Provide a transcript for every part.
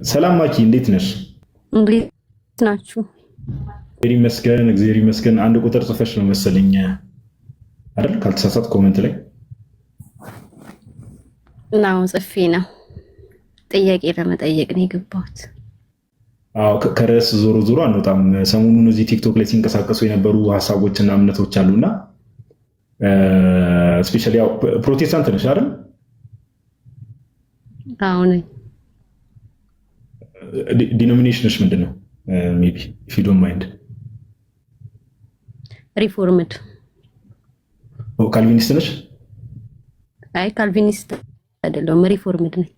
ሰላም ማኪ፣ እንዴት ነሽ? እንዴት ናችሁ? እግዚአብሔር ይመስገን። አንድ ቁጥር ጽፈሽ ነው መሰለኝ አይደል? ካልተሳሳት ኮመንት ላይ ናው ጽፌ ነው ጥያቄ ለመጠየቅ ነው የገባሁት። አዎ፣ ከርዕስ ዞሮ ዞሮ አንወጣም። ሰሞኑን እዚህ ቲክቶክ ላይ ሲንቀሳቀሱ የነበሩ ሀሳቦችና እምነቶች አሉና ስፔሻሊ ያው ፕሮቴስታንት ነሽ አይደል? አዎ ነኝ። ዲኖሚኔሽንሽ ምንድን ነው? ሜቢ ኢፍ ዩ ዶንት ማይንድ። ሪፎርምድ። ካልቪኒስት ነሽ? አይ ካልቪኒስት አይደለም፣ ሪፎርምድ ነኝ።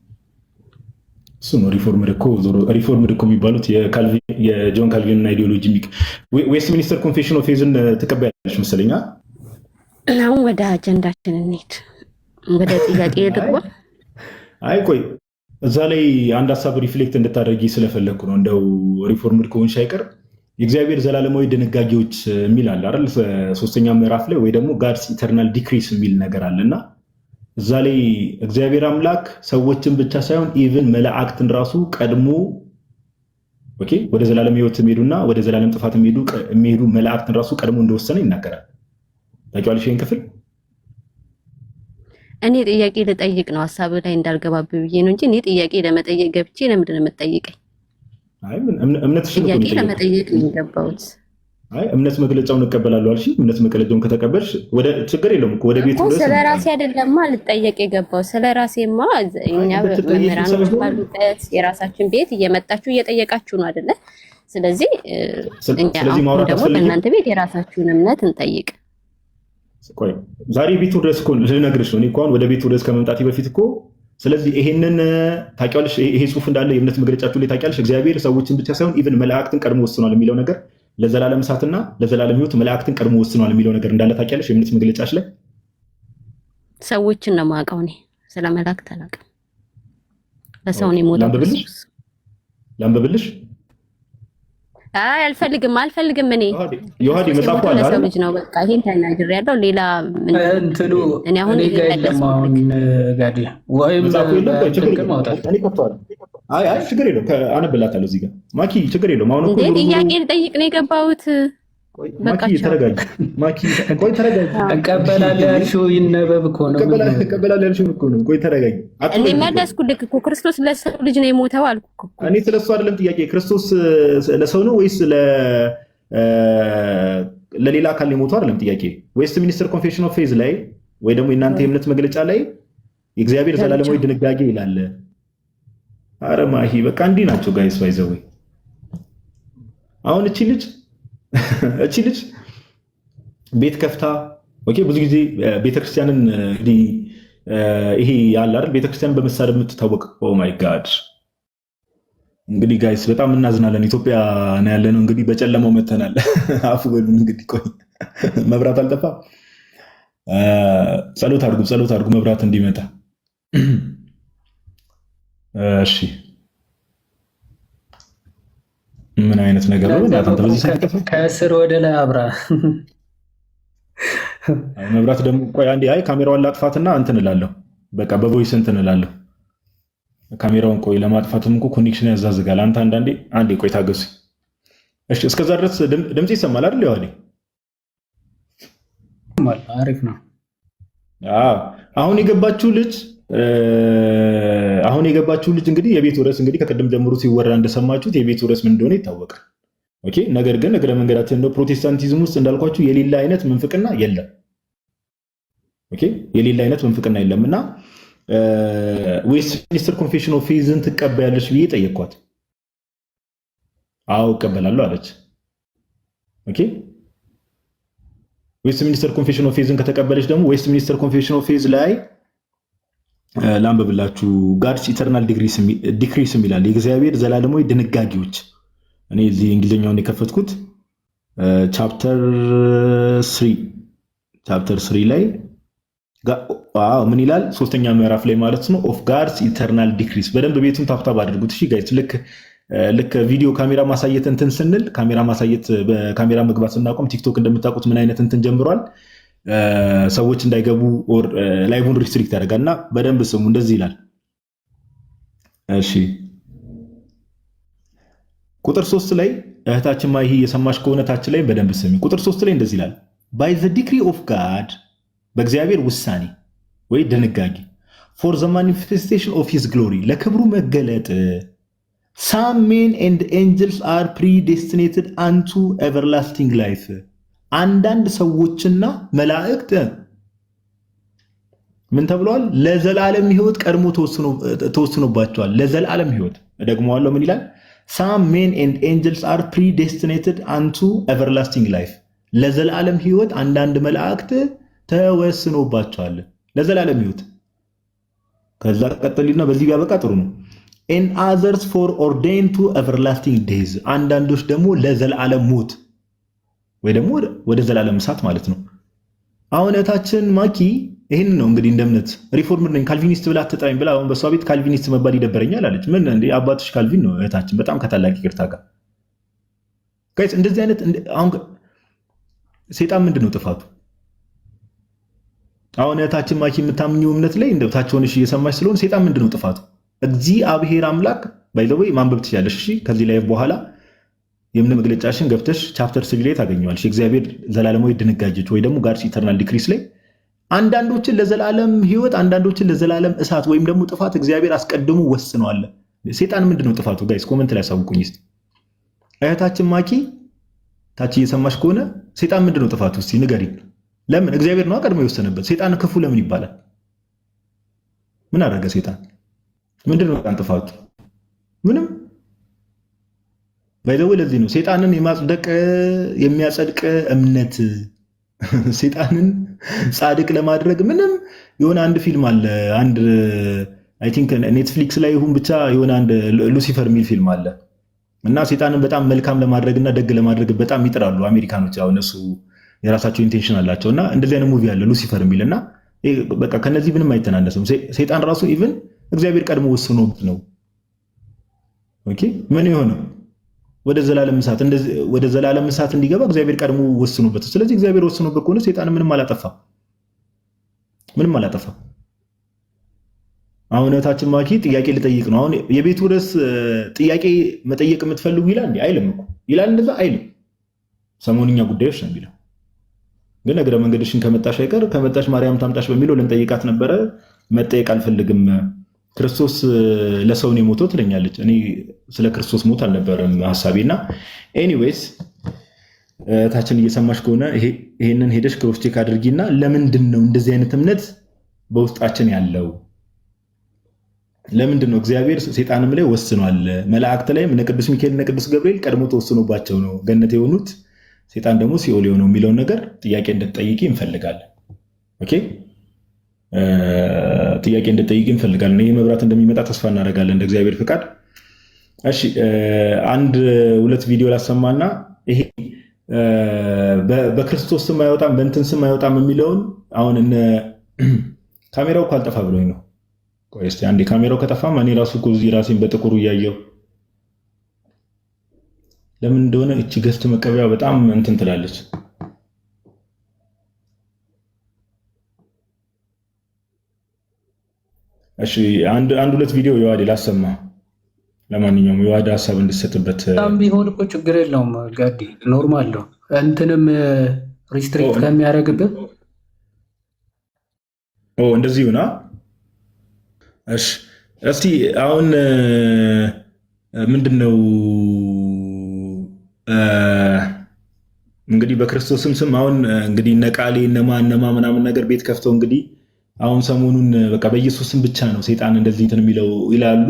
እሱ ነው ሪፎርምድ እኮ የሚባሉት የጆን ካልቪን አይዲዮሎጂ ዌስት ሚኒስተር ኮንፌሽን ኦፍ ፌዝን ትቀበያለሽ መሰለኛ። አሁን ወደ አጀንዳችን እንሂድ። ወደ ጥያቄ ልግባ። አይ ቆይ እዛ ላይ አንድ ሀሳብ ሪፍሌክት እንድታደርጊ ስለፈለግኩ ነው። እንደው ሪፎርምድ ከሆንሽ አይቀር የእግዚአብሔር ዘላለማዊ ድንጋጌዎች የሚል አለ አይደል? ሶስተኛ ምዕራፍ ላይ ወይ ደግሞ ጋድስ ኢተርናል ዲክሪስ የሚል ነገር አለና እዛ ላይ እግዚአብሔር አምላክ ሰዎችን ብቻ ሳይሆን ኢቭን መላእክትን ራሱ ቀድሞ ወደ ዘላለም ሕይወት የሚሄዱና ወደ ዘላለም ጥፋት የሚሄዱ መላእክትን ራሱ ቀድሞ እንደወሰነ ይናገራል። ታውቂዋለሽ ይሄን ክፍል? እኔ ጥያቄ ልጠይቅ ነው፣ ሀሳብ ላይ እንዳልገባብ ብዬ ነው እንጂ እኔ ጥያቄ ለመጠየቅ ገብቼ ለምንድን ነው የምትጠይቀኝ? አይ እምነትሽን ጥያቄ ለመጠየቅ ነው የገባሁት። አይ እምነት መግለጫውን እቀበላለሁ አልሽ። እምነት መግለጫውን ከተቀበልሽ ወደ ችግር የለውም እኮ ወደ ቤቱ ድረስ። ስለራሴ አይደለማ ልጠየቅ የገባው። ስለራሴማ እኛ መምህራኖች ባሉበት የራሳችን ቤት እየመጣችሁ እየጠየቃችሁ ነው አይደለ? ስለዚህ እኛ ደግሞ በእናንተ ቤት የራሳችሁን እምነት እንጠይቅ። ቆይ ዛሬ ቤቱ ድረስ እኮ ልነግርሽ ነው። እኔ እኮ ወደ ቤቱ ድረስ ከመምጣቴ በፊት እኮ ስለዚህ ይሄንን ታውቂዋለሽ። ይሄ ጽሑፍ እንዳለ የእምነት መግለጫችሁ ላይ ታውቂያለሽ። እግዚአብሔር ሰዎችን ብቻ ሳይሆን ኢቭን መላእክትን ቀድሞ ወስኗል የሚለው ነገር ለዘላለም እሳትና ለዘላለም ሕይወት መላእክትን ቀድሞ ወስኗል የሚለው ነገር እንዳለ ታውቂያለሽ የእምነት መግለጫሽ ላይ። ሰዎችን ነው የማውቀው እኔ፣ ስለ መላእክት አላውቅም። ለሰው ነው የሞተው። ላንብብልሽ? አይ አልፈልግም። እኔ ዮሐዲ መጽሐፉ አለ አይደል? ልጅ ነው በቃ ይሄን ተናግሬያለሁ። ሌላ እንትኑ እኔ አሁን ጋዲ ወይ መጽሐፉ የለም። አይ ችግር የለውም። አነብላታለሁ እዚህ ጋር ማኪ፣ ችግር የለውም። አሁን እኮ ጥያቄ ልጠይቅ ነው የገባሁት። ማኪ ተረጋጊ። ቆይ ተረጋጊ። እቀበላለሁ ያልሽው ይነበብ እኮ ነው። እቀበላለሁ ያልሽው እኮ ነው። ቆይ ተረጋጊ። እኔ መለስኩልህ እኮ ክርስቶስ ለሰው ልጅ ነው የሞተው አልኩ እኮ። እኔ ስለሱ አይደለም ጥያቄ። ክርስቶስ ለሰው ነው ወይስ ለሌላ አካል ነው የሞተው አይደለም ጥያቄ። ዌስት ሚኒስተር ኮንፌሽን ኦፍ ፌዝ ላይ ወይ ደግሞ የእናንተ የእምነት መግለጫ ላይ የእግዚአብሔር ዘላለማዊ ድንጋጌ ይላል። አረ ማሂ በቃ እንዲህ ናቸው ጋይስ። ባይዘው አሁን እቺ ልጅ ቤት ከፍታ ብዙ ጊዜ ቤተክርስቲያንን እንግዲህ ይሄ ያለ አይደል ቤተክርስቲያንን በመሳደብ የምትታወቅ። ኦ ማይ ጋድ እንግዲህ ጋይስ በጣም እናዝናለን። ኢትዮጵያ ነው ያለነው እንግዲህ በጨለማው መተናል። አፉ በሉን እንግዲህ። ቆይ መብራት አልጠፋ። ጸሎት አድርጉ መብራት እንዲመጣ። እሺ ምን አይነት ነገር ነው? እናንተ በዚህ ከስር ወደ ላይ አብራ መብራት ደግሞ ቆይ አንዴ። አይ ካሜራውን ላጥፋትና እንትን እላለሁ። በቃ በቮይስ እንትን እላለሁ። ካሜራውን ቆይ ለማጥፋትም እኮ ኮኔክሽን ያዛዝጋል። አንዴ ቆይ ታገሱ። እሺ እስከዛ ድረስ ድምጽ ይሰማል አይደል? ያው አሪፍ ነው። አሁን የገባችሁ ልጅ እንግዲህ የቤቱ ርዕስ እንግዲህ ከቀደም ጀምሮ ሲወራ እንደሰማችሁት የቤቱ ርዕስ ምን እንደሆነ ይታወቃል። ነገር ግን እግረ መንገዳችን ነው ፕሮቴስታንቲዝም ውስጥ እንዳልኳችሁ የሌላ አይነት ምንፍቅና የለም። የሌላ አይነት ምንፍቅና የለም እና ዌስት ሚኒስተር ኮንፌሽን ኦፍ ፌዝን ትቀበያለች ብዬ ጠየቅኳት። አዎ እቀበላለሁ አለች። ዌስት ሚኒስተር ኮንፌሽን ኦፍ ፌዝን ከተቀበለች ደግሞ ዌስት ሚኒስተር ኮንፌሽን ኦፍ ፌዝ ላይ ላንብብላችሁ። ጋድስ ኢተርናል ዲክሪስ የሚላል የእግዚአብሔር ዘላለማዊ ድንጋጌዎች። እኔ እዚህ እንግሊዝኛውን የከፈትኩት ቻፕተር 3 ላይ ምን ይላል? ሶስተኛ ምዕራፍ ላይ ማለት ነው። ኦፍ ጋድስ ኢተርናል ዲክሪስ። በደንብ ቤቱን ታብታብ አድርጉት እሺ ጋይስ። ልክ ቪዲዮ ካሜራ ማሳየት እንትን ስንል ካሜራ ማሳየት በካሜራ መግባት ስናቆም ቲክቶክ እንደምታውቁት ምን አይነት እንትን ጀምሯል። ሰዎች እንዳይገቡ ላይቭን ሪስትሪክት ያደርጋል እና በደንብ ስሙ። እንደዚህ ይላል። እሺ ቁጥር 3 ላይ እህታችን ማይሂ የሰማሽ ከሆነ ታች ላይ በደንብ ስሚ። ቁጥር 3 ላይ እንደዚህ ይላል by the decree of God በእግዚአብሔር ውሳኔ ወይ ድንጋጌ for the manifestation of his glory ለክብሩ መገለጥ some men and angels are predestinated unto everlasting life አንዳንድ ሰዎችና መላእክት ምን ተብለዋል? ለዘላለም ሕይወት ቀድሞ ተወስኖባቸዋል። ለዘላለም ሕይወት ደግሞዋለሁ። ምን ይላል? some men and angels are predestinated unto everlasting life ለዘላለም ሕይወት አንዳንድ መላእክት ተወስኖባቸዋል ለዘላለም ሕይወት። ከዛ ቀጥልና በዚህ ቢያበቃ ጥሩ ነው። and others for ordained to everlasting days አንዳንዶች ደግሞ ለዘላለም ሞት ወይ ደግሞ ወደ ዘላለም እሳት ማለት ነው። አሁን እህታችን ማኪ ይሄን ነው እንግዲህ እንደምነት ሪፎርመር ነኝ ካልቪኒስት ብላ አትጥራኝ ብላ አሁን በሷ ቤት ካልቪኒስት መባል ይደበረኛል አለች። ምን እንዴ አባትሽ ካልቪን ነው እህታችን በጣም ከታላቅ ይቅርታ ጋር ጋይስ እንደዚህ አይነት አሁን ሰይጣን ምንድነው ጥፋቱ? አሁን እህታችን ማኪ የምታምኚው እምነት ላይ እንደው ታች ሆነሽ እየሰማሽ ስለሆነ ሰይጣን ምንድነው ጥፋቱ? እግዚአብሔር አምላክ ባይ ዘ ወይ ማንበብ ትችላለሽ። እሺ ከዚህ ላይ በኋላ የምን መግለጫሽን ገብተሽ ቻፕተር 3 ላይ ታገኘዋለሽ። እግዚአብሔር ዘላለማዊ ድንጋጌዎች ወይ ደግሞ ጋድስ ኢተርናል ዲክሪስ ላይ አንዳንዶችን ለዘላለም ሕይወት አንዳንዶችን ለዘላለም እሳት ወይም ደግሞ ጥፋት እግዚአብሔር አስቀድሞ ወስኗል። ሰይጣን ምንድነው ጥፋቱ? ጋይስ ኮሜንት ላይ አሳውቁኝ እስቲ። እህታችን ማኪ ታች እየሰማሽ ከሆነ ሰይጣን ምንድነው ጥፋቱ? እስቲ ንገሪኝ። ለምን እግዚአብሔር ነው ቀድሞ የወሰነበት? ሰይጣን ክፉ ለምን ይባላል? ምን አደረገ ሰይጣን? ምንድነው ጥፋቱ? ምንም ባይዘው ለዚህ ነው ሰይጣንን የማጽደቅ የሚያጸድቅ እምነት ሰይጣንን ጻድቅ ለማድረግ ምንም የሆነ አንድ ፊልም አለ። አንድ አይ ቲንክ ኔትፍሊክስ ላይ ይሁን ብቻ የሆነ አንድ ሉሲፈር የሚል ፊልም አለ እና ሰይጣንን በጣም መልካም ለማድረግና ደግ ለማድረግ በጣም ይጥራሉ አሜሪካኖች። ያው እነሱ የራሳቸው ኢንቴንሽን አላቸውና እንደዚህ አይነት ሙቪ አለ ሉሲፈር የሚልና በቃ ከነዚህ ምንም አይተናነስም። ሰይጣን ራሱ ኢቭን እግዚአብሔር ቀድሞ ወስኖበት ነው። ኦኬ ምን ይሆነው ወደ ዘላለም እሳት እንዲገባ እግዚአብሔር ቀድሞ ወስኖበት። ስለዚህ እግዚአብሔር ወስኖበት ከሆነ ሰይጣን ምንም አላጠፋ። አሁን እህታችን ማኪ ጥያቄ ልጠይቅ ነው። አሁን የቤቱ ርዕስ ጥያቄ መጠየቅ የምትፈልጉ ይላል እንዴ? አይልም እኮ ይላል። እንደዛ አይልም። ሰሞንኛ ጉዳዮች ነው የሚለው። ግን እግረ መንገድሽን ከመጣሽ አይቀር ከመጣሽ ማርያም ታምጣሽ በሚለው ልንጠይቃት ነበረ። መጠየቅ አልፈልግም። ክርስቶስ ለሰው ነው የሞተው ትለኛለች። እኔ ስለ ክርስቶስ ሞት አልነበረም ሐሳቤና ኤኒዌይስ ታችን እየሰማሽ ከሆነ ይሄንን ሄደሽ ክሮስ ቼክ አድርጊና ለምንድን ነው እንደዚህ አይነት እምነት በውስጣችን ያለው? ለምንድን ነው እግዚአብሔር ሰይጣንም ላይ ወስኗል? መላእክት ላይም እነ ቅዱስ ሚካኤል እነ ቅዱስ ገብርኤል ቀድሞ ተወስኖባቸው ነው ገነት የሆኑት፣ ሰይጣን ደግሞ ሲኦል የሆነው የሚለውን ነገር ጥያቄ እንድትጠይቂ እንፈልጋለን። ኦኬ ጥያቄ እንድትጠይቂ እንፈልጋለን። ይሄ መብራት እንደሚመጣ ተስፋ እናደርጋለን እንደ እግዚአብሔር ፍቃድ። እሺ አንድ ሁለት ቪዲዮ ላሰማና ይሄ በክርስቶስ ስም አይወጣም በእንትን ስም አይወጣም የሚለውን አሁን እነ ካሜራው ካልጠፋ ብሎኝ ነው። ቆይ እስቲ አንዴ ካሜራው ከጠፋም እኔ ራሱ እኮ እዚህ ራሴን በጥቁሩ እያየሁ ለምን እንደሆነ እቺ ገስት መቀበያ በጣም እንትን ትላለች። እሺ አንድ ሁለት ቪዲዮ የዋዴ ላሰማ። ለማንኛውም የዋዴ ሐሳብ እንድትሰጥበት በጣም ቢሆን እኮ ችግር የለውም ጋዲ ኖርማል ነው። እንትንም ሪስትሪክት ከሚያደርግብህ እንደዚህ ይሁና። እሺ እስቲ አሁን ምንድነው እንግዲህ በክርስቶስም ስም አሁን እንግዲህ ነቃሌ እነማ ምናምን ነገር ቤት ከፍተው እንግዲህ አሁን ሰሞኑን በቃ በኢየሱስ ስም ብቻ ነው ሰይጣን እንደዚህ እንትን የሚለው ይላሉ።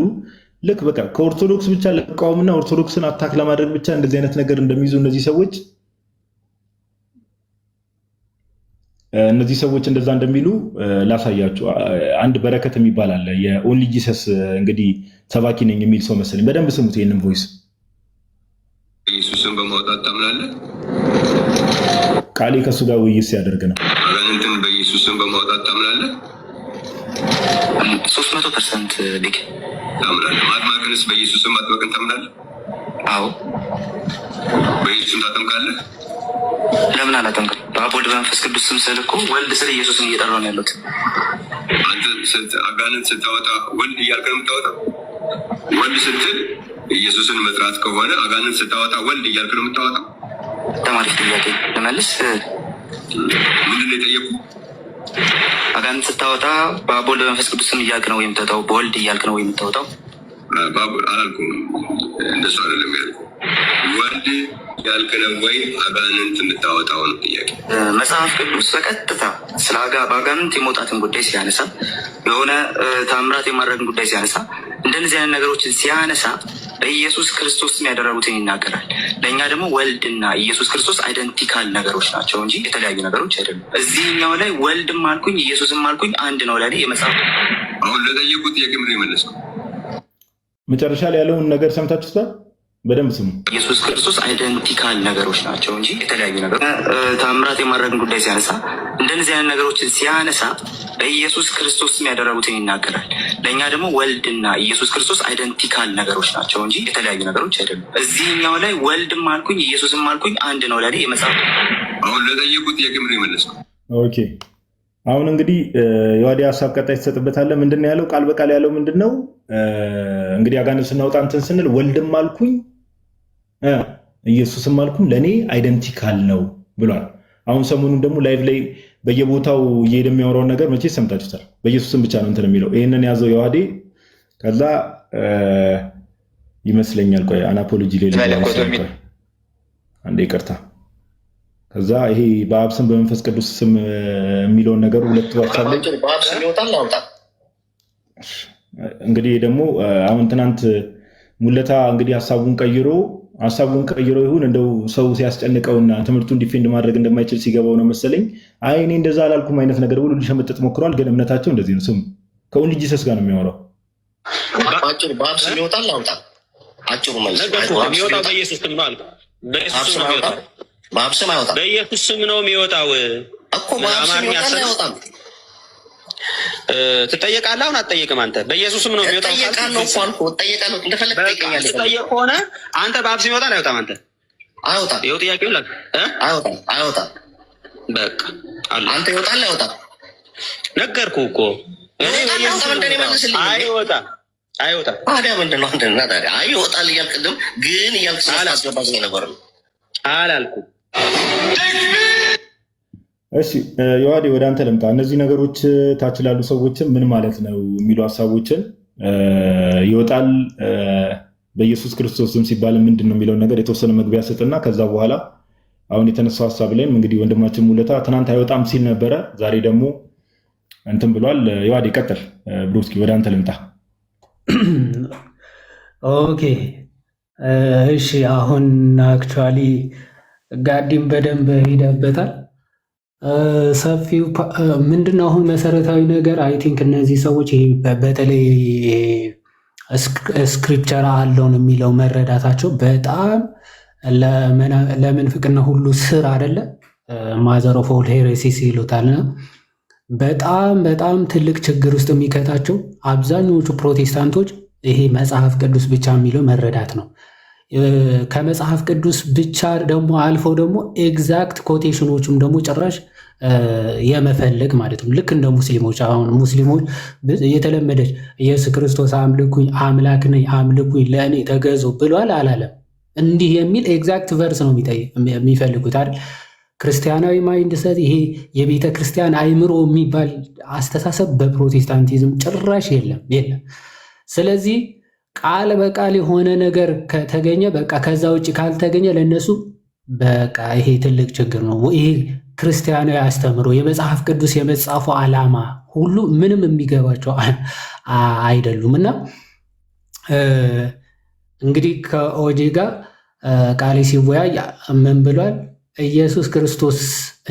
ልክ በቃ ከኦርቶዶክስ ብቻ ለቃውምና ኦርቶዶክስን አታክ ለማድረግ ብቻ እንደዚህ አይነት ነገር እንደሚይዙ እነዚህ ሰዎች እንደዛ እንደሚሉ ላሳያችሁ። አንድ በረከት የሚባል አለ የኦንሊ ጂሰስ እንግዲህ ሰባኪ ነኝ የሚል ሰው መሰለኝ። በደንብ ስሙት ይሄንን ቮይስ። ኢየሱስን በማውጣት ታምናለህ? ቃሌ ከሱ ጋር ውይይት ሲያደርግ ነው። አጋንንትን በኢየሱስን በማውጣት ታምናለህ? 300% ሊቅ ታምናለህ? ማጥመቅንስ በኢየሱስን ማጥመቅን ታምናለህ? አዎ። በኢየሱስን ታጠምቃለህ? ለምን አላጠምቅም? በአብ ወልድ በመንፈስ ቅዱስ ስም ስል እኮ ወልድ ስለ ኢየሱስን እየጠራሁ ነው ያሉት። አንተ አጋንንት ስታወጣ ወልድ እያልክ ነው የምታወጣው? ወልድ ስትል ኢየሱስን መጥራት ከሆነ አጋንንት ስታወጣ ወልድ እያልክ ነው የምታወጣው? ተማሪ ጥያቄ ለመልስ ምንድን ነው የጠየቁ? አጋንንት ስታወጣ በአብ ወልድ በመንፈስ ቅዱስ ስም እያልክ ነው የምታወጣው? በወልድ እያልክ ነው የምታወጣው? አላልኩም፣ እንደሱ አይደለም ያልኩህ። ወልድ ያልክ ነው ወይ አጋንንት የምታወጣው ነው ጥያቄ። መጽሐፍ ቅዱስ በቀጥታ ስለ በአጋንንት የመውጣትን ጉዳይ ሲያነሳ፣ የሆነ ታምራት የማድረግን ጉዳይ ሲያነሳ፣ እንደዚህ አይነት ነገሮችን ሲያነሳ በኢየሱስ ክርስቶስ ያደረጉትን ይናገራል። ለእኛ ደግሞ ወልድና ኢየሱስ ክርስቶስ አይደንቲካል ነገሮች ናቸው እንጂ የተለያዩ ነገሮች አይደሉም። እዚህኛው ላይ ወልድም አልኩኝ ኢየሱስም አልኩኝ አንድ ነው ለኔ የመጽሐፍ። አሁን ለጠየቁት ጥያቄ ምንድን ነው የመለስከው? መጨረሻ ላይ ያለውን ነገር ሰምታችሁታል? በደንብ ስሙ። ኢየሱስ ክርስቶስ አይደንቲካል ነገሮች ናቸው እንጂ የተለያዩ ነገሮች። ታምራት የማድረግን ጉዳይ ሲያነሳ፣ እንደዚህ አይነት ነገሮችን ሲያነሳ በኢየሱስ ክርስቶስ ያደረጉትን ይናገራል። ለእኛ ደግሞ ወልድና ኢየሱስ ክርስቶስ አይደንቲካል ነገሮች ናቸው እንጂ የተለያዩ ነገሮች አይደሉም። እዚህኛው ላይ ወልድም አልኩኝ ኢየሱስም አልኩኝ አንድ ነው ለኔ የመጽሐፍ። አሁን ለጠየቁት ጥያቄ ምንድን ነው የመለስከው? ኦኬ፣ አሁን እንግዲህ የዋዲ ሀሳብ ቀጣይ ትሰጥበታለህ። ምንድን ነው ያለው? ቃል በቃል ያለው ምንድን ነው? እንግዲህ አጋንንት ስናወጣ እንትን ስንል ወልድም አልኩኝ ኢየሱስም አልኩም ለእኔ አይደንቲካል ነው ብሏል። አሁን ሰሞኑን ደግሞ ላይቭ ላይ በየቦታው እየሄደ የሚያወራውን ነገር መቼ ሰምታችሁታል? በኢየሱስም ብቻ ነው እንትን የሚለው። ይህንን ያዘው የዋዴ ከዛ ይመስለኛል። ቆይ አናፖሎጂ ላይ አንዴ ይቅርታ። ከዛ ይሄ በአብ ስም በመንፈስ ቅዱስ ስም የሚለውን ነገር ሁለቱ ሀሳብ ላይ እንግዲህ ደግሞ አሁን ትናንት ሙለታ እንግዲህ ሀሳቡን ቀይሮ ይሁን እንደው ሰው ሲያስጨንቀውና ትምህርቱን ዲፌንድ ማድረግ እንደማይችል ሲገባው ነው መሰለኝ አይ እኔ እንደዛ አላልኩም አይነት ነገር ብሎ ሊሸመጥጥ ሞክሯል። ግን እምነታቸው እንደዚህ ነው። ስሙ ከኦንሊ ጂሰስ ጋር ነው የሚያወራው። አጭሩ በአብ ስም ይወጣል አውጣ። አጭሩ መልስ የሚወጣው በኢየሱስ ስም ነው አልኩ። በኢየሱስ ስም ነው የሚወጣው። በአብ ስም አይወጣም። በኢየሱስ ስም ነው የሚወጣው እኮ በአብ ስም ይወጣል አይወጣም? ትጠየቃለህ። አሁን አትጠየቅም አንተ። በኢየሱስ ስም ነው የሚወጣው። እጠየቃለሁ እኮ አልኩህ። እጠየቃለሁ እንደፈለግ ትጠይቀኛለህ። ትጠየቅ ከሆነ አንተ በአብ ስም ይወጣል አይወጣም? አንተ አይወጣም። ይኸው ጥያቄው ላክ። አይወጣም። በቃ አንተ ይወጣል አይወጣም? ነገርኩህ እኮ አይወጣም። ታዲያ ምንድን ነው አንተና ታዲያ አይ ይወጣል እያልክ ቅድም ግን እያልክ ስላስገባኝ ነበር ነው አላልኩም። እሺ ዮሐዴ ወደ አንተ ልምጣ። እነዚህ ነገሮች ታች ላሉ ሰዎችም ምን ማለት ነው የሚሉ ሀሳቦችን ይወጣል በኢየሱስ ክርስቶስም ሲባል ምንድን ነው የሚለውን ነገር የተወሰነ መግቢያ ስጥና ከዛ በኋላ አሁን የተነሳው ሀሳብ ላይም እንግዲህ ወንድማችን ሙለታ ትናንት አይወጣም ሲል ነበረ፣ ዛሬ ደግሞ እንትን ብሏል። ዮሐዴ ቀጥል። ብሩስኪ ወደ አንተ ልምጣ። ኦኬ እሺ። አሁን አክቹዋሊ ጋዲም በደንብ ሄደበታል። ሰፊው ምንድነው አሁን መሰረታዊ ነገር አይ ቲንክ እነዚህ ሰዎች በተለይ ስክሪፕቸር አለውን የሚለው መረዳታቸው በጣም ለምንፍቅና ሁሉ ስር አይደለ ማዘር ኦፍ ኦል ሄሬሲስ ይሉታልና በጣም ትልቅ ችግር ውስጥ የሚከታቸው አብዛኞቹ ፕሮቴስታንቶች ይሄ መጽሐፍ ቅዱስ ብቻ የሚለው መረዳት ነው። ከመጽሐፍ ቅዱስ ብቻ ደግሞ አልፈው ደግሞ ኤግዛክት ኮቴሽኖቹም ደግሞ ጭራሽ የመፈለግ ማለት ነው። ልክ እንደ ሙስሊሞች አሁን ሙስሊሞች የተለመደች ኢየሱስ ክርስቶስ አምልኩኝ አምላክ ነኝ አምልኩኝ ለእኔ ተገዙ ብሏል አላለም። እንዲህ የሚል ኤግዛክት ቨርስ ነው የሚፈልጉት አይደል? ክርስቲያናዊ ማይንድሰት ይሄ የቤተ ክርስቲያን አይምሮ የሚባል አስተሳሰብ በፕሮቴስታንቲዝም ጭራሽ የለም። ስለዚህ ቃል በቃል የሆነ ነገር ከተገኘ በቃ ከዛ ውጭ ካልተገኘ ለእነሱ በቃ ይሄ ትልቅ ችግር ነው። ይሄ ክርስቲያናዊ አስተምሮ የመጽሐፍ ቅዱስ የመጽሐፉ ዓላማ ሁሉ ምንም የሚገባቸው አይደሉም። እና እንግዲህ ከኦጄ ጋር ቃሌ ሲወያይ ምን ብሏል? ኢየሱስ ክርስቶስ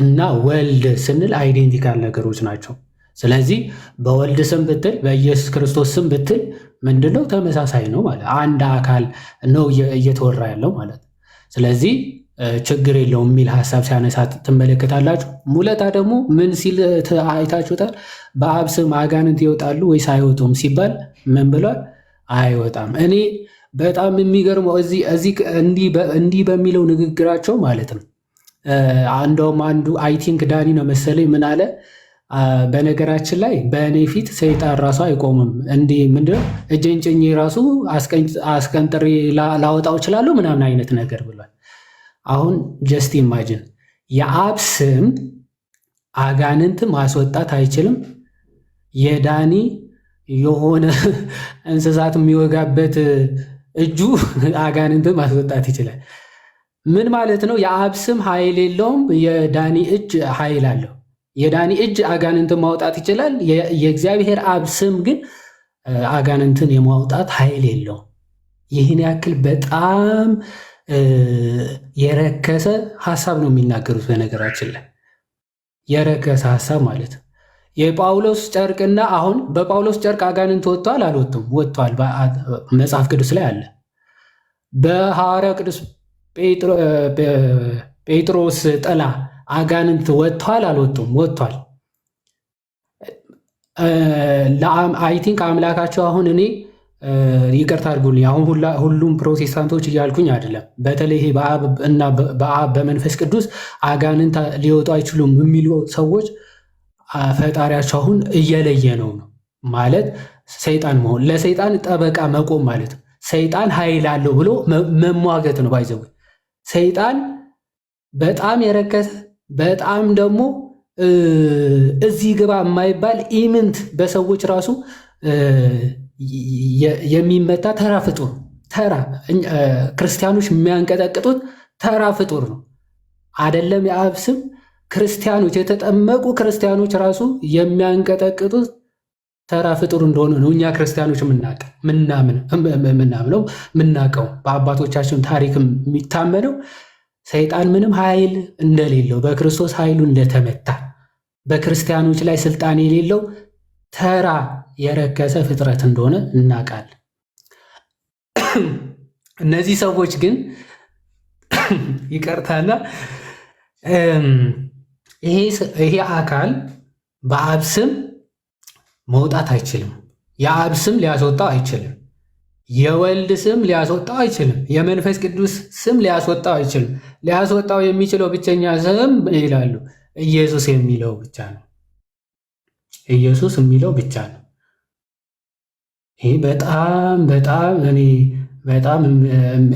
እና ወልድ ስንል አይዴንቲካል ነገሮች ናቸው። ስለዚህ በወልድ ስም ብትል በኢየሱስ ክርስቶስ ስም ብትል ምንድነው? ተመሳሳይ ነው ማለት አንድ አካል ነው እየተወራ ያለው ማለት። ስለዚህ ችግር የለውም የሚል ሀሳብ ሲያነሳ ትመለከታላችሁ። ሙለታ ደግሞ ምን ሲል አይታችሁታል? በአብ ስም አጋንንት ይወጣሉ ወይስ አይወጡም ሲባል ምን ብሏል? አይወጣም። እኔ በጣም የሚገርመው እንዲህ በሚለው ንግግራቸው ማለት ነው። እንደውም አንዱ አይ ቲንክ ዳኒ ነው መሰለኝ ምን አለ? በነገራችን ላይ በእኔ ፊት ሰይጣን ራሱ አይቆምም። እንዲህ ምንድነው እጄን ጭኜ ራሱ አስቀንጥሬ ላወጣው እችላለሁ ምናምን አይነት ነገር ብሏል። አሁን ጀስት ኢማጂን የአብ ስም አጋንንት ማስወጣት አይችልም። የዳኒ የሆነ እንስሳት የሚወጋበት እጁ አጋንንት ማስወጣት ይችላል። ምን ማለት ነው? የአብ ስም ኃይል የለውም፣ የዳኒ እጅ ኃይል አለው። የዳኒ እጅ አጋንንትን ማውጣት ይችላል። የእግዚአብሔር አብ ስም ግን አጋንንትን የማውጣት ኃይል የለውም። ይህን ያክል በጣም የረከሰ ሀሳብ ነው የሚናገሩት። በነገራችን ላይ የረከሰ ሀሳብ ማለት ነው። የጳውሎስ ጨርቅና አሁን በጳውሎስ ጨርቅ አጋንንት ወጥቷል አልወጡም? ወጥቷል። መጽሐፍ ቅዱስ ላይ አለ። በሐዋርያው ቅዱስ ጴጥሮስ ጥላ አጋንንት ወጥቷል አልወጡም? ወጥቷል። አይ ቲንክ አምላካቸው አሁን እኔ ይቅርታ አድርጉልኝ፣ አሁን ሁሉም ፕሮቴስታንቶች እያልኩኝ አይደለም። በተለይ በአብ እና በአብ በመንፈስ ቅዱስ አጋንንት ሊወጡ አይችሉም የሚሉ ሰዎች ፈጣሪያቸው አሁን እየለየ ነው ማለት ሰይጣን መሆን ለሰይጣን ጠበቃ መቆም ማለት ነው። ሰይጣን ኃይል አለው ብሎ መሟገት ነው። ባይዘው ሰይጣን በጣም የረከሰ በጣም ደግሞ እዚህ ግባ የማይባል ኢምንት በሰዎች ራሱ የሚመታ ተራ ፍጡር፣ ተራ ክርስቲያኖች የሚያንቀጠቅጡት ተራ ፍጡር ነው። አይደለም የአብ ስም ክርስቲያኖች የተጠመቁ ክርስቲያኖች ራሱ የሚያንቀጠቅጡት ተራ ፍጡር እንደሆነ ነው እኛ ክርስቲያኖች ምናምነው ምናቀው በአባቶቻችን ታሪክም የሚታመነው ሰይጣን ምንም ኃይል እንደሌለው በክርስቶስ ኃይሉ እንደተመታ በክርስቲያኖች ላይ ስልጣን የሌለው ተራ የረከሰ ፍጥረት እንደሆነ እናውቃለን። እነዚህ ሰዎች ግን ይቀርታና ይሄ አካል በአብ ስም መውጣት አይችልም። የአብ ስም ሊያስወጣው አይችልም። የወልድ ስም ሊያስወጣው አይችልም። የመንፈስ ቅዱስ ስም ሊያስወጣው አይችልም። ሊያስወጣው የሚችለው ብቸኛ ስም ይላሉ ኢየሱስ የሚለው ብቻ ነው። ኢየሱስ የሚለው ብቻ ነው። ይሄ በጣም በጣም እኔ በጣም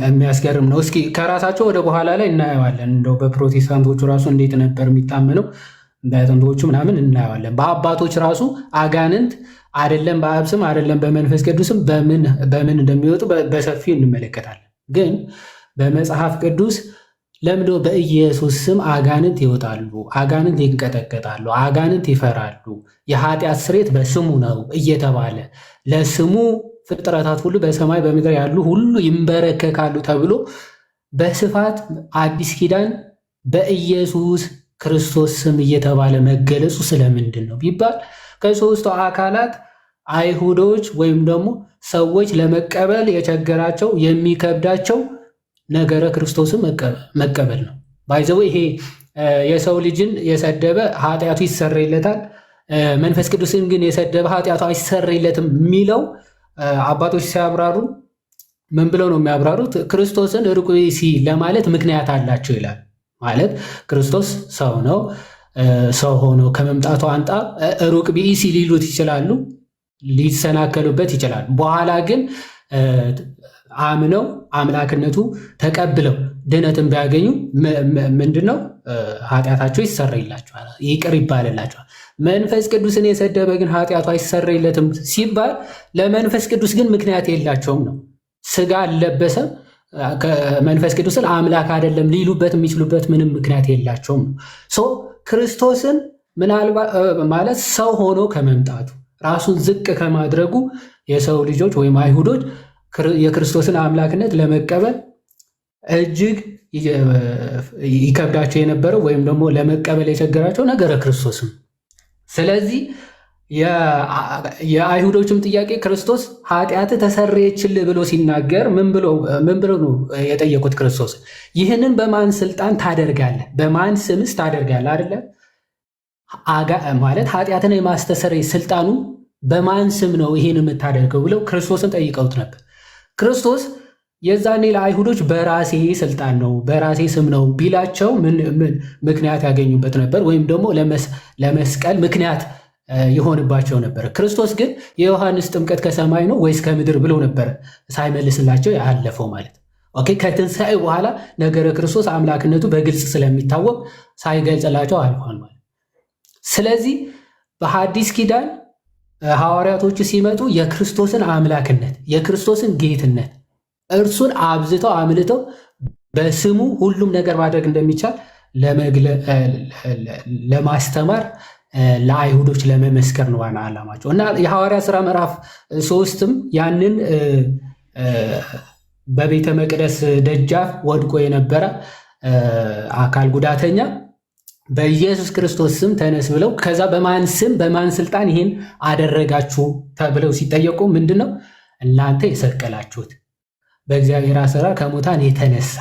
የሚያስገርም ነው። እስኪ ከራሳቸው ወደ በኋላ ላይ እናየዋለን። እንደው በፕሮቴስታንቶቹ ራሱ እንዴት ነበር የሚታመነው በጥንቶቹ ምናምን እናየዋለን። በአባቶች ራሱ አጋንንት አይደለም በአብ ስም አይደለም በመንፈስ ቅዱስም በምን እንደሚወጡ በሰፊው እንመለከታለን። ግን በመጽሐፍ ቅዱስ ለምዶ በኢየሱስ ስም አጋንንት ይወጣሉ፣ አጋንንት ይንቀጠቀጣሉ፣ አጋንንት ይፈራሉ፣ የኃጢአት ስርየት በስሙ ነው እየተባለ ለስሙ ፍጥረታት ሁሉ በሰማይ በምድር ያሉ ሁሉ ይንበረከካሉ ተብሎ በስፋት አዲስ ኪዳን በኢየሱስ ክርስቶስ ስም እየተባለ መገለጹ ስለምንድን ነው ቢባል ከሦስቱ አካላት አይሁዶች ወይም ደግሞ ሰዎች ለመቀበል የቸገራቸው የሚከብዳቸው ነገረ ክርስቶስን መቀበል ነው። ባይዘው ይሄ የሰው ልጅን የሰደበ ኃጢአቱ ይሰረይለታል፣ መንፈስ ቅዱስን ግን የሰደበ ኃጢአቱ አይሰረይለትም የሚለው አባቶች ሲያብራሩ ምን ብለው ነው የሚያብራሩት? ክርስቶስን ሩቅ ብእሲ ለማለት ምክንያት አላቸው ይላል። ማለት ክርስቶስ ሰው ነው። ሰው ሆኖ ከመምጣቱ አንጻር ሩቅ ብእሲ ሊሉት ይችላሉ፣ ሊሰናከሉበት ይችላል። በኋላ ግን አምነው አምላክነቱ ተቀብለው ድነትን ቢያገኙ ምንድነው ኃጢአታቸው ይሰረይላቸዋል፣ ይቅር ይባልላቸዋል። መንፈስ ቅዱስን የሰደበ ግን ኃጢአቱ አይሰረይለትም ሲባል ለመንፈስ ቅዱስ ግን ምክንያት የላቸውም ነው። ስጋ አልለበሰም፣ መንፈስ ቅዱስን አምላክ አይደለም ሊሉበት የሚችሉበት ምንም ምክንያት የላቸውም ነው። ክርስቶስን ምናልባት ማለት ሰው ሆኖ ከመምጣቱ ራሱን ዝቅ ከማድረጉ የሰው ልጆች ወይም አይሁዶች የክርስቶስን አምላክነት ለመቀበል እጅግ ይከብዳቸው የነበረው ወይም ደግሞ ለመቀበል የቸገራቸው ነገረ ክርስቶስም። ስለዚህ የአይሁዶችም ጥያቄ ክርስቶስ ኃጢአት ተሰረየችልህ ብሎ ሲናገር ምን ብሎ ነው የጠየቁት? ክርስቶስ ይህንን በማን ስልጣን ታደርጋለህ? በማን ስምስ ታደርጋለህ? አይደለ ማለት ኃጢአትን የማስተሰረይ ስልጣኑ በማን ስም ነው ይህን የምታደርገው ብለው ክርስቶስን ጠይቀውት ነበር። ክርስቶስ የዛኔ ለአይሁዶች በራሴ ስልጣን ነው በራሴ ስም ነው ቢላቸው ምን ምክንያት ያገኙበት ነበር? ወይም ደግሞ ለመስቀል ምክንያት ይሆንባቸው ነበር። ክርስቶስ ግን የዮሐንስ ጥምቀት ከሰማይ ነው ወይስ ከምድር ብሎ ነበር ሳይመልስላቸው ያለፈው ማለት። ኦኬ ከትንሣኤ በኋላ ነገረ ክርስቶስ አምላክነቱ በግልጽ ስለሚታወቅ ሳይገልጽላቸው አልፏል ማለት። ስለዚህ በሐዲስ ኪዳን ሐዋርያቶቹ ሲመጡ የክርስቶስን አምላክነት የክርስቶስን ጌትነት እርሱን አብዝተው አምልተው በስሙ ሁሉም ነገር ማድረግ እንደሚቻል ለማስተማር ለአይሁዶች ለመመስከር ነው ዋና ዓላማቸው። እና የሐዋርያት ሥራ ምዕራፍ 3ም ያንን በቤተ መቅደስ ደጃፍ ወድቆ የነበረ አካል ጉዳተኛ በኢየሱስ ክርስቶስ ስም ተነስ ብለው ከዛ በማን ስም በማን ስልጣን ይህን አደረጋችሁ ተብለው ሲጠየቁ ምንድነው እናንተ የሰቀላችሁት በእግዚአብሔር አሰራር ከሙታን የተነሳ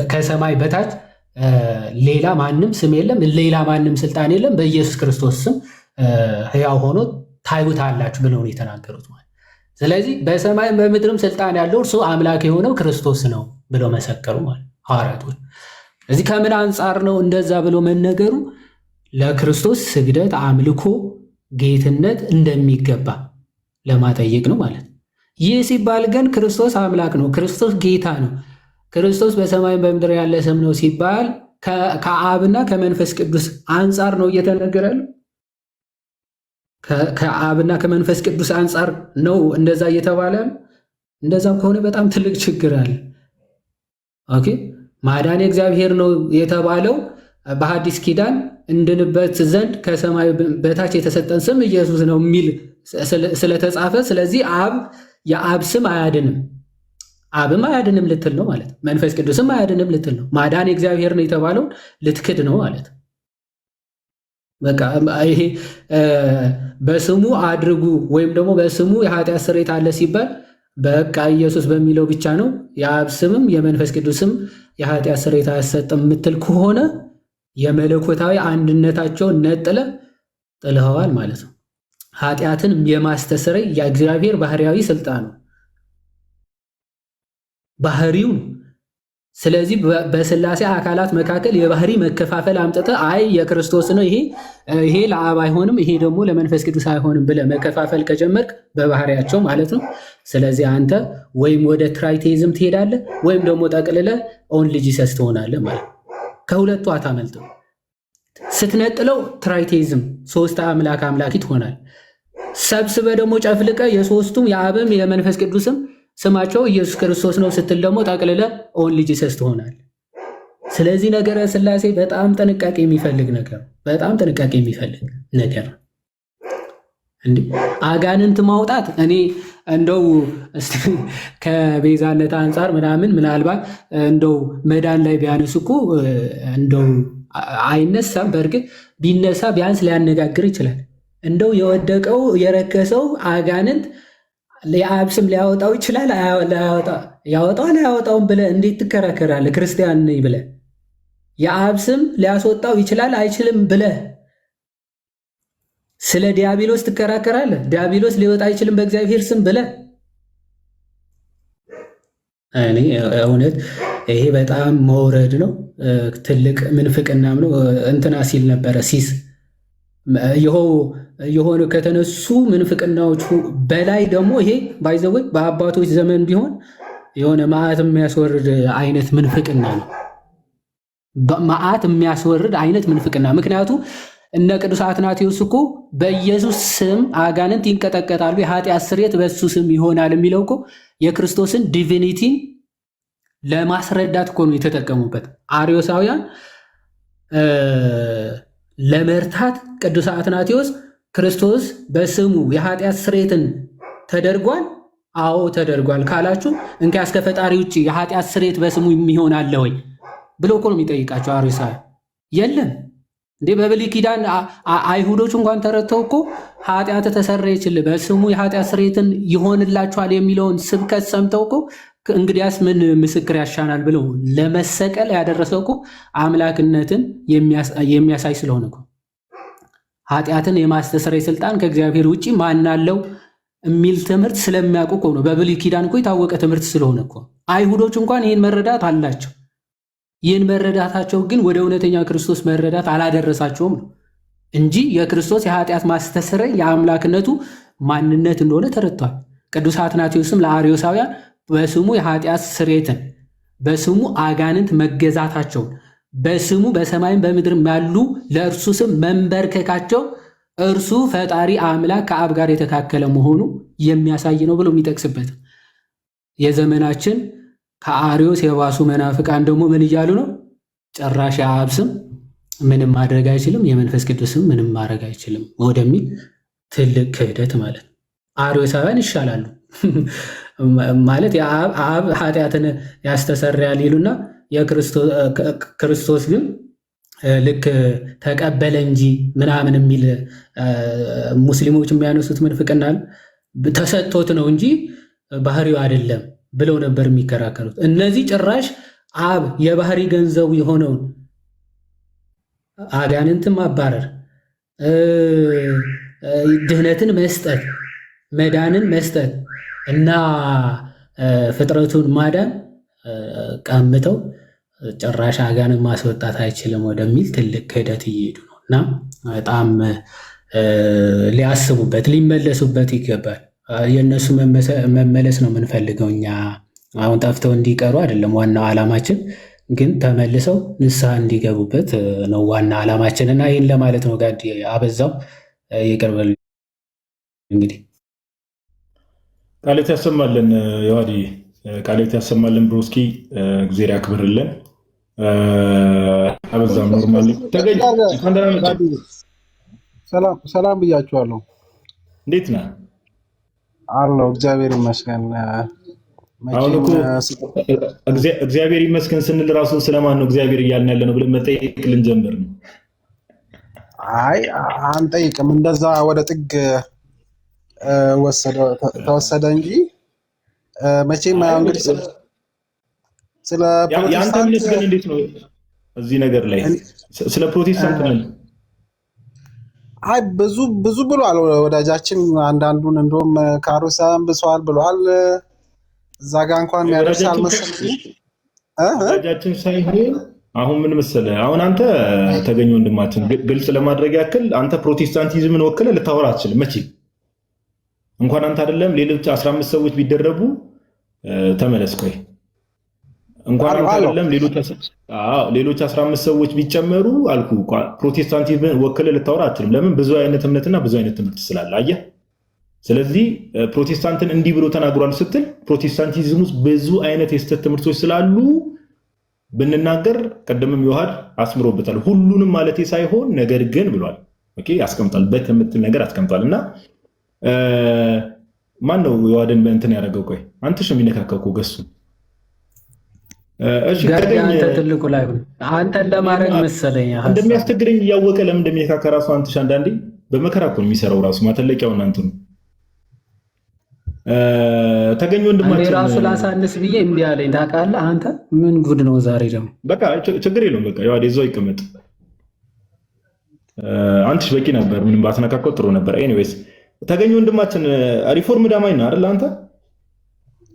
ከሰማይ በታች ሌላ ማንም ስም የለም፣ ሌላ ማንም ስልጣን የለም፣ በኢየሱስ ክርስቶስ ስም ሕያው ሆኖ ታዩታላችሁ ብለው ነው የተናገሩት ማለት። ስለዚህ በሰማይም በምድርም ስልጣን ያለው እርሱ አምላክ የሆነው ክርስቶስ ነው ብለው መሰከሩ ማለት ሐዋርያቶች። እዚህ ከምን አንጻር ነው እንደዛ ብሎ መነገሩ? ለክርስቶስ ስግደት፣ አምልኮ፣ ጌትነት እንደሚገባ ለማጠየቅ ነው ማለት። ይህ ሲባል ግን ክርስቶስ አምላክ ነው፣ ክርስቶስ ጌታ ነው፣ ክርስቶስ በሰማይም በምድር ያለ ስም ነው ሲባል ከአብና ከመንፈስ ቅዱስ አንጻር ነው እየተነገረ ያለው። ከአብና ከመንፈስ ቅዱስ አንጻር ነው እንደዛ እየተባለ። እንደዛም ከሆነ በጣም ትልቅ ችግር አለ። ኦኬ ማዳን እግዚአብሔር ነው የተባለው በሐዲስ ኪዳን እንድንበት ዘንድ ከሰማይ በታች የተሰጠን ስም ኢየሱስ ነው የሚል ስለተጻፈ፣ ስለዚህ የአብ ስም አያድንም፣ አብም አያድንም ልትል ነው ማለት ነው። መንፈስ ቅዱስም አያድንም ልትል ነው። ማዳን እግዚአብሔር ነው የተባለው ልትክድ ነው ማለት ነው። በቃ ይሄ በስሙ አድርጉ ወይም ደግሞ በስሙ የኃጢአት ስርየት አለ ሲባል በቃ ኢየሱስ በሚለው ብቻ ነው የአብ ስምም የመንፈስ ቅዱስም የኃጢአት ስርየት አይሰጥም የምትል ከሆነ የመለኮታዊ አንድነታቸውን ጥለኸዋል ማለት ነው። ኃጢአትን የማስተስረይ የእግዚአብሔር ባህሪያዊ ስልጣን ነው፣ ባህሪው ነው። ስለዚህ በስላሴ አካላት መካከል የባህሪ መከፋፈል አምጥተህ አይ የክርስቶስ ነው ይሄ ለአብ አይሆንም ይሄ ደግሞ ለመንፈስ ቅዱስ አይሆንም ብለህ መከፋፈል ከጀመርክ በባህሪያቸው ማለት ነው። ስለዚህ አንተ ወይም ወደ ትራይቴዝም ትሄዳለህ ወይም ደግሞ ጠቅልለህ ኦንሊ ጂሰስ ትሆናለህ ማለት ነው። ከሁለቱ አታመልጥም። ስትነጥለው ትራይቴዝም ሶስት አምላኪ ትሆናል። ሰብስበህ ደግሞ ጨፍልቀህ የሶስቱም የአብም የመንፈስ ቅዱስም ስማቸው ኢየሱስ ክርስቶስ ነው ስትል ደግሞ ጠቅልለህ ኦንሊ ጂሰስ ትሆናለህ። ስለዚህ ነገረ ስላሴ በጣም ጥንቃቄ የሚፈልግ ነገር፣ በጣም ጥንቃቄ የሚፈልግ ነገር። እንዴ አጋንንት ማውጣት እኔ እንደው ከቤዛነት አንጻር ምናልባት እንደው መዳን ላይ ቢያነሱ እኮ እንደው አይነሳም። በእርግጥ ቢነሳ ቢያንስ ሊያነጋግር ይችላል። እንደው የወደቀው የረከሰው አጋንንት የአብ ስም ሊያወጣው ይችላል፣ ያወጣዋል አያወጣውም ብለህ እንዴት ትከራከራለህ? ክርስቲያን ነኝ ብለህ የአብ ስም ሊያስወጣው ይችላል አይችልም ብለህ ስለ ዲያብሎስ ትከራከራለህ? ዲያብሎስ ሊወጣ አይችልም በእግዚአብሔር ስም ብለህ። እኔ እውነት ይሄ በጣም መውረድ ነው፣ ትልቅ ምንፍቅናም ነው። እንትና ሲል ነበረ ሲስ የሆነ ከተነሱ ምንፍቅናዎቹ በላይ ደግሞ ይሄ ባይዘወይ በአባቶች ዘመን ቢሆን የሆነ መዓት የሚያስወርድ አይነት ምንፍቅና ነው። መዓት የሚያስወርድ አይነት ምንፍቅና። ምክንያቱ እነ ቅዱስ አትናቴዎስ እኮ በኢየሱስ ስም አጋንንት ይንቀጠቀጣሉ፣ የኃጢአት ስርየት በሱ ስም ይሆናል የሚለው እኮ የክርስቶስን ዲቪኒቲን ለማስረዳት እኮ ነው የተጠቀሙበት። አርዮሳውያን ለመርታት ቅዱስ አትናቴዎስ ክርስቶስ በስሙ የኃጢአት ስርየትን ተደርጓል፣ አዎ ተደርጓል ካላችሁ እንኪያስ ከፈጣሪ ውጭ የኃጢአት ስርየት በስሙ የሚሆን አለ ወይ ብሎ እኮ ነው የሚጠይቃቸው አርዮሳውያን። የለም እንዴ በብሉይ ኪዳን አይሁዶች እንኳን ተረድተው እኮ ኃጢአት ተሰረየችልህ በስሙ የኃጢአት ስርየትን ይሆንላችኋል የሚለውን ስብከት ሰምተው እኮ እንግዲያስ ምን ምስክር ያሻናል ብለው ለመሰቀል ያደረሰው እኮ አምላክነትን የሚያሳይ ስለሆነ እኮ ኃጢአትን የማስተስረይ ስልጣን ከእግዚአብሔር ውጭ ማን አለው የሚል ትምህርት ስለሚያውቁ እኮ ነው። በብሉይ ኪዳን እኮ የታወቀ ትምህርት ስለሆነ እኮ አይሁዶች እንኳን ይህን መረዳት አላቸው። ይህን መረዳታቸው ግን ወደ እውነተኛ ክርስቶስ መረዳት አላደረሳቸውም ነው እንጂ የክርስቶስ የኃጢአት ማስተሰረይ የአምላክነቱ ማንነት እንደሆነ ተረድቷል። ቅዱስ አትናቴዎስም ለአርዮሳውያን በስሙ የኃጢአት ስርየትን፣ በስሙ አጋንንት መገዛታቸውን፣ በስሙ በሰማይም በምድርም ያሉ ለእርሱ ስም መንበርከካቸው እርሱ ፈጣሪ አምላክ ከአብ ጋር የተካከለ መሆኑ የሚያሳይ ነው ብሎ የሚጠቅስበት የዘመናችን ከአርዮስ የባሱ መናፍቃን ደግሞ ምን እያሉ ነው? ጭራሽ የአብ ስም ምንም ማድረግ አይችልም፣ የመንፈስ ቅዱስም ምንም ማድረግ አይችልም ወደሚል ትልቅ ክህደት ማለት ነው። አርዮሳውያን ይሻላሉ ማለት የአብ ኃጢአትን ያስተሰርያል ይሉና ክርስቶስ ግን ልክ ተቀበለ እንጂ ምናምን የሚል ሙስሊሞች የሚያነሱት ምንፍቅና ተሰጥቶት ነው እንጂ ባህሪው አይደለም ብለው ነበር የሚከራከሩት። እነዚህ ጭራሽ አብ የባህሪ ገንዘቡ የሆነውን አጋንንትን ማባረር፣ ድህነትን መስጠት፣ መዳንን መስጠት እና ፍጥረቱን ማዳን ቀምተው ጭራሽ አጋንን ማስወጣት አይችልም ወደሚል ትልቅ ክህደት እየሄዱ ነው እና በጣም ሊያስቡበት ሊመለሱበት ይገባል። የእነሱ መመለስ ነው የምንፈልገው እኛ። አሁን ጠፍተው እንዲቀሩ አይደለም ዋናው ዓላማችን፣ ግን ተመልሰው ንስሐ እንዲገቡበት ነው ዋና ዓላማችን እና ይህን ለማለት ነው። ጋድ አበዛው ይቅርበል። እንግዲህ ቃሌት ያሰማልን፣ ዮሐዲ ቃሌት ያሰማልን። ብሮስኪ እግዜር ያክብርልን። አበዛም ኖርማሊ ተገኝ። ሰላም ብያችኋለሁ። እንዴት ነህ? አለሁ እግዚአብሔር ይመስገን። አሁን እኮ እግዚአብሔር ይመስገን ስንል ራሱ ስለማን ነው እግዚአብሔር እያልን ያለ ነው ብለን መጠየቅ ልንጀምር ነው። አይ አንጠይቅም፣ እንደዛ ወደ ጥግ ተወሰደ እንጂ መቼም እንግዲህ ስለ ፕሮቴስታንት ግን እንዴት ነው እዚህ ነገር ላይ ስለ ፕሮቴስታንት ምን አይ ብዙ ብሏል ወዳጃችን። አንዳንዱን እንደውም ከአርዮሳውያን ብሷል ብሏል። እዛ ጋር እንኳን ያደርሳል መሰለኝ ወዳጃችን ሳይሆን አሁን ምን መሰለህ፣ አሁን አንተ ተገኘ ወንድማችን ግልጽ ለማድረግ ያክል አንተ ፕሮቴስታንቲዝምን ወክለህ ልታወራ አትችልም። መቼ እንኳን አንተ አይደለም ሌሎች 15 ሰዎች ቢደረጉ ተመለስ ቆይ እንኳን አንተ አይደለም ሌሎች 15 ሰዎች ቢጨመሩ አልኩ ፕሮቴስታንቲዝምን ወክለህ ልታወራ አትችልም። ለምን? ብዙ አይነት እምነትና ብዙ አይነት ትምህርት ስላለ አየህ። ስለዚህ ፕሮቴስታንትን እንዲህ ብሎ ተናግሯል ስትል ፕሮቴስታንቲዝም ውስጥ ብዙ አይነት የስተት ትምህርቶች ስላሉ ብንናገር ቀደምም ዮሐድ አስምሮበታል። ሁሉንም ማለቴ ሳይሆን ነገር ግን ብሏል። ኦኬ ያስቀምጣል በትምትል ነገር አስቀምጣል። እና ማን ነው ዮሐድን በእንትን ያደረገው? ቆይ አንተሽ የሚነካከው እኮ ገሱ እሺ አንተ ትልቁ ላይ አንተ ለማድረግ መሰለኝ እንደሚያስቸግረኝ እያወቀ ለምን እንደሚነካከ ራሱ አንተሽ አንዳንዴ በመከራ እኮ ነው የሚሰራው ራሱ ማተለቂያው እናንተ ነው ተገኘ ወንድማችን ራሱ ላሳንስ ብዬ እምቢ አለኝ። ታውቃለህ አንተ ምን ጉድ ነው ዛሬ ደግሞ። በቃ ችግር የለውም በቃ ያው እዛው ይቀመጥ። አንተሽ በቂ ነበር፣ ምንም ባትነካከው ጥሩ ነበር። ኤኒዌይስ ተገኘ ወንድማችን ሪፎርም ዳማኝ ነው አይደል አንተ?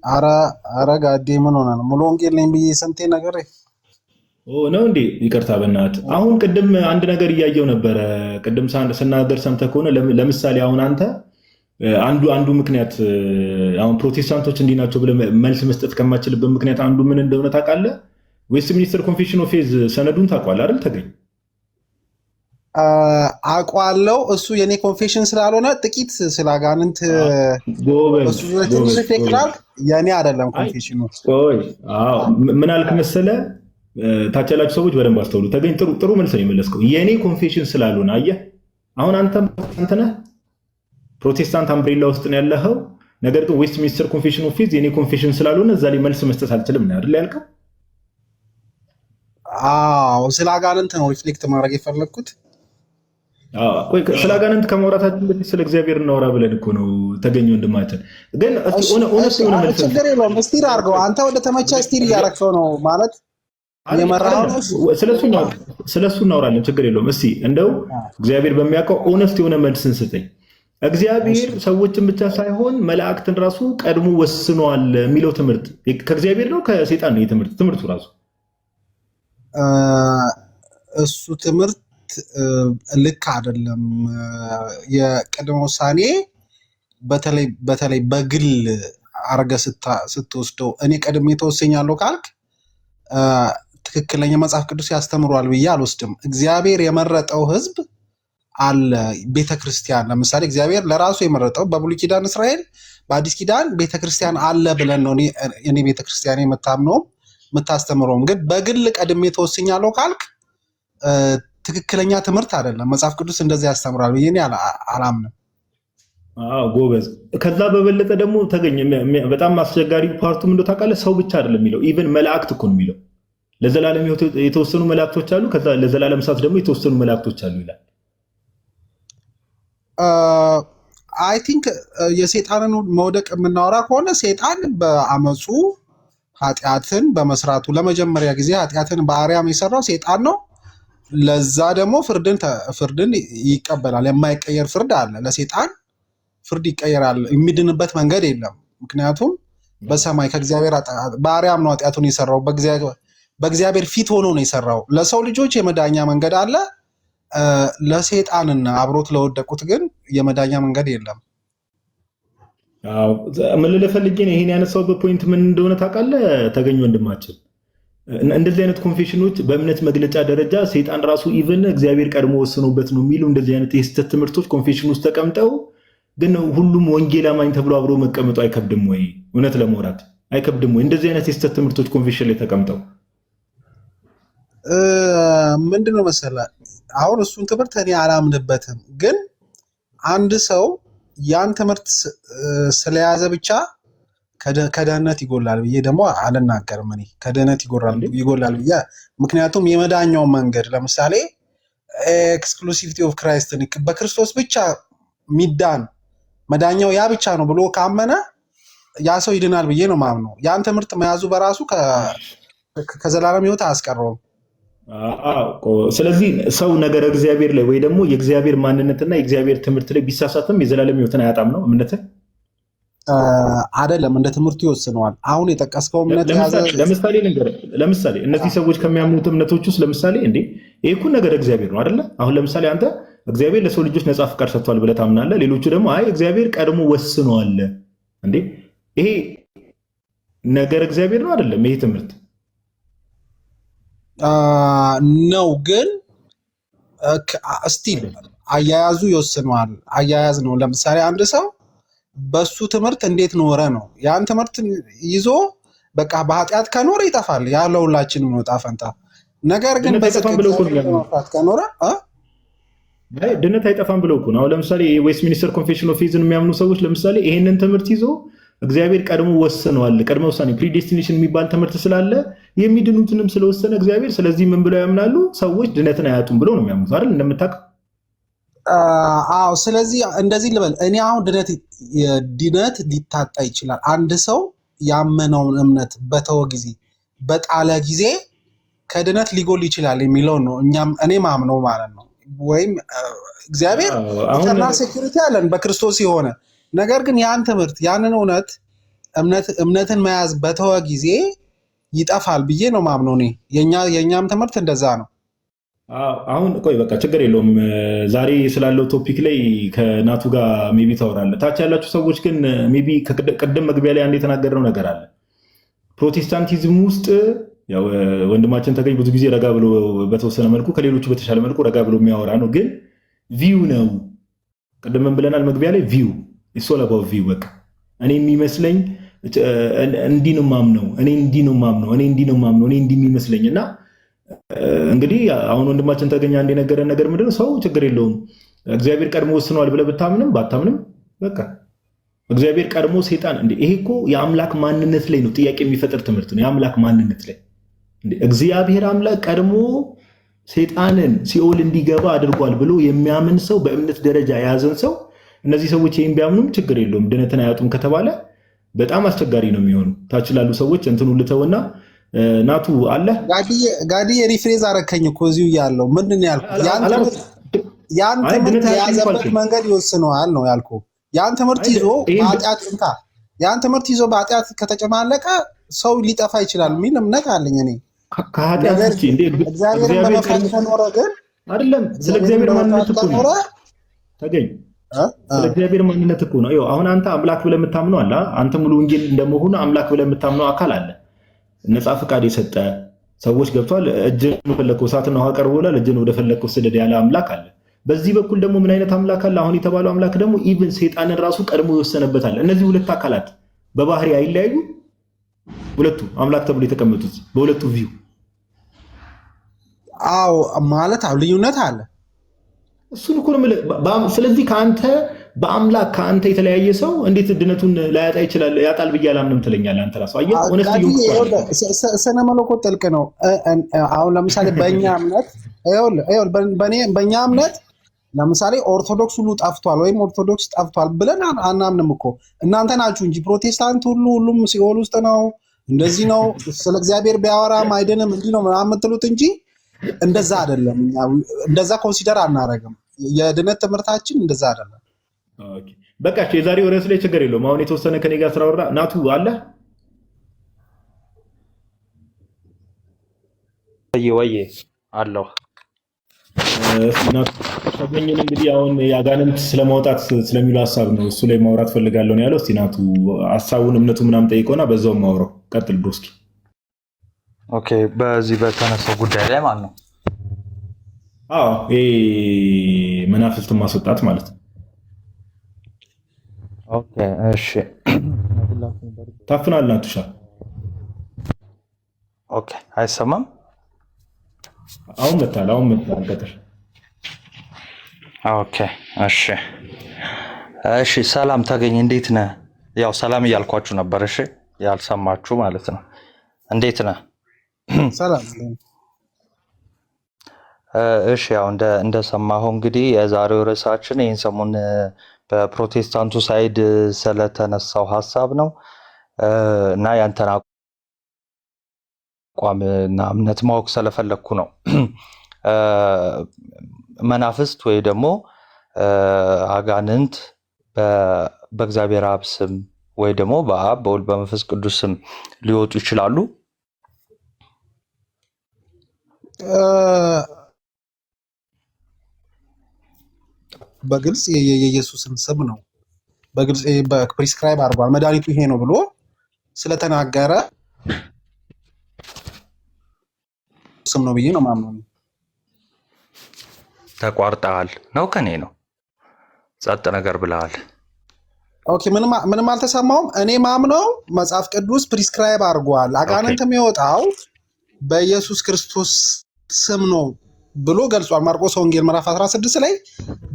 አረ ጋዴ ምን ሆነ ነው ሙሉ ወንጌል ነኝ ብዬ ስንቴ ነገር ነው እንዴ? ይቅርታ በእናትህ። አሁን ቅድም አንድ ነገር እያየው ነበረ። ቅድም ስናገር ሰምተህ ከሆነ ለምሳሌ አሁን አንተ አንዱ ምክንያት አሁን ፕሮቴስታንቶች እንዲህ ናቸው ብለህ መልስ መስጠት ከማችልበት ምክንያት አንዱ ምን እንደሆነ ታውቃለህ? ዌስትሚኒስተር ኮንፌሽን ኦፍ ፌዝ ሰነዱን ታውቀዋለህ አይደል? ተገኝ አውቀዋለሁ። እሱ የኔ ኮንፌሽን ስላልሆነ ጥቂት ስላጋንንት እሱ ይፈቅዳል። የኔ አይደለም ኮንፌሽኑ። ምን አልክ መሰለህ? ታች ያላችሁ ሰዎች በደንብ አስተውሉ። ተገኝ ጥሩ መልስ ነው የመለስከው። የኔ ኮንፌሽን ስላልሆነ አየህ፣ አሁን አንተ ነህ ፕሮቴስታንት አምብሬላ ውስጥ ነው ያለኸው። ነገር ግን ዌስትሚኒስተር ኮንፌሽን ኦፍ ፌዝ የኔ ኮንፌሽን ስላልሆነ እዛ ላይ መልስ መስጠት አልችልም ነው አይደል ያልከው? ስለ አጋንንት ነው ሪፍሌክት ማድረግ የፈለግኩት። ስለ አጋንንት ከማውራታችን በፊት ስለ እግዚአብሔር እናወራ ብለን እኮ ነው ተገኘ ወንድማችን። ግን ችግር የለውም እስቲር አድርገው አንተ ወደ ተመቻ እስቲር እያረግፈው ነው ማለት ስለሱ እናወራለን። ችግር የለውም። እስቲ እንደው እግዚአብሔር በሚያውቀው ኦነስት የሆነ መልስን ስጠኝ። እግዚአብሔር ሰዎችን ብቻ ሳይሆን መላእክትን ራሱ ቀድሞ ወስኗል የሚለው ትምህርት ከእግዚአብሔር ነው ከሰይጣን ነው? ትምህርቱ ራሱ እሱ ትምህርት ልክ አይደለም። የቅድመ ውሳኔ በተለይ በግል አርገ ስትወስደው እኔ ቀድሜ ተወሰኛለሁ ካልክ ትክክለኛ መጽሐፍ ቅዱስ ያስተምሯል ብዬ አልወስድም። እግዚአብሔር የመረጠው ህዝብ አለ። ቤተክርስቲያን ለምሳሌ እግዚአብሔር ለራሱ የመረጠው በብሉይ ኪዳን እስራኤል፣ በአዲስ ኪዳን ቤተክርስቲያን አለ ብለን ነው እኔ ቤተክርስቲያን የምታምነውም የምታስተምረውም። ግን በግል ቀድሜ ተወሰኛለሁ ካልክ ትክክለኛ ትምህርት አይደለም። መጽሐፍ ቅዱስ እንደዚህ ያስተምራል ብዬ እኔ አላምንም። ጎበዝ። ከዛ በበለጠ ደግሞ ተገኘ በጣም አስቸጋሪ ፓርቱ ምንድነው ታውቃለህ? ሰው ብቻ አይደለም የሚለው ኢቭን መላእክት እኮ ነው የሚለው። ለዘላለም የተወሰኑ መላእክቶች አሉ፣ ከዛ ለዘላለም እሳት ደግሞ የተወሰኑ መላእክቶች አሉ ይላል። አይ ቲንክ የሰይጣንን መውደቅ የምናወራ ከሆነ ሰይጣን በአመፁ ኃጢአትን በመስራቱ ለመጀመሪያ ጊዜ ኃጢአትን በአርያም የሰራው ሰይጣን ነው። ለዛ ደግሞ ፍርድን ይቀበላል። የማይቀየር ፍርድ አለ። ለሰይጣን ፍርድ ይቀየራል። የሚድንበት መንገድ የለም። ምክንያቱም በሰማይ ከእግዚአብሔር በአርያም ነው ኃጢአቱን የሰራው። በእግዚአብሔር ፊት ሆኖ ነው የሰራው። ለሰው ልጆች የመዳኛ መንገድ አለ። ለሰይጣንና አብሮት ለወደቁት ግን የመዳኛ መንገድ የለም። ምን ልፈልግ ነው ይሄን ያነሳውበት ፖይንት ምን እንደሆነ ታውቃለህ? ተገኝ ወንድማችን፣ እንደዚህ አይነት ኮንፌሽኖች በእምነት መግለጫ ደረጃ ሰይጣን ራሱ ኢቭን እግዚአብሔር ቀድሞ ወስኖበት ነው የሚሉ እንደዚህ አይነት የስተት ትምህርቶች ኮንፌሽን ውስጥ ተቀምጠው ግን ሁሉም ወንጌል አማኝ ተብሎ አብሮ መቀመጡ አይከብድም ወይ? እውነት ለመውራት አይከብድም ወይ? እንደዚህ አይነት የስተት ትምህርቶች ኮንፌሽን ላይ ተቀምጠው ምንድነው መሰለህ አሁን እሱን ትምህርት እኔ አላምንበትም። ግን አንድ ሰው ያን ትምህርት ስለያዘ ብቻ ከደህንነት ይጎላል ብዬ ደግሞ አልናገርም። እኔ ከደህንነት ይጎላል ብዬ ምክንያቱም የመዳኛው መንገድ ለምሳሌ ኤክስክሉሲቪቲ ኦፍ ክራይስት በክርስቶስ ብቻ ሚዳን መዳኛው ያ ብቻ ነው ብሎ ካመነ ያ ሰው ይድናል ብዬ ነው ማምነው። ያን ትምህርት መያዙ በራሱ ከዘላለም ሕይወት አያስቀረውም። ስለዚህ ሰው ነገር እግዚአብሔር ላይ ወይ ደግሞ የእግዚአብሔር ማንነትና የእግዚአብሔር ትምህርት ላይ ቢሳሳትም የዘላለም ሕይወትን አያጣም ነው እምነትህ? አይደለም፣ እንደ ትምህርቱ ይወስነዋል። አሁን የጠቀስከው እምነት ለምሳሌ እነዚህ ሰዎች ከሚያምኑት እምነቶች ውስጥ ለምሳሌ እንዴ ይሄ እኮ ነገር እግዚአብሔር ነው አይደለ? አሁን ለምሳሌ አንተ እግዚአብሔር ለሰው ልጆች ነፃ ፍቃድ ሰጥቷል ብለህ ታምናለህ። ሌሎቹ ደግሞ አይ እግዚአብሔር ቀድሞ ወስኗል። እንዴ ይሄ ነገር እግዚአብሔር ነው አይደለም? ይሄ ትምህርት ነው ግን ስቲል አያያዙ ይወስነዋል። አያያዝ ነው። ለምሳሌ አንድ ሰው በሱ ትምህርት እንዴት ኖረ ነው። ያን ትምህርት ይዞ በቃ በኃጢአት ከኖረ ይጠፋል። ያ ለሁላችንም ነው ዕጣ ፈንታ። ነገር ግን ከኖረ ድነት አይጠፋም ብለው እኮ ነው። አሁን ለምሳሌ የዌስትሚኒስተር ኮንፌሽን ኦፍ ፌዝን የሚያምኑ ሰዎች ለምሳሌ ይሄንን ትምህርት ይዞ እግዚአብሔር ቀድሞ ወስነዋል፣ ቅድመ ውሳኔ ፕሪዴስቲኔሽን የሚባል ትምህርት ስላለ የሚድኑትንም ስለወሰነ እግዚአብሔር፣ ስለዚህ ምን ብለው ያምናሉ? ሰዎች ድነትን አያጡም ብለው ነው የሚያምኑት አይደል? እንደምታውቀው አዎ። ስለዚህ እንደዚህ ልበል እኔ አሁን ድነት ሊታጣ ይችላል። አንድ ሰው ያመነውን እምነት በተወ ጊዜ በጣለ ጊዜ ከድነት ሊጎል ይችላል የሚለው ነው እኔ ማምነው ማለት ነው። ወይም እግዚአብሔር ኢተርና ሴኩሪቲ አለን በክርስቶስ የሆነ ነገር ግን ያን ትምህርት ያንን እምነትን መያዝ በተወ ጊዜ ይጠፋል ብዬ ነው ማምነው እኔ። የኛም ትምህርት እንደዛ ነው። አሁን ቆይ በቃ ችግር የለውም። ዛሬ ስላለው ቶፒክ ላይ ከናቱ ጋር ሜቢ ታወራለህ። ታች ያላችሁ ሰዎች ግን ሜቢ ቅድም መግቢያ ላይ አንድ የተናገርነው ነገር አለ። ፕሮቴስታንቲዝም ውስጥ ያው ወንድማችን ተገኝ ብዙ ጊዜ ረጋ ብሎ በተወሰነ መልኩ ከሌሎቹ በተሻለ መልኩ ረጋ ብሎ የሚያወራ ነው። ግን ቪው ነው። ቅድም ብለናል መግቢያ ላይ ቪው ኢሶል አባው ቪው። በቃ እኔ የሚመስለኝ እንዲህ ነው የማምነው፣ እኔ እንዲህ ነው የማምነው፣ እኔ እንዲህ ነው የማምነው፣ እኔ እንዲህ የሚመስለኝ እና እንግዲህ አሁን ወንድማችን ተገኛ አንድ የነገረን ነገር ምንድነው? ሰው ችግር የለውም እግዚአብሔር ቀድሞ ወስነዋል ብለህ ብታምንም ባታምንም በቃ እግዚአብሔር ቀድሞ ሰይጣን እንዴ ይሄ እኮ የአምላክ ማንነት ላይ ነው ጥያቄ የሚፈጥር ትምህርት ነው። የአምላክ ማንነት ላይ እግዚአብሔር አምላክ ቀድሞ ሰይጣንን ሲኦል እንዲገባ አድርጓል ብሎ የሚያምን ሰው በእምነት ደረጃ የያዘን ሰው እነዚህ ሰዎች ይሄን ቢያምኑም ችግር የለውም ድነትን አያጡም ከተባለ በጣም አስቸጋሪ ነው የሚሆኑ። ታች ላሉ ሰዎች እንትኑ ልተውና ናቱ አለ ጋዲ ሪፍሬዝ አረከኝ እኮ እዚሁ ያለው ምንድን ነው ያልኩት? ያን ትምህርት የያዘበት መንገድ ይወስነዋል ነው ያልኩህ። ያን ትምህርት ይዞ በኃጢአት ከተጨማለቀ ሰው ሊጠፋ ይችላል የሚል እምነት አለኝ እኔ። እግዚአብሔርን በመፍራት ከኖረ ግን አይደለም። ስለ እግዚአብሔር ማንነት እኮ ነው ተገኝ። ስለ እግዚአብሔር ማንነት እኮ ነው። አሁን አንተ አምላክ ብለህ የምታምነው አለ። አንተ ሙሉ ወንጌል እንደመሆኑ አምላክ ብለህ የምታምነው አካል አለ። ነፃ ፈቃድ የሰጠ ሰዎች ገብቷል። እጅን ወደፈለከው እሳትና ውሃ ቀርቦላል፣ እጅን ወደፈለከው ስደድ ያለ አምላክ አለ። በዚህ በኩል ደግሞ ምን አይነት አምላክ አለ? አሁን የተባለው አምላክ ደግሞ ኢቭን ሰይጣንን ራሱ ቀድሞ ይወሰነበታል። እነዚህ ሁለት አካላት በባህሪ አይለያዩ፣ ሁለቱ አምላክ ተብሎ የተቀመጡት በሁለቱ ቪው። አዎ ማለት ልዩነት አለ። እሱን እኮ ነው የምልህ። ስለዚህ ከአንተ በአምላክ ከአንተ የተለያየ ሰው እንዴት ድነቱን ላያጣ ይችላል? ያጣል ብዬ አላምንም ትለኛለህ አንተ ራስህ። አየህ ስነ መለኮት ጥልቅ ነው። አሁን ለምሳሌ በእኛ እምነት ለምሳሌ ኦርቶዶክስ ሁሉ ጠፍቷል ወይም ኦርቶዶክስ ጠፍቷል ብለን አናምንም እኮ። እናንተ ናችሁ እንጂ ፕሮቴስታንት ሁሉም ሲኦል ውስጥ ነው እንደዚህ ነው ስለ እግዚአብሔር ቢያወራም አይደለም እንዲህ ነው ምናምን የምትሉት እንጂ እንደዛ አይደለም። እንደዛ ኮንሲደር አናረግም። የድነት ትምህርታችን እንደዛ አይደለም። ኦኬ በቃ የዛሬው ርዕስ ላይ ችግር የለውም። አሁን የተወሰነ ከኔ ጋር ስራወራ ናቱ አለ ወይ አለው ናቱ ታገኘን። እንግዲህ አሁን ያጋንንት ስለማውጣት ስለሚሉ ሐሳብ ነው እሱ ላይ ማውራት ፈልጋለሁ ነው ያለው። እስቲ ናቱ ሐሳቡን እምነቱ ምናምን ጠይቆና በዛው ማውራው ቀጥል ብሮስኪ። ኦኬ በዚህ በተነሳው ጉዳይ ላይ ማለት ነው። አዎ መናፍስት ማስወጣት ማለት ነው። ኦኬ እሺ ታፍናል ናቱሻ። ኦኬ አይሰማም። አሁን መጣል ቀጥል። ኦኬ እሺ ሰላም ታገኝ፣ እንዴት ነህ? ያው ሰላም እያልኳችሁ ነበር። እሺ ያልሰማችሁ ማለት ነው። እንዴት ነህ? ሰላም። እሺ ያው እንደሰማኸው እንግዲህ የዛሬው ርዕሳችን ይህን ሰሞን በፕሮቴስታንቱ ሳይድ ስለተነሳው ሐሳብ ነው እና ያንተን አቋምና እምነት ማወቅ ስለፈለኩ ነው። መናፍስት ወይ ደግሞ አጋንንት በእግዚአብሔር አብ ስም ወይ ደግሞ በአብ በወልድ በመንፈስ ቅዱስ ስም ሊወጡ ይችላሉ? በግልጽ የኢየሱስን ስም ነው በግልጽ በፕሪስክራይብ አድርጓል። መድኃኒቱ ይሄ ነው ብሎ ስለተናገረ ስም ነው ብዬ ነው ማምነው። ተቋርጠሃል ነው ከኔ ነው ጸጥ ነገር ብለሃል። ኦኬ ምንም አልተሰማውም። እኔ ማምነው መጽሐፍ ቅዱስ ፕሪስክራይብ አድርጓል። አጋንንት የሚወጣው በኢየሱስ ክርስቶስ ስም ነው ብሎ ገልጿል። ማርቆስ ወንጌል ምዕራፍ 16 ላይ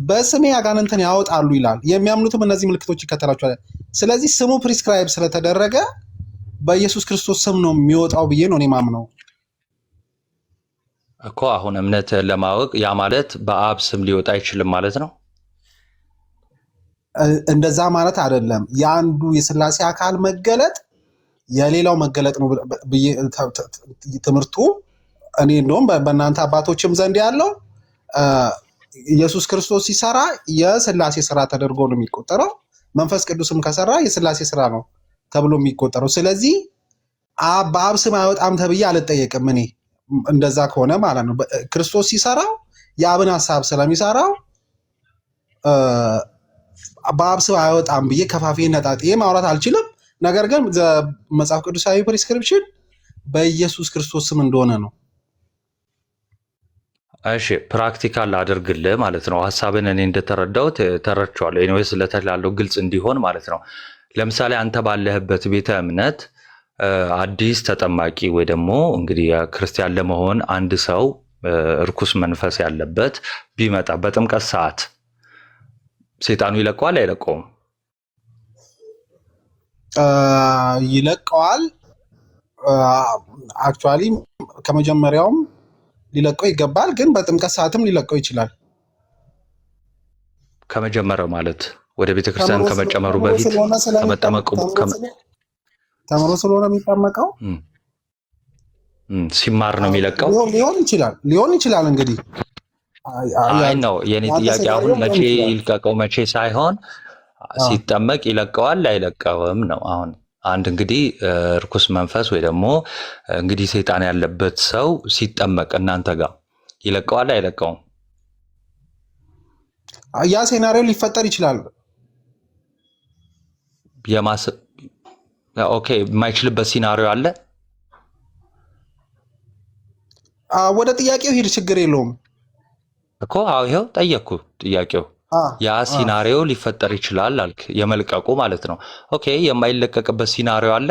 በስሜ አጋንንትን ያወጣሉ ይላል። የሚያምኑትም እነዚህ ምልክቶች ይከተላቸዋል። ስለዚህ ስሙ ፕሪስክራይብ ስለተደረገ በኢየሱስ ክርስቶስ ስም ነው የሚወጣው ብዬ ነው እኔ ማምነው እኮ። አሁን እምነት ለማወቅ ያ ማለት በአብ ስም ሊወጣ አይችልም ማለት ነው? እንደዛ ማለት አይደለም። የአንዱ የሥላሴ አካል መገለጥ የሌላው መገለጥ ነው ብዬ ትምህርቱ እኔ እንደውም በእናንተ አባቶችም ዘንድ ያለው ኢየሱስ ክርስቶስ ሲሰራ የሥላሴ ስራ ተደርጎ ነው የሚቆጠረው። መንፈስ ቅዱስም ከሰራ የሥላሴ ስራ ነው ተብሎ የሚቆጠረው። ስለዚህ በአብ ስም አይወጣም ተብዬ አልጠየቅም እኔ እንደዛ ከሆነ ማለት ነው። ክርስቶስ ሲሰራው የአብን ሐሳብ ስለሚሰራው በአብ ስም አይወጣም ብዬ ከፋፌ ነጣጤ ማውራት አልችልም። ነገር ግን መጽሐፍ ቅዱሳዊ ፕሪስክሪፕሽን በኢየሱስ ክርስቶስ ስም እንደሆነ ነው። እሺ ፕራክቲካል አድርግልህ ማለት ነው። ሐሳብን እኔ እንደተረዳሁት ተረድቼዋለሁ። ኤኒዌይስ ለተላለው ግልጽ እንዲሆን ማለት ነው። ለምሳሌ አንተ ባለህበት ቤተ እምነት አዲስ ተጠማቂ ወይ ደግሞ እንግዲህ ክርስቲያን ለመሆን አንድ ሰው እርኩስ መንፈስ ያለበት ቢመጣ በጥምቀት ሰዓት ሰይጣኑ ይለቀዋል አይለቀውም? ይለቀዋል። አክቹዋሊ ከመጀመሪያውም ሊለቀው ይገባል፣ ግን በጥምቀት ሰዓትም ሊለቀው ይችላል። ከመጀመሪያው ማለት ወደ ቤተክርስቲያን ከመጨመሩ በፊት ተምሮ ስለሆነ የሚጠመቀው ሲማር ነው የሚለቀው። ሊሆን ይችላል እንግዲህ አይ ነው የኔ ጥያቄ አሁን መቼ ይልቀቀው መቼ ሳይሆን ሲጠመቅ ይለቀዋል አይለቀውም ነው። አሁን አንድ እንግዲህ ርኩስ መንፈስ ወይ ደግሞ እንግዲህ ሰይጣን ያለበት ሰው ሲጠመቅ እናንተ ጋር ይለቀዋል አይለቀውም? ያ ሴናሪዮ ሊፈጠር ይችላል። ኦኬ የማይችልበት ሲናሪዮ አለ። ወደ ጥያቄው ሂድ፣ ችግር የለውም እኮ አዎ ይኸው ጠየቅኩ። ጥያቄው ያ ሲናሪዮ ሊፈጠር ይችላል አልክ፣ የመልቀቁ ማለት ነው። ኦኬ የማይለቀቅበት ሲናሪዮ አለ?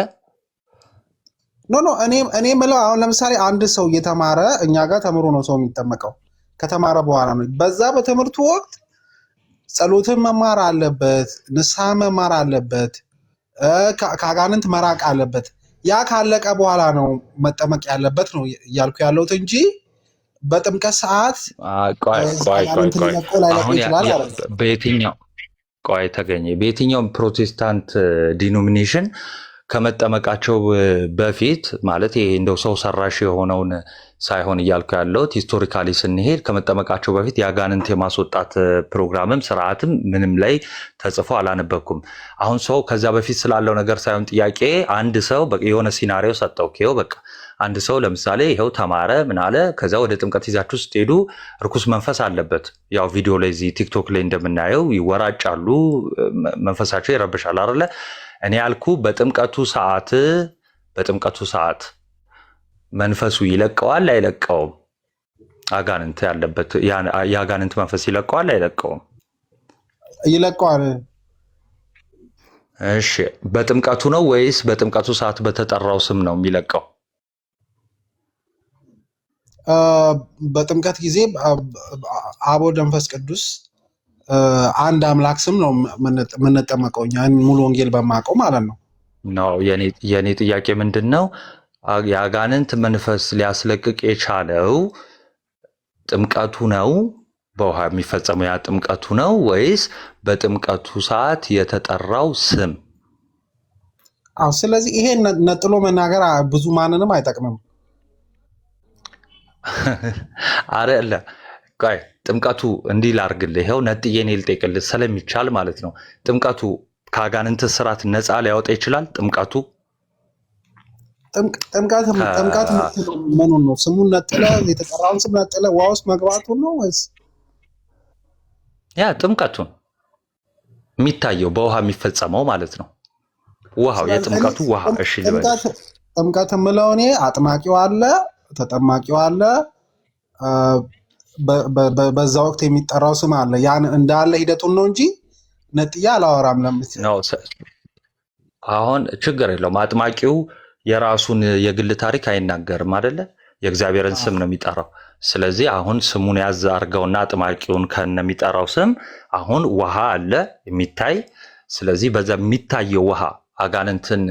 ኖ እኔ የምለው አሁን ለምሳሌ አንድ ሰው እየተማረ እኛ ጋር ተምሮ ነው ሰው የሚጠመቀው። ከተማረ በኋላ ነው። በዛ በትምህርቱ ወቅት ጸሎትን መማር አለበት፣ ንስሐ መማር አለበት፣ ከአጋንንት መራቅ አለበት። ያ ካለቀ በኋላ ነው መጠመቅ ያለበት ነው እያልኩ ያለሁት እንጂ በጥምቀት ሰዓት በየትኛው ፕሮቴስታንት ዲኖሚኔሽን ከመጠመቃቸው በፊት ማለት ይሄ እንደው ሰው ሰራሽ የሆነውን ሳይሆን እያልኩ ያለሁት ሂስቶሪካሊ ስንሄድ ከመጠመቃቸው በፊት የአጋንንት የማስወጣት ፕሮግራምም ስርዓትም ምንም ላይ ተጽፎ አላነበብኩም። አሁን ሰው ከዛ በፊት ስላለው ነገር ሳይሆን ጥያቄ አንድ ሰው የሆነ ሲናሪዮ ሰጠው። በቃ አንድ ሰው ለምሳሌ ይኸው ተማረ ምን አለ፣ ከዛ ወደ ጥምቀት ይዛችሁ ስትሄዱ ርኩስ መንፈስ አለበት። ያው ቪዲዮ ላይ እዚህ ቲክቶክ ላይ እንደምናየው ይወራጫሉ፣ መንፈሳቸው ይረብሻል አይደለ? እኔ ያልኩ በጥምቀቱ ሰዓት መንፈሱ ይለቀዋል አይለቀውም? አጋንንት ያለበት የአጋንንት መንፈስ ይለቀዋል አይለቀውም? ይለቀዋል። እሺ በጥምቀቱ ነው ወይስ በጥምቀቱ ሰዓት በተጠራው ስም ነው የሚለቀው? በጥምቀት ጊዜ አብ ወልድ መንፈስ ቅዱስ አንድ አምላክ ስም ነው የምንጠመቀው እኛ ሙሉ ወንጌል በማውቀው ማለት ነው። የኔ ጥያቄ ምንድን ነው? የአጋንንት መንፈስ ሊያስለቅቅ የቻለው ጥምቀቱ ነው? በውሃ የሚፈጸመው ያ ጥምቀቱ ነው ወይስ በጥምቀቱ ሰዓት የተጠራው ስም? ስለዚህ ይሄ ነጥሎ መናገር ብዙ ማንንም አይጠቅምም። አረለ ቆይ ጥምቀቱ እንዲህ ላርግልህ፣ ይኸው ነጥዬ እኔ ልጠይቅልህ ስለሚቻል ማለት ነው። ጥምቀቱ ከአጋንንት ስራት ነፃ ሊያወጣ ይችላል? ጥምቀቱ ምኑን ነው? ስሙን ነጥለ የተጠራውን ስም ነጥለ ውሃ ውስጥ መግባቱን ነው ወይስ ያ ጥምቀቱን የሚታየው በውሃ የሚፈጸመው ማለት ነው? ውሃው የጥምቀቱ ውሃ። እሺ ልበል። ጥምቀት የምለው እኔ አጥማቂው አለ፣ ተጠማቂው አለ፣ በዛ ወቅት የሚጠራው ስም አለ። ያን እንዳለ ሂደቱን ነው እንጂ ነጥያ አላወራም። ነው አሁን ችግር የለውም። አጥማቂው የራሱን የግል ታሪክ አይናገርም አይደለ? የእግዚአብሔርን ስም ነው የሚጠራው። ስለዚህ አሁን ስሙን ያዝ አድርገውና አጥማቂውን ከነሚጠራው ስም አሁን ውሃ አለ የሚታይ። ስለዚህ በዛ የሚታየው ውሃ አጋንንትን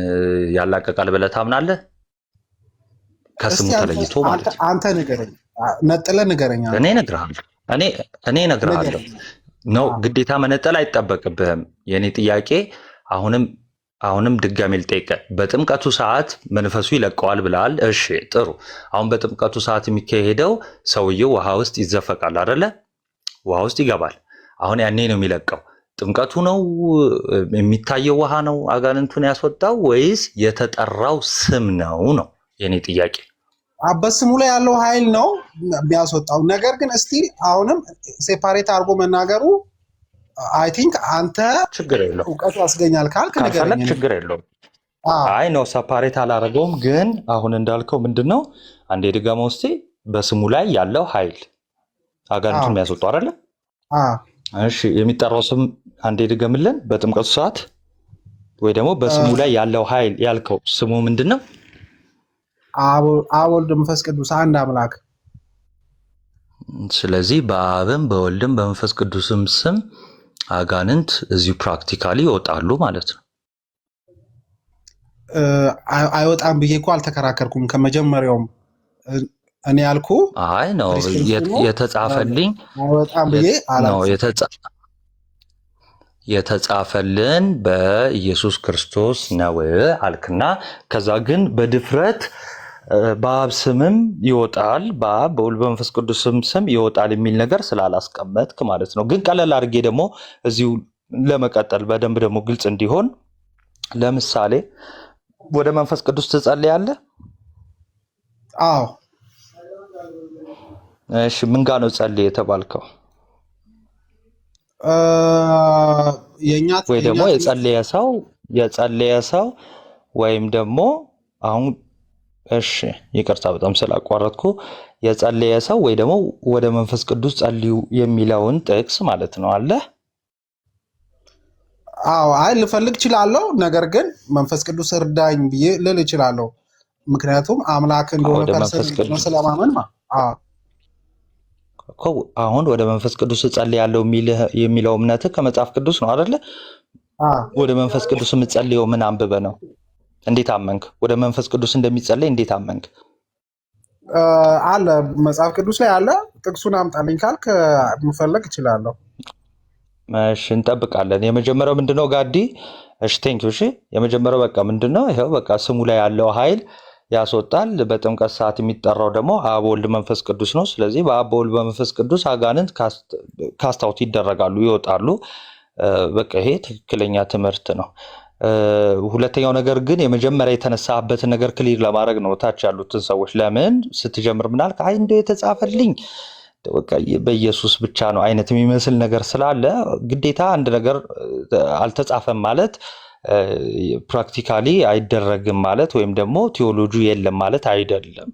ያላቀቃል ብለህ ታምናለህ? ከስሙ ተለይቶ ማለት ነው። አንተ ንገረኝ፣ ነጥለህ ንገረኝ። እኔ እነግርሃለሁ። ነው ግዴታ መነጠል አይጠበቅብህም። የኔ ጥያቄ አሁንም ድጋሜ ልጠይቅህ። በጥምቀቱ ሰዓት መንፈሱ ይለቀዋል ብለሃል። እሺ ጥሩ። አሁን በጥምቀቱ ሰዓት የሚካሄደው ሰውየው ውሃ ውስጥ ይዘፈቃል አይደለ? ውሃ ውስጥ ይገባል። አሁን ያኔ ነው የሚለቀው። ጥምቀቱ ነው የሚታየው ውሃ ነው አጋንንቱን ያስወጣው ወይስ የተጠራው ስም ነው ነው የኔ ጥያቄ። በስሙ ላይ ያለው ኃይል ነው የሚያስወጣው። ነገር ግን እስቲ አሁንም ሴፓሬት አድርጎ መናገሩ አይ ቲንክ አንተ ችግር የለውም እውቀቱ ያስገኛል ካልክ ንገረኝ። ችግር የለውም። አይ ነው ሴፓሬት አላረገውም። ግን አሁን እንዳልከው ምንድነው አንዴ ድገመው እስቲ። በስሙ ላይ ያለው ኃይል አጋንንቱን የሚያስወጣው አይደለ? እሺ የሚጠራው ስም አንዴ ድገምልን። በጥምቀቱ ሰዓት ወይ ደግሞ በስሙ ላይ ያለው ኃይል ያልከው ስሙ ምንድነው? አብ ወልድ መንፈስ ቅዱስ አንድ አምላክ። ስለዚህ በአብም በወልድም በመንፈስ ቅዱስም ስም አጋንንት እዚሁ ፕራክቲካሊ ይወጣሉ ማለት ነው። አይወጣም ብዬ እኮ አልተከራከርኩም ከመጀመሪያውም። እኔ ያልኩ አይ ነው የተጻፈልኝ አይወጣም ብዬ ነው የተጻፈልን በኢየሱስ ክርስቶስ ነው አልክና ከዛ ግን በድፍረት በአብ ስምም ይወጣል፣ በአብ በወልድ በመንፈስ ቅዱስም ስም ይወጣል የሚል ነገር ስላላስቀመጥክ ማለት ነው። ግን ቀለል አድርጌ ደግሞ እዚሁ ለመቀጠል በደንብ ደግሞ ግልጽ እንዲሆን ለምሳሌ ወደ መንፈስ ቅዱስ ትጸልያለህ? አዎ። እሺ ምን ጋር ነው ጸልይ የተባልከው? ወይ ደግሞ የጸለየ ሰው ወይም ደግሞ አሁን እሺ ይቅርታ በጣም ስላቋረጥኩ፣ የጸለየ ሰው ወይ ደግሞ ወደ መንፈስ ቅዱስ ጸልዩ የሚለውን ጥቅስ ማለት ነው አለ? አዎ። አይ ልፈልግ እችላለሁ፣ ነገር ግን መንፈስ ቅዱስ እርዳኝ ብዬ ልል እችላለሁ። ምክንያቱም አምላክ እንደሆነ ፐርሰን ስለማመን አሁን ወደ መንፈስ ቅዱስ እጸልያለሁ የሚለው እምነትህ ከመጽሐፍ ቅዱስ ነው አይደለ? ወደ መንፈስ ቅዱስ የምትጸልየው ምን አንብበህ ነው? እንዴት አመንክ? ወደ መንፈስ ቅዱስ እንደሚጸለይ እንዴት አመንክ? አለ መጽሐፍ ቅዱስ ላይ አለ። ጥቅሱን አምጣልኝ ካልክ መፈለግ እችላለሁ። እሺ እንጠብቃለን። የመጀመሪያው ምንድነው ጋዲ? እሺ ቴንኪው። እሺ የመጀመሪያው በቃ ምንድነው? ይሄው በቃ ስሙ ላይ ያለው ኃይል ያስወጣል። በጥምቀት ሰዓት የሚጠራው ደግሞ አብ ወልድ መንፈስ ቅዱስ ነው። ስለዚህ በአብ ወልድ መንፈስ ቅዱስ አጋንንት ካስታውት ይደረጋሉ፣ ይወጣሉ። በቃ ይሄ ትክክለኛ ትምህርት ነው። ሁለተኛው ነገር ግን የመጀመሪያ የተነሳበትን ነገር ክሊር ለማድረግ ነው። ታች ያሉትን ሰዎች ለምን ስትጀምር ምናልክ? አይ እንደው የተጻፈልኝ በቃ በኢየሱስ ብቻ ነው አይነት የሚመስል ነገር ስላለ ግዴታ አንድ ነገር አልተጻፈም ማለት ፕራክቲካሊ አይደረግም ማለት ወይም ደግሞ ቲዮሎጂ የለም ማለት አይደለም።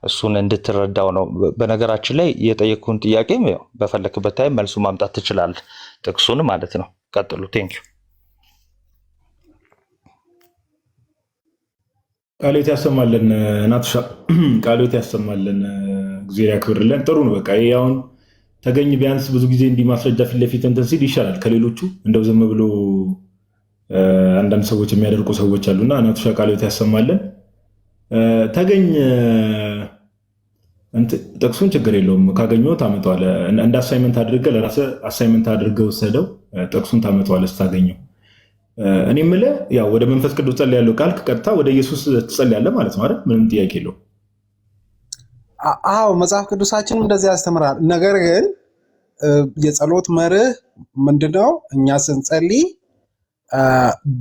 እሱን እንድትረዳው ነው። በነገራችን ላይ የጠየቅኩን ጥያቄም ያው በፈለክበት ታይም መልሱ ማምጣት ትችላለህ፣ ጥቅሱን ማለት ነው። ቀጥሉ። ቴንኪው። ቃሎት ያሰማልን ናትሻ፣ ቃሎት ያሰማልን፣ እግዚአብሔር ያክብርልን። ጥሩ ነው። በቃ ይሄ አሁን ተገኝ ቢያንስ ብዙ ጊዜ እንዲህ ማስረጃ ፊት ለፊት እንትን ሲል ይሻላል ከሌሎቹ እንደው ዝም ብሎ አንዳንድ ሰዎች የሚያደርጉ ሰዎች አሉና ናትሻ ቃሎት ያሰማልን። ተገኝ ጥቅሱን ችግር የለውም ካገኘው ታመጣዋለህ። እንደ አሳይመንት አድርገህ ለራስህ አሳይመንት አድርገህ ወሰደው፣ ጥቅሱን ታመጣዋለህ ስታገኘው። እኔ የምልህ ያው ወደ መንፈስ ቅዱስ ጸልያለሁ ካልክ ቀጥታ ወደ ኢየሱስ ትጸልያለህ ማለት ነው አይደል? ምንም ጥያቄ የለውም። አዎ መጽሐፍ ቅዱሳችን እንደዚህ ያስተምራል። ነገር ግን የጸሎት መርህ ምንድነው? እኛ ስንጸልይ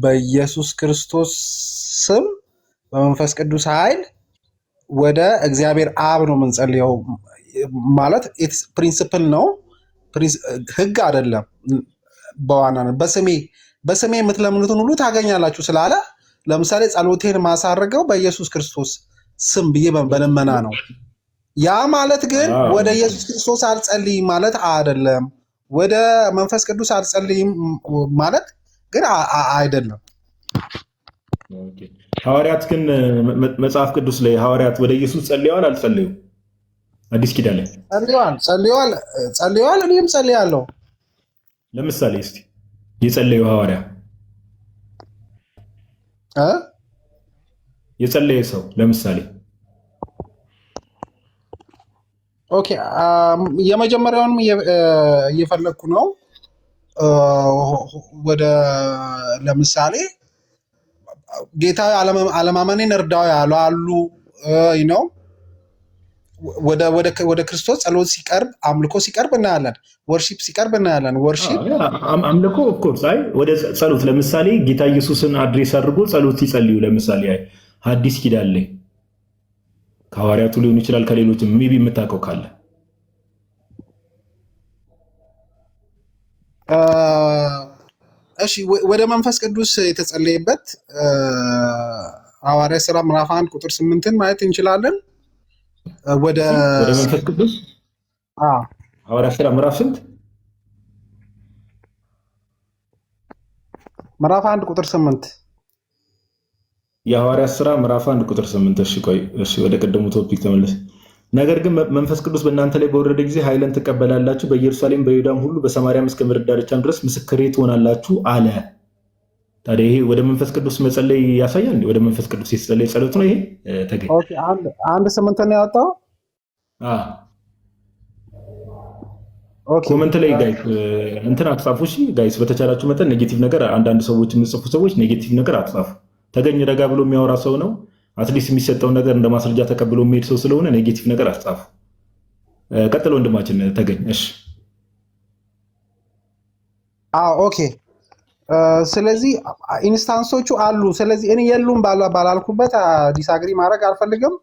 በኢየሱስ ክርስቶስ ስም በመንፈስ ቅዱስ ኃይል ወደ እግዚአብሔር አብ ነው የምንጸልየው። ማለት ፕሪንሲፕል ነው፣ ህግ አይደለም። በዋናነት በስሜ የምትለምኑትን ሁሉ ታገኛላችሁ ስላለ፣ ለምሳሌ ጸሎቴን ማሳረገው በኢየሱስ ክርስቶስ ስም ብዬ በልመና ነው። ያ ማለት ግን ወደ ኢየሱስ ክርስቶስ አልጸልይም ማለት አይደለም። ወደ መንፈስ ቅዱስ አልጸልይም ማለት ግን አይደለም። ሐዋርያት ግን መጽሐፍ ቅዱስ ላይ ሐዋርያት ወደ ኢየሱስ ጸልየዋል አልጸለዩም? አዲስ ኪዳን ላይ ጸልየዋል። እኔም ጸልያለሁ። ለምሳሌ እስቲ የጸለዩ ሐዋርያ የጸለየ ሰው ለምሳሌ ኦኬ። የመጀመሪያውንም እየፈለግኩ ነው። ወደ ለምሳሌ ጌታ አለማመኔን እርዳው ያሉ አሉ ነው። ወደ ክርስቶስ ጸሎት ሲቀርብ አምልኮ ሲቀርብ እናያለን። ወርሺፕ ሲቀርብ እናያለን። ወርሺፕ አምልኮ ኦፍኮርስ። አይ ወደ ጸሎት ለምሳሌ ጌታ ኢየሱስን አድሬስ አድርጎ ጸሎት ሲጸልዩ ለምሳሌ ሐዲስ ኪዳን ላይ ከሐዋርያቱ ሊሆን ይችላል ከሌሎችም ሜቢ የምታውቀው ካለ እሺ። ወደ መንፈስ ቅዱስ የተጸለየበት ሐዋርያ ሥራ ምዕራፍ 1 ቁጥር 8ን ማየት እንችላለን። ወደ መንፈስ ቅዱስ ሐዋርያ ሥራ ምዕራፍ ስንት? ምዕራፍ 1 ቁጥር 8። የሐዋርያ ሥራ ምዕራፍ 1 ቁጥር 8። እሺ ቆይ፣ እሺ ወደ ቀደሙ ቶፒክ ተመለስ። ነገር ግን መንፈስ ቅዱስ በእናንተ ላይ በወረደ ጊዜ ኃይልን ትቀበላላችሁ፣ በኢየሩሳሌም በይሁዳም ሁሉ በሰማርያም እስከ ምድር ዳርቻም ድረስ ምስክሬ ትሆናላችሁ አለ። ታዲያ ይሄ ወደ መንፈስ ቅዱስ መጸለይ ያሳያል። ወደ መንፈስ ቅዱስ የተጸለየ ጸሎት ነው ይሄ ተገኝ። ኦኬ፣ አንድ 8 ነው ያወጣው። ኮመንት ላይ ጋይስ እንትን አትጻፉ። እሺ ጋይስ በተቻላችሁ መጠን ኔጌቲቭ ነገር አንዳንድ ሰዎች የምጽፉ ሰዎች ኔጌቲቭ ነገር አትጻፉ። ተገኝ ረጋ ብሎ የሚያወራ ሰው ነው። አትሊስት የሚሰጠውን ነገር እንደ ማስረጃ ተቀብሎ የሚሄድ ሰው ስለሆነ ኔጌቲቭ ነገር አትጻፉ። ቀጥሎ ወንድማችን ተገኝ። እሺ ኦኬ። ስለዚህ ኢንስታንሶቹ አሉ። ስለዚህ እኔ የሉም ባላልኩበት ዲስአግሪ ማድረግ አልፈልግም።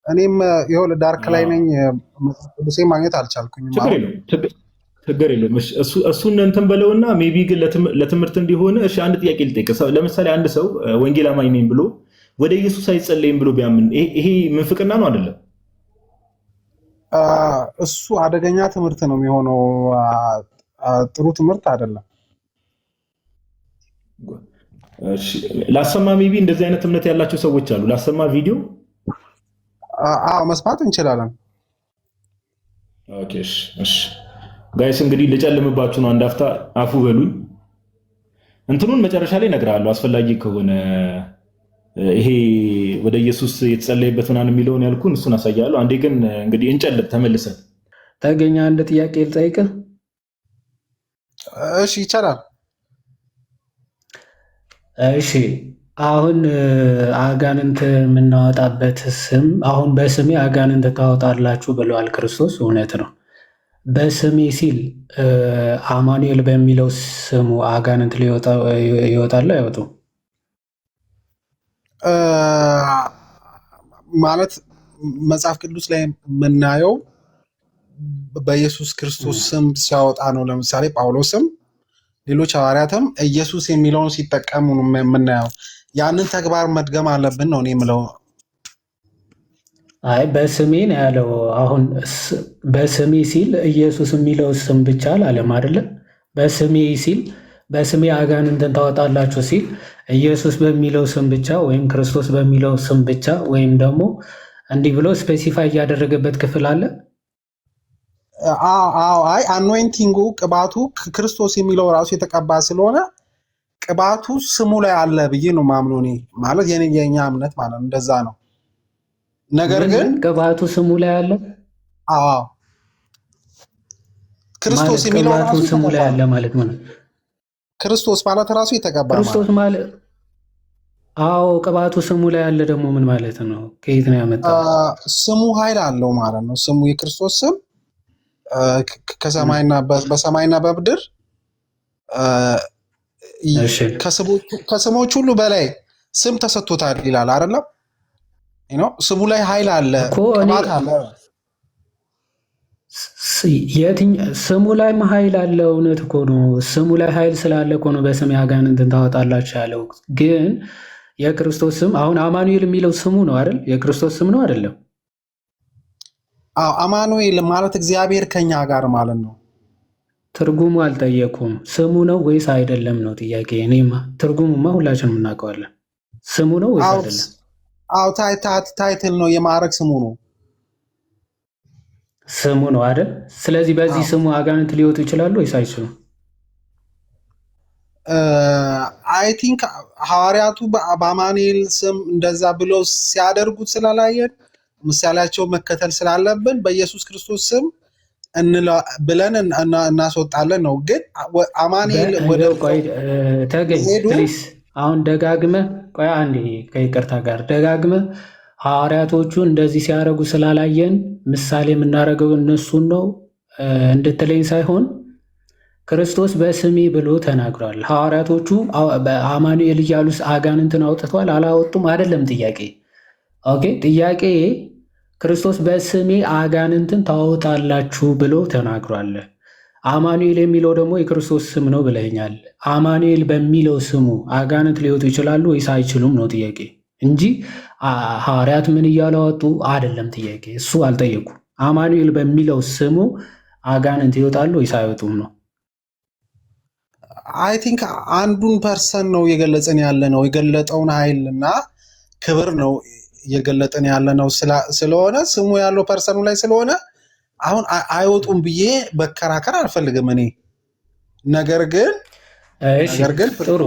እኔም ይኸውልህ ዳርክ ላይ ነኝ፣ ቅዱሴ ማግኘት አልቻልኩኝም። ችግር የለውም። እሱን እንትን በለውና ሜቢ ግን ለትምህርት እንዲሆን እሺ፣ አንድ ጥያቄ ልጠይቅ። ለምሳሌ አንድ ሰው ወንጌል አማኝ ነኝ ብሎ ወደ ኢየሱስ አይጸለይም ብሎ ቢያምን ይሄ ምንፍቅና ነው አይደለም? እሱ አደገኛ ትምህርት ነው የሚሆነው። ጥሩ ትምህርት አይደለም። ላሰማ ሜቢ እንደዚህ አይነት እምነት ያላቸው ሰዎች አሉ። ላሰማ ቪዲዮ መስማት እንችላለን። ኦኬ እሺ ጋይስ እንግዲህ ልጨልምባችሁ ነው። አንድ አፍታ አፉ በሉኝ። እንትኑን መጨረሻ ላይ እነግርሃለሁ አስፈላጊ ከሆነ ይሄ ወደ ኢየሱስ የተጸለየበት ምናምን የሚለውን ያልኩን እሱን አሳያለሁ። አንዴ ግን እንግዲህ እንጨልብ ተመልሰን። ተገኘ አንድ ጥያቄ ልጠይቅህ? እሺ ይቻላል። እሺ አሁን አጋንንት የምናወጣበት ስም አሁን በስሜ አጋንንት ታወጣላችሁ ብለዋል ክርስቶስ። እውነት ነው። በስሜ ሲል አማኑኤል በሚለው ስሙ አጋንንት ይወጣሉ አይወጡም? ማለት መጽሐፍ ቅዱስ ላይ የምናየው በኢየሱስ ክርስቶስ ስም ሲያወጣ ነው። ለምሳሌ ጳውሎስም ሌሎች ሐዋርያትም ኢየሱስ የሚለውን ሲጠቀሙ ነው የምናየው። ያንን ተግባር መድገም አለብን ነው እኔ የምለው። አይ በስሜ ነው ያለው። አሁን በስሜ ሲል ኢየሱስ የሚለው ስም ብቻ አላለም አይደለም። በስሜ ሲል በስሜ አጋንንትን ታወጣላችሁ ሲል ኢየሱስ በሚለው ስም ብቻ ወይም ክርስቶስ በሚለው ስም ብቻ ወይም ደግሞ እንዲህ ብሎ ስፔሲፋይ እያደረገበት ክፍል አለ። አይ አኖይንቲንጉ ቅባቱ ክርስቶስ የሚለው ራሱ የተቀባ ስለሆነ ቅባቱ ስሙ ላይ አለ ብዬ ነው ማምኖ። እኔ ማለት የኛ እምነት ማለት እንደዛ ነው። ነገር ግን ቅባቱ ስሙ ላይ አለ። ክርስቶስ የሚለው ራሱ ስሙ ላይ አለ ማለት ነው። ክርስቶስ ማለት ራሱ የተቀባ ክርስቶስ ማለት ቅባቱ ስሙ ላይ አለ ደግሞ ምን ማለት ነው? ከየት ነው ያመጣው? ስሙ ኃይል አለው ማለት ነው። ስሙ የክርስቶስ ስም በሰማይና በምድር ከስሞች ሁሉ በላይ ስም ተሰጥቶታል ይላል አይደለም? ስሙ ላይ ኃይል አለ፣ ቅባት አለ። ስሙ ላይ ኃይል አለ። እውነት እኮ ነው። ስሙ ላይ ኃይል ስላለ እኮ ነው በስሜ አጋንንትን ታወጣላችሁ ያለው። ግን የክርስቶስ ስም አሁን አማኑኤል የሚለው ስሙ ነው አይደል? የክርስቶስ ስም ነው አይደለም? አማኑኤል ማለት እግዚአብሔር ከኛ ጋር ማለት ነው። ትርጉሙ አልጠየኩም። ስሙ ነው ወይስ አይደለም ነው ጥያቄ። እኔማ ትርጉሙማ ሁላችንም እናውቀዋለን። ስሙ ነው ወይስ አይደለም? ታይትል ነው፣ የማዕረግ ስሙ ነው። ስሙ ነው አይደል? ስለዚህ በዚህ ስሙ አጋንንት ሊወጡ ይችላሉ ወይስ አይችሉም? አይ ቲንክ ሐዋርያቱ በአማኑኤል ስም እንደዛ ብለው ሲያደርጉት ስላላየን ምሳሌያቸው መከተል ስላለብን በኢየሱስ ክርስቶስ ስም ብለን እናስወጣለን ነው። ግን አማኑኤል ወደ ተገኝ ፕሊስ። አሁን ደጋግመህ ቆይ አንዴ ከይቅርታ ጋር ደጋግመህ ሐዋርያቶቹ እንደዚህ ሲያደርጉ ስላላየን ምሳሌ የምናደርገው እነሱን ነው እንድትለኝ ሳይሆን ክርስቶስ በስሜ ብሎ ተናግሯል። ሐዋርያቶቹ አማኑኤል እያሉ አጋንንትን አውጥተዋል አላወጡም? አይደለም ጥያቄ። ኦኬ ጥያቄ ክርስቶስ በስሜ አጋንንትን ታወጣላችሁ ብሎ ተናግሯል። አማኑኤል የሚለው ደግሞ የክርስቶስ ስም ነው ብለኛል። አማኑኤል በሚለው ስሙ አጋንንት ሊወጡ ይችላሉ ወይስ አይችሉም ነው ጥያቄ እንጂ ሐዋርያት ምን እያላወጡ አይደለም ጥያቄ። እሱ አልጠየቁ። አማኑኤል በሚለው ስሙ አጋንንት ይወጣሉ ወይስ አይወጡም ነው። አይ ቲንክ አንዱን ፐርሰን ነው እየገለጸን ያለ ነው። የገለጠውን ኃይል እና ክብር ነው እየገለጠን ያለ ነው ስለሆነ ስሙ ያለው ፐርሰኑ ላይ ስለሆነ አሁን አይወጡም ብዬ በከራከር አልፈልግም እኔ። ነገር ግን ጥሩ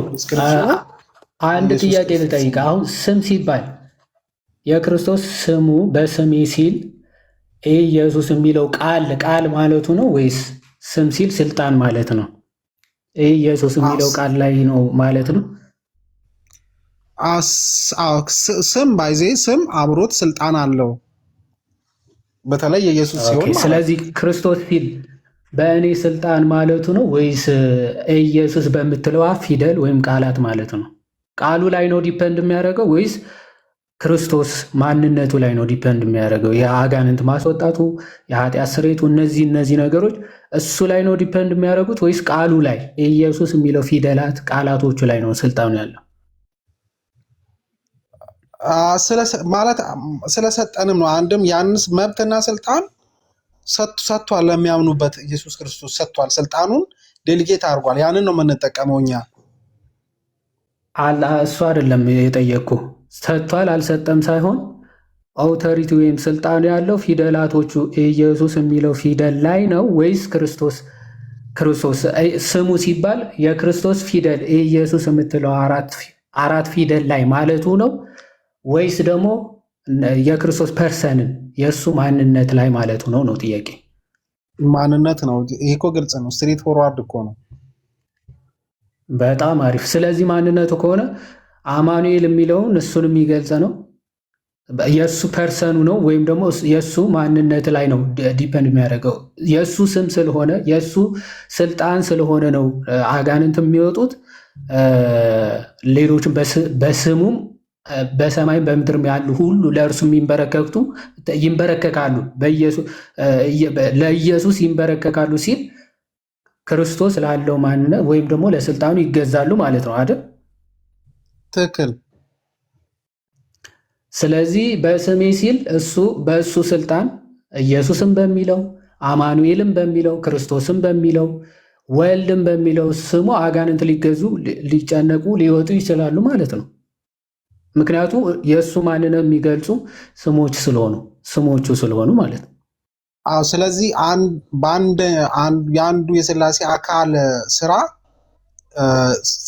አንድ ጥያቄ ልጠይቅ። አሁን ስም ሲባል የክርስቶስ ስሙ በስሜ ሲል ኢየሱስ የሚለው ቃል ማለቱ ነው ወይስ ስም ሲል ስልጣን ማለት ነው? ኢየሱስ የሚለው ቃል ላይ ነው ማለት ነው? ስም ባይዜ ስም አብሮት ስልጣን አለው በተለይ የኢየሱስ ሲሆን ስለዚህ ክርስቶስ ሲል በእኔ ስልጣን ማለቱ ነው ወይስ ኢየሱስ በምትለዋ ፊደል ወይም ቃላት ማለት ነው? ቃሉ ላይ ነው ዲፔንድ የሚያደርገው ወይስ ክርስቶስ ማንነቱ ላይ ነው ዲፔንድ የሚያደርገው? የአጋንንት ማስወጣቱ፣ የኃጢአት ስርየቱ፣ እነዚህ ነገሮች እሱ ላይ ነው ዲፔንድ የሚያደርጉት ወይስ ቃሉ ላይ ኢየሱስ የሚለው ፊደላት ቃላቶቹ ላይ ነው ስልጣኑ ያለው? ማለት ስለሰጠንም ነው። አንድም ያንስ መብትና ስልጣን ሰጥቷል፣ ለሚያምኑበት ኢየሱስ ክርስቶስ ሰጥቷል። ስልጣኑን ዴሊጌት አድርጓል። ያንን ነው የምንጠቀመው እኛ። እሱ አይደለም የጠየቅኩ ሰጥቷል አልሰጠም ሳይሆን አውቶሪቲ ወይም ስልጣኑ ያለው ፊደላቶቹ ኢየሱስ የሚለው ፊደል ላይ ነው ወይስ ክርስቶስ ስሙ ሲባል የክርስቶስ ፊደል ኢየሱስ የምትለው አራት ፊደል ላይ ማለቱ ነው ወይስ ደግሞ የክርስቶስ ፐርሰንን የእሱ ማንነት ላይ ማለቱ ነው? ነው ጥያቄ። ማንነት ነው። ይሄ እኮ ግልጽ ነው። ስትሬት ፎርዋርድ እኮ ነው። በጣም አሪፍ። ስለዚህ ማንነቱ ከሆነ አማኑኤል የሚለውን እሱን የሚገልጽ ነው፣ የእሱ ፐርሰኑ ነው ወይም ደግሞ የእሱ ማንነት ላይ ነው ዲፐንድ የሚያደርገው። የእሱ ስም ስለሆነ የእሱ ስልጣን ስለሆነ ነው አጋንንት የሚወጡት። ሌሎችም በስሙም በሰማይም በምድርም ያሉ ሁሉ ለእርሱ ይንበረከካሉ፣ ለኢየሱስ ይንበረከካሉ ሲል ክርስቶስ ላለው ማንነት ወይም ደግሞ ለስልጣኑ ይገዛሉ ማለት ነው አይደል? ትክክል። ስለዚህ በስሜ ሲል እሱ በእሱ ስልጣን ኢየሱስም በሚለው አማኑኤልም በሚለው ክርስቶስም በሚለው ወልድም በሚለው ስሙ አጋንንት ሊገዙ ሊጨነቁ ሊወጡ ይችላሉ ማለት ነው። ምክንያቱም የእሱ ማንነት የሚገልጹ ስሞቹ ስለሆኑ ማለት ነው። ስለዚህ የአንዱ የሥላሴ አካል ስራ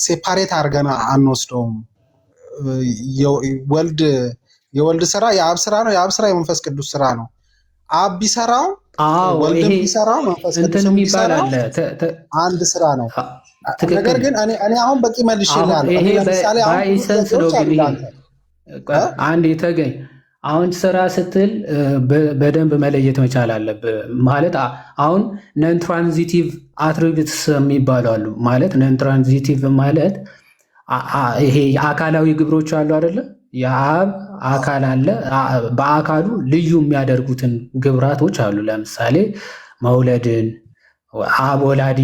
ሴፓሬት አድርገን አንወስደውም። የወልድ ስራ የአብ ስራ ነው፣ የአብ ስራ የመንፈስ ቅዱስ ስራ ነው። አብ ቢሰራው ወልድ ቢሰራው መንፈስ ቅዱስ ቢሰራው አንድ ስራ ነው። ነገር ግን እኔ አሁን በቂ መልሼልሃለሁ። እኔ ለምሳሌ አንድ የተገኝ አሁን ስራ ስትል በደንብ መለየት መቻል አለብህ። ማለት አሁን ነን ትራንዚቲቭ አትሪቢዩትስ የሚባሉ አሉ። ማለት ነን ትራንዚቲቭ ማለት ይሄ አካላዊ ግብሮች አሉ አይደለ? የአብ አካል አለ። በአካሉ ልዩ የሚያደርጉትን ግብራቶች አሉ። ለምሳሌ መውለድን፣ አብ ወላዲ፣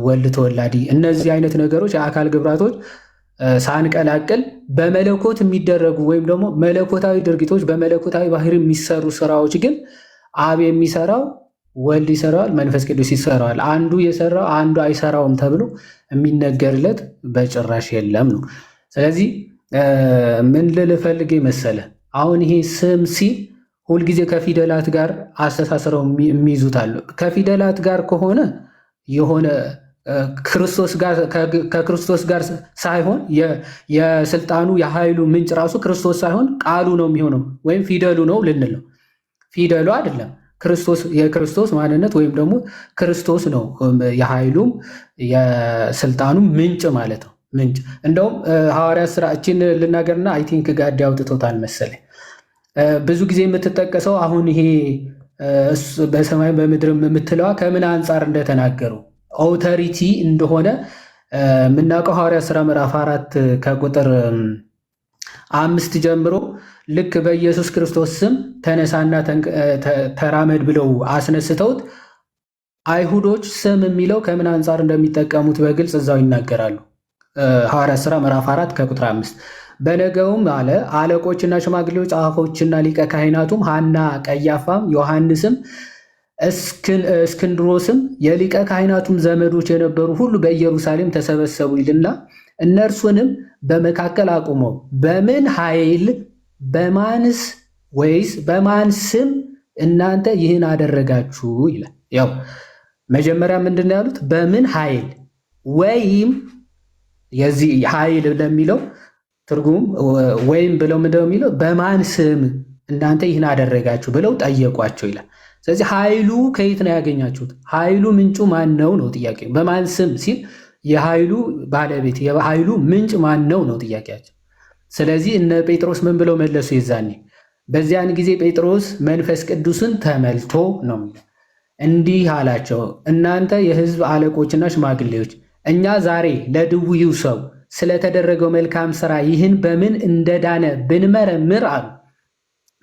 ወልድ ተወላዲ፣ እነዚህ አይነት ነገሮች የአካል ግብራቶች ሳንቀላቅል በመለኮት የሚደረጉ ወይም ደግሞ መለኮታዊ ድርጊቶች በመለኮታዊ ባህሪ የሚሰሩ ስራዎች ግን አብ የሚሰራው ወልድ ይሰራዋል፣ መንፈስ ቅዱስ ይሰራዋል። አንዱ የሰራው አንዱ አይሰራውም ተብሎ የሚነገርለት በጭራሽ የለም ነው። ስለዚህ ምን ልል ፈልጌ መሰለ፣ አሁን ይሄ ስም ሲል ሁልጊዜ ከፊደላት ጋር አስተሳስረው የሚይዙት አለ። ከፊደላት ጋር ከሆነ የሆነ ከክርስቶስ ጋር ሳይሆን የስልጣኑ የኃይሉ ምንጭ ራሱ ክርስቶስ ሳይሆን ቃሉ ነው የሚሆነው፣ ወይም ፊደሉ ነው ልንል ነው። ፊደሉ አይደለም የክርስቶስ ማንነት ወይም ደግሞ ክርስቶስ ነው የኃይሉም የስልጣኑ ምንጭ ማለት ነው። ምንጭ እንደውም ሐዋርያት ሥራ እችን ልናገርና አይ ቲንክ ጋዲ አውጥቶታል መሰለኝ። ብዙ ጊዜ የምትጠቀሰው አሁን ይሄ በሰማይ በምድርም የምትለዋ ከምን አንጻር እንደተናገሩ ኦቶሪቲ እንደሆነ የምናውቀው ሐዋርያት ሥራ ምዕራፍ 4 ከቁጥር 5 ጀምሮ ልክ በኢየሱስ ክርስቶስ ስም ተነሳና ተራመድ ብለው አስነስተውት አይሁዶች ስም የሚለው ከምን አንጻር እንደሚጠቀሙት በግልጽ እዛው ይናገራሉ። ሐዋርያት ሥራ ምዕራፍ 4 ከቁጥር 5 በነገውም አለ አለቆችና ሽማግሌዎች ጸሐፎችና ሊቀ ካህናቱም ሐና ቀያፋም ዮሐንስም እስክንድሮስም የሊቀ ካህናቱም ዘመዶች የነበሩ ሁሉ በኢየሩሳሌም ተሰበሰቡ ይልና እነርሱንም በመካከል አቁመው በምን ኃይል በማንስ ወይስ በማን ስም እናንተ ይህን አደረጋችሁ ይላል። ያው መጀመሪያ ምንድን ነው ያሉት? በምን ኃይል ወይም የዚህ ኃይል ለሚለው ትርጉም ወይም ብለው ምንድነው የሚለው? በማን ስም እናንተ ይህን አደረጋችሁ ብለው ጠየቋቸው ይላል። ስለዚህ ኃይሉ ከየት ነው ያገኛችሁት? ኃይሉ ምንጩ ማን ነው ነው ጥያቄ። በማን ስም ሲል የኃይሉ ባለቤት የኃይሉ ምንጭ ማን ነው ነው ጥያቄያቸው። ስለዚህ እነ ጴጥሮስ ምን ብለው መለሱ? የዛኔ በዚያን ጊዜ ጴጥሮስ መንፈስ ቅዱስን ተመልቶ ነው እንዲህ አላቸው፣ እናንተ የሕዝብ አለቆችና ሽማግሌዎች እኛ ዛሬ ለድውዩ ሰው ስለተደረገው መልካም ሥራ ይህን በምን እንደዳነ ብንመረምር አሉ፣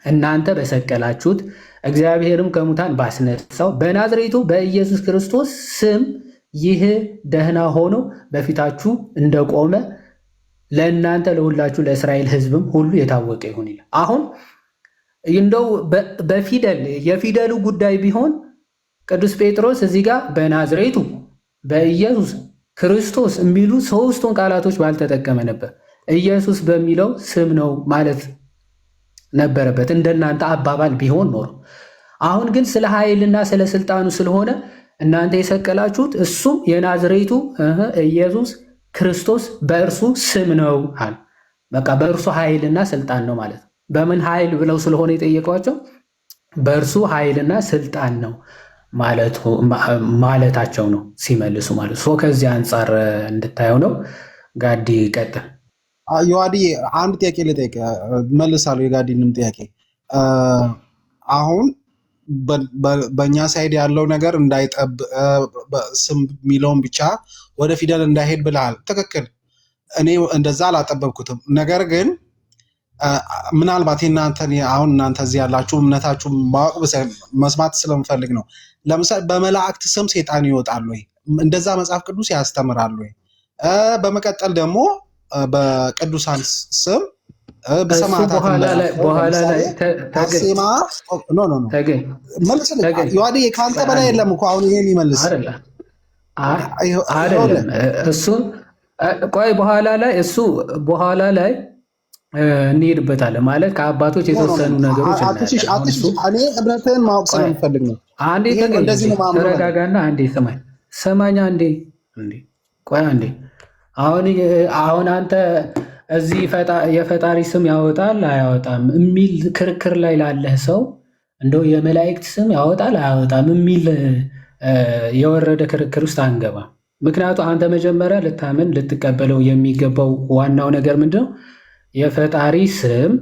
እናንተ በሰቀላችሁት እግዚአብሔርም ከሙታን ባስነሳው በናዝሬቱ በኢየሱስ ክርስቶስ ስም ይህ ደህና ሆኖ በፊታችሁ እንደቆመ ለእናንተ ለሁላችሁ ለእስራኤል ሕዝብም ሁሉ የታወቀ ይሁን ይላል። አሁን እንደው በፊደል የፊደሉ ጉዳይ ቢሆን ቅዱስ ጴጥሮስ እዚህ ጋር በናዝሬቱ በኢየሱስ ክርስቶስ የሚሉ ሶስቱን ቃላቶች ባልተጠቀመ ነበር። ኢየሱስ በሚለው ስም ነው ማለት ነበረበት እንደናንተ አባባል ቢሆን ኖሮ። አሁን ግን ስለ ኃይልና ስለ ስልጣኑ ስለሆነ እናንተ የሰቀላችሁት እሱም የናዝሬቱ ኢየሱስ ክርስቶስ በእርሱ ስም ነው አለ። በቃ በእርሱ ኃይልና ስልጣን ነው ማለት ነው። በምን ኃይል ብለው ስለሆነ የጠየቋቸው በእርሱ ኃይልና ስልጣን ነው ማለታቸው ነው ሲመልሱ ማለት ነው። ከዚህ አንጻር እንድታየው ነው። ጋዲ ቀጥል። ዮሐዲ አንድ ጥያቄ ልጠይቅ መልሳለሁ። የጋዲንም ጥያቄ አሁን በእኛ ሳይድ ያለው ነገር እንዳይጠብ ስም የሚለውን ብቻ ወደ ፊደል እንዳይሄድ ብለሃል። ትክክል። እኔ እንደዛ አላጠበብኩትም። ነገር ግን ምናልባት አሁን እናንተ እዚህ ያላችሁ እምነታችሁ ማወቅ መስማት ስለምፈልግ ነው። ለምሳሌ በመላእክት ስም ሴጣን ይወጣል ወይ? እንደዛ መጽሐፍ ቅዱስ ያስተምራል ወይ? በመቀጠል ደግሞ በቅዱሳን ስም በሰማዕታት ከአንተ በላይ የለም እኮ አሁን ይሄን ይመልስ አይደለም። እሱን ቆይ በኋላ ላይ እንሄድበታለን። ማለት ከአባቶች የተወሰኑ ነገሮች እኔ እምነትህን ማወቅ ስለምፈልግ ነው። አንዴ ተረጋጋና አንዴ ሰማኝ አንዴ ቆይ አንዴ። አሁን አንተ እዚህ የፈጣሪ ስም ያወጣል አያወጣም የሚል ክርክር ላይ ላለህ ሰው እንደው የመላእክት ስም ያወጣል አያወጣም የሚል የወረደ ክርክር ውስጥ አንገባም። ምክንያቱም አንተ መጀመሪያ ልታምን ልትቀበለው የሚገባው ዋናው ነገር ምንድነው? የፈጣሪ ስም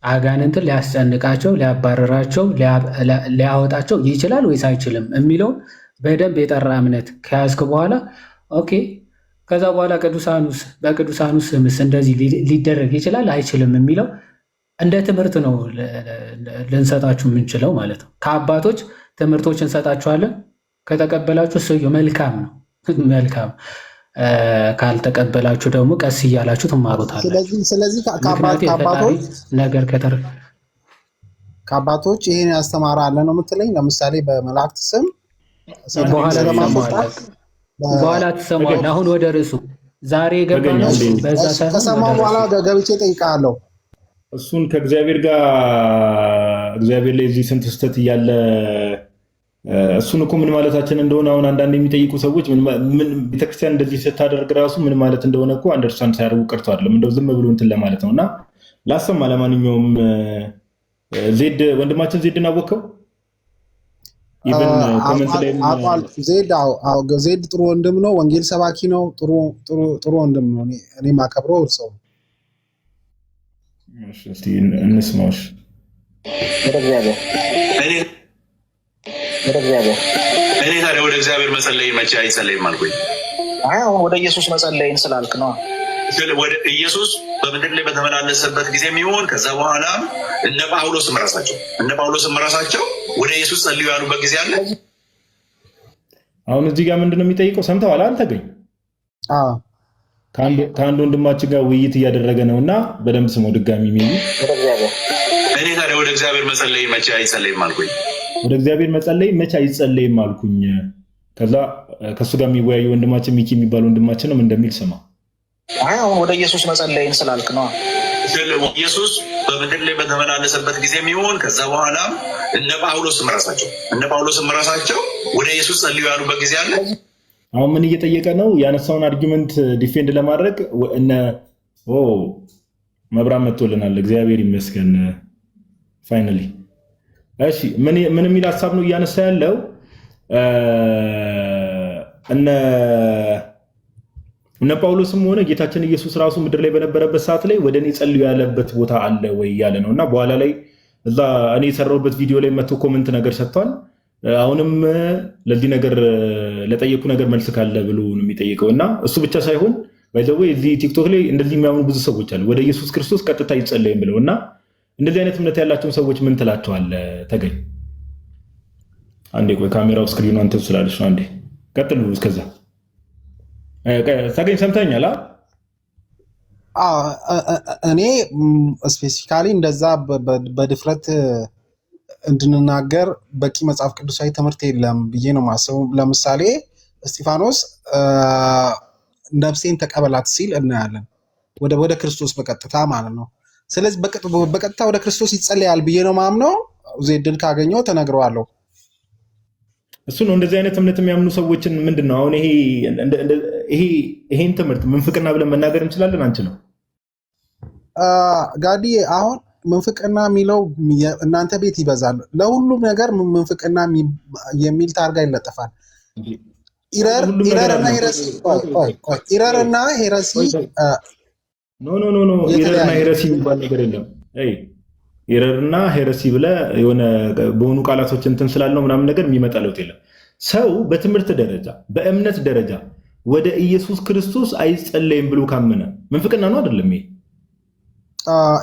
አጋንንትን ሊያስጨንቃቸው፣ ሊያባረራቸው፣ ሊያወጣቸው ይችላል ወይስ አይችልም የሚለውን በደንብ የጠራ እምነት ከያዝክ በኋላ ኦኬ። ከዛ በኋላ በቅዱሳኑ ስምስ እንደዚህ ሊደረግ ይችላል አይችልም የሚለው እንደ ትምህርት ነው ልንሰጣችሁ የምንችለው ማለት ነው። ከአባቶች ትምህርቶች እንሰጣችኋለን። ከተቀበላችሁ ሰውየው መልካም ነው፣ መልካም ካልተቀበላችሁ ደግሞ ቀስ እያላችሁ ትማሩታላችሁ። ስለዚህ ከአባቶች ይሄን ያስተማረ አለ ነው የምትለኝ? ለምሳሌ በመላእክት ስም በኋላ ትሰማዋለህ። አሁን ወደ ርዕሱ ዛሬ የገባነው በዛ ሳይሆን ከሰማሁ በኋላ ገብቼ እጠይቅሃለሁ። እሱን ከእግዚአብሔር ጋር እግዚአብሔር ላይ እዚህ ስንት ስህተት እያለ እሱን እኮ ምን ማለታችን እንደሆነ አሁን አንዳንድ የሚጠይቁ ሰዎች ምን ቤተክርስቲያን እንደዚህ ስታደርግ ራሱ ምን ማለት እንደሆነ እኮ አንደርስታንድ ሳያደርጉ ቀርቶ አይደለም፣ እንደው ዝም ብሎ እንትን ለማለት ነውና ላሰማ። ለማንኛውም ዜድ ወንድማችን ዜድን አወቀው ኢቭን ኮሜንት ላይ ዜድ ጥሩ ወንድም ነው፣ ወንጌል ሰባኪ ነው፣ ጥሩ ወንድም ነው። እኔ ማከብረው ሰው። እስቲ እንስማውሽ። እኔ ታዲያ ወደ እግዚአብሔር መጸለይን መቼ አይጸለይም አልኩኝ? አሁን ወደ ኢየሱስ መጸለይን ስላልክ ነው። ወደ ኢየሱስ በምድር ላይ በተመላለሰበት ጊዜ የሚሆን ከዛ በኋላ እነ ጳውሎስም ራሳቸው ወደ ኢየሱስ ጸልዩ ያሉበት ጊዜ አለ። አሁን እዚህ ጋር ምንድነው የሚጠይቀው? ሰምተዋል? አልተገኝ ከአንድ ወንድማችን ጋር ውይይት እያደረገ ነውና በደንብ ስመው ድጋሚ የሚሉ እኔ ታዲያ ወደ እግዚአብሔር መጸለይን መቼ አይጸለይም አልኩኝ? ወደ እግዚአብሔር መጸለይ መቼ አይጸለይም አልኩኝ። ከዛ ከሱ ጋር የሚወያዩ ወንድማችን ሚኪ የሚባል ወንድማችንም እንደሚል ስማ። አሁን ወደ ኢየሱስ መጸለይን ስላልክ ነው። ኢየሱስ በምድር ላይ በተመላለሰበት ጊዜ የሚሆን ከዛ በኋላ እነ ጳውሎስም ራሳቸው ወደ ኢየሱስ ጸልዩ ያሉበት ጊዜ አለ። አሁን ምን እየጠየቀ ነው? ያነሳውን አርጊመንት ዲፌንድ ለማድረግ እነ መብራት መጥቶልናል፣ እግዚአብሔር ይመስገን ፋይናሊ። እሺ ምን የሚል ሀሳብ ነው እያነሳ ያለው? እነ ጳውሎስም ሆነ ጌታችን ኢየሱስ ራሱ ምድር ላይ በነበረበት ሰዓት ላይ ወደ እኔ ጸልዩ ያለበት ቦታ አለ ወይ ያለ ነው እና በኋላ ላይ እዛ እኔ የሰራሁበት ቪዲዮ ላይ መቶ ኮመንት ነገር ሰጥቷል። አሁንም ለዚህ ነገር ለጠየቁ ነገር መልስ ካለ ብሎ ነው የሚጠይቀው እና እሱ ብቻ ሳይሆን ባይዘው እዚህ ቲክቶክ ላይ እንደዚህ የሚያምኑ ብዙ ሰዎች አሉ ወደ ኢየሱስ ክርስቶስ ቀጥታ ይጸለይም ብለው እና እንደዚህ አይነት እምነት ያላቸውን ሰዎች ምን ትላቸዋለህ? ተገኝ አንዴ ቆይ ካሜራው ስክሪኑ አንተ ስላለሽ ነው። አንዴ ቀጥሉ። እስከዛ ተገኝ ሰምተኛል? እኔ ስፔሲፊካሊ እንደዛ በድፍረት እንድንናገር በቂ መጽሐፍ ቅዱሳዊ ትምህርት የለም ብዬ ነው ማሰቡ። ለምሳሌ እስጢፋኖስ ነፍሴን ተቀበላት ሲል እናያለን፣ ወደ ክርስቶስ በቀጥታ ማለት ነው። ስለዚህ በቀጥታ ወደ ክርስቶስ ይጸለያል ብዬ ነው ማምነው። ዜድል ካገኘው ተነግረዋለሁ። እሱ ነው እንደዚህ አይነት እምነት የሚያምኑ ሰዎችን ምንድን ነው አሁን ይሄን ትምህርት ምንፍቅና ብለን መናገር እንችላለን? አንችልም። ጋዲ አሁን ምንፍቅና የሚለው እናንተ ቤት ይበዛል። ለሁሉም ነገር ምንፍቅና የሚል ታርጋ ይለጠፋል። ኢረር እና ሄረሲ ኢረርና ሄረሲ የሚባል ነገር የለም። ኢረርና ሄረሲ ብለህ የሆነ በሆኑ ቃላቶች እንትን ስላለው ምናምን ነገር የሚመጣ ለውጥ የለም። ሰው በትምህርት ደረጃ በእምነት ደረጃ ወደ ኢየሱስ ክርስቶስ አይጸለይም ብሎ ካመነ ምንፍቅና ነው አይደለም?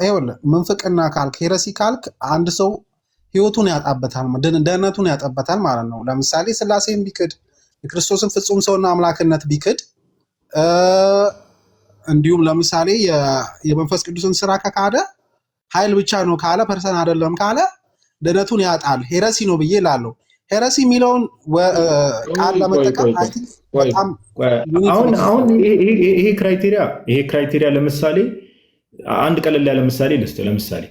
ይኸውልህ ምንፍቅና ካልክ ሄረሲ ካልክ አንድ ሰው ህይወቱን ያጣበታል፣ ደህንነቱን ያጣበታል ማለት ነው። ለምሳሌ ስላሴን ቢክድ የክርስቶስን ፍጹም ሰውና አምላክነት ቢክድ እንዲሁም ለምሳሌ የመንፈስ ቅዱስን ስራ ከካደ ኃይል ብቻ ነው ካለ ፐርሰን አይደለም ካለ ደህንነቱን ያጣል። ሄረሲ ነው ብዬ እላለሁ። ሄረሲ የሚለውን ቃል ለመጠቀም አሁን ይሄ ክራይቴሪያ ለምሳሌ አንድ ቀለል ያለ ምሳሌ ልስጥ። ለምሳሌ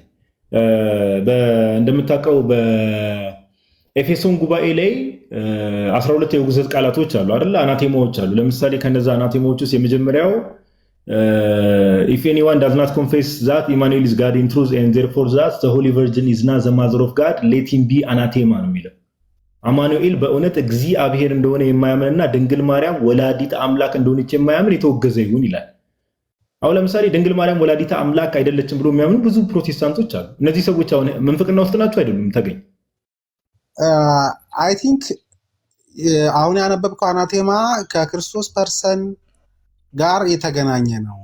እንደምታውቀው በኤፌሶን ጉባኤ ላይ 12 የውግዘት ቃላቶች አሉ አይደል? አናቴማዎች አሉ። ለምሳሌ ከነዛ አናቴማዎች ውስጥ የመጀመሪያው if anyone does not confess that Emmanuel is God in truth and therefore that the Holy Virgin is not the mother of God, let him be anathema ነው የሚለው። አማኑኤል በእውነት እግዚአብሔር እንደሆነ የማያምንና ድንግል ማርያም ወላዲተ አምላክ እንደሆነች የማያምን የተወገዘ ይሁን ይላል። አሁን ለምሳሌ ድንግል ማርያም ወላዲተ አምላክ አይደለችም ብሎ የሚያምኑ ብዙ ፕሮቴስታንቶች አሉ። እነዚህ ሰዎች አሁን ምንፍቅና ውስጥ ናቸው አይደሉም? ተገኝ አይ ቲንክ አሁን ያነበብከው አናቴማ ከክርስቶስ ፐርሰን ጋር የተገናኘ ነው።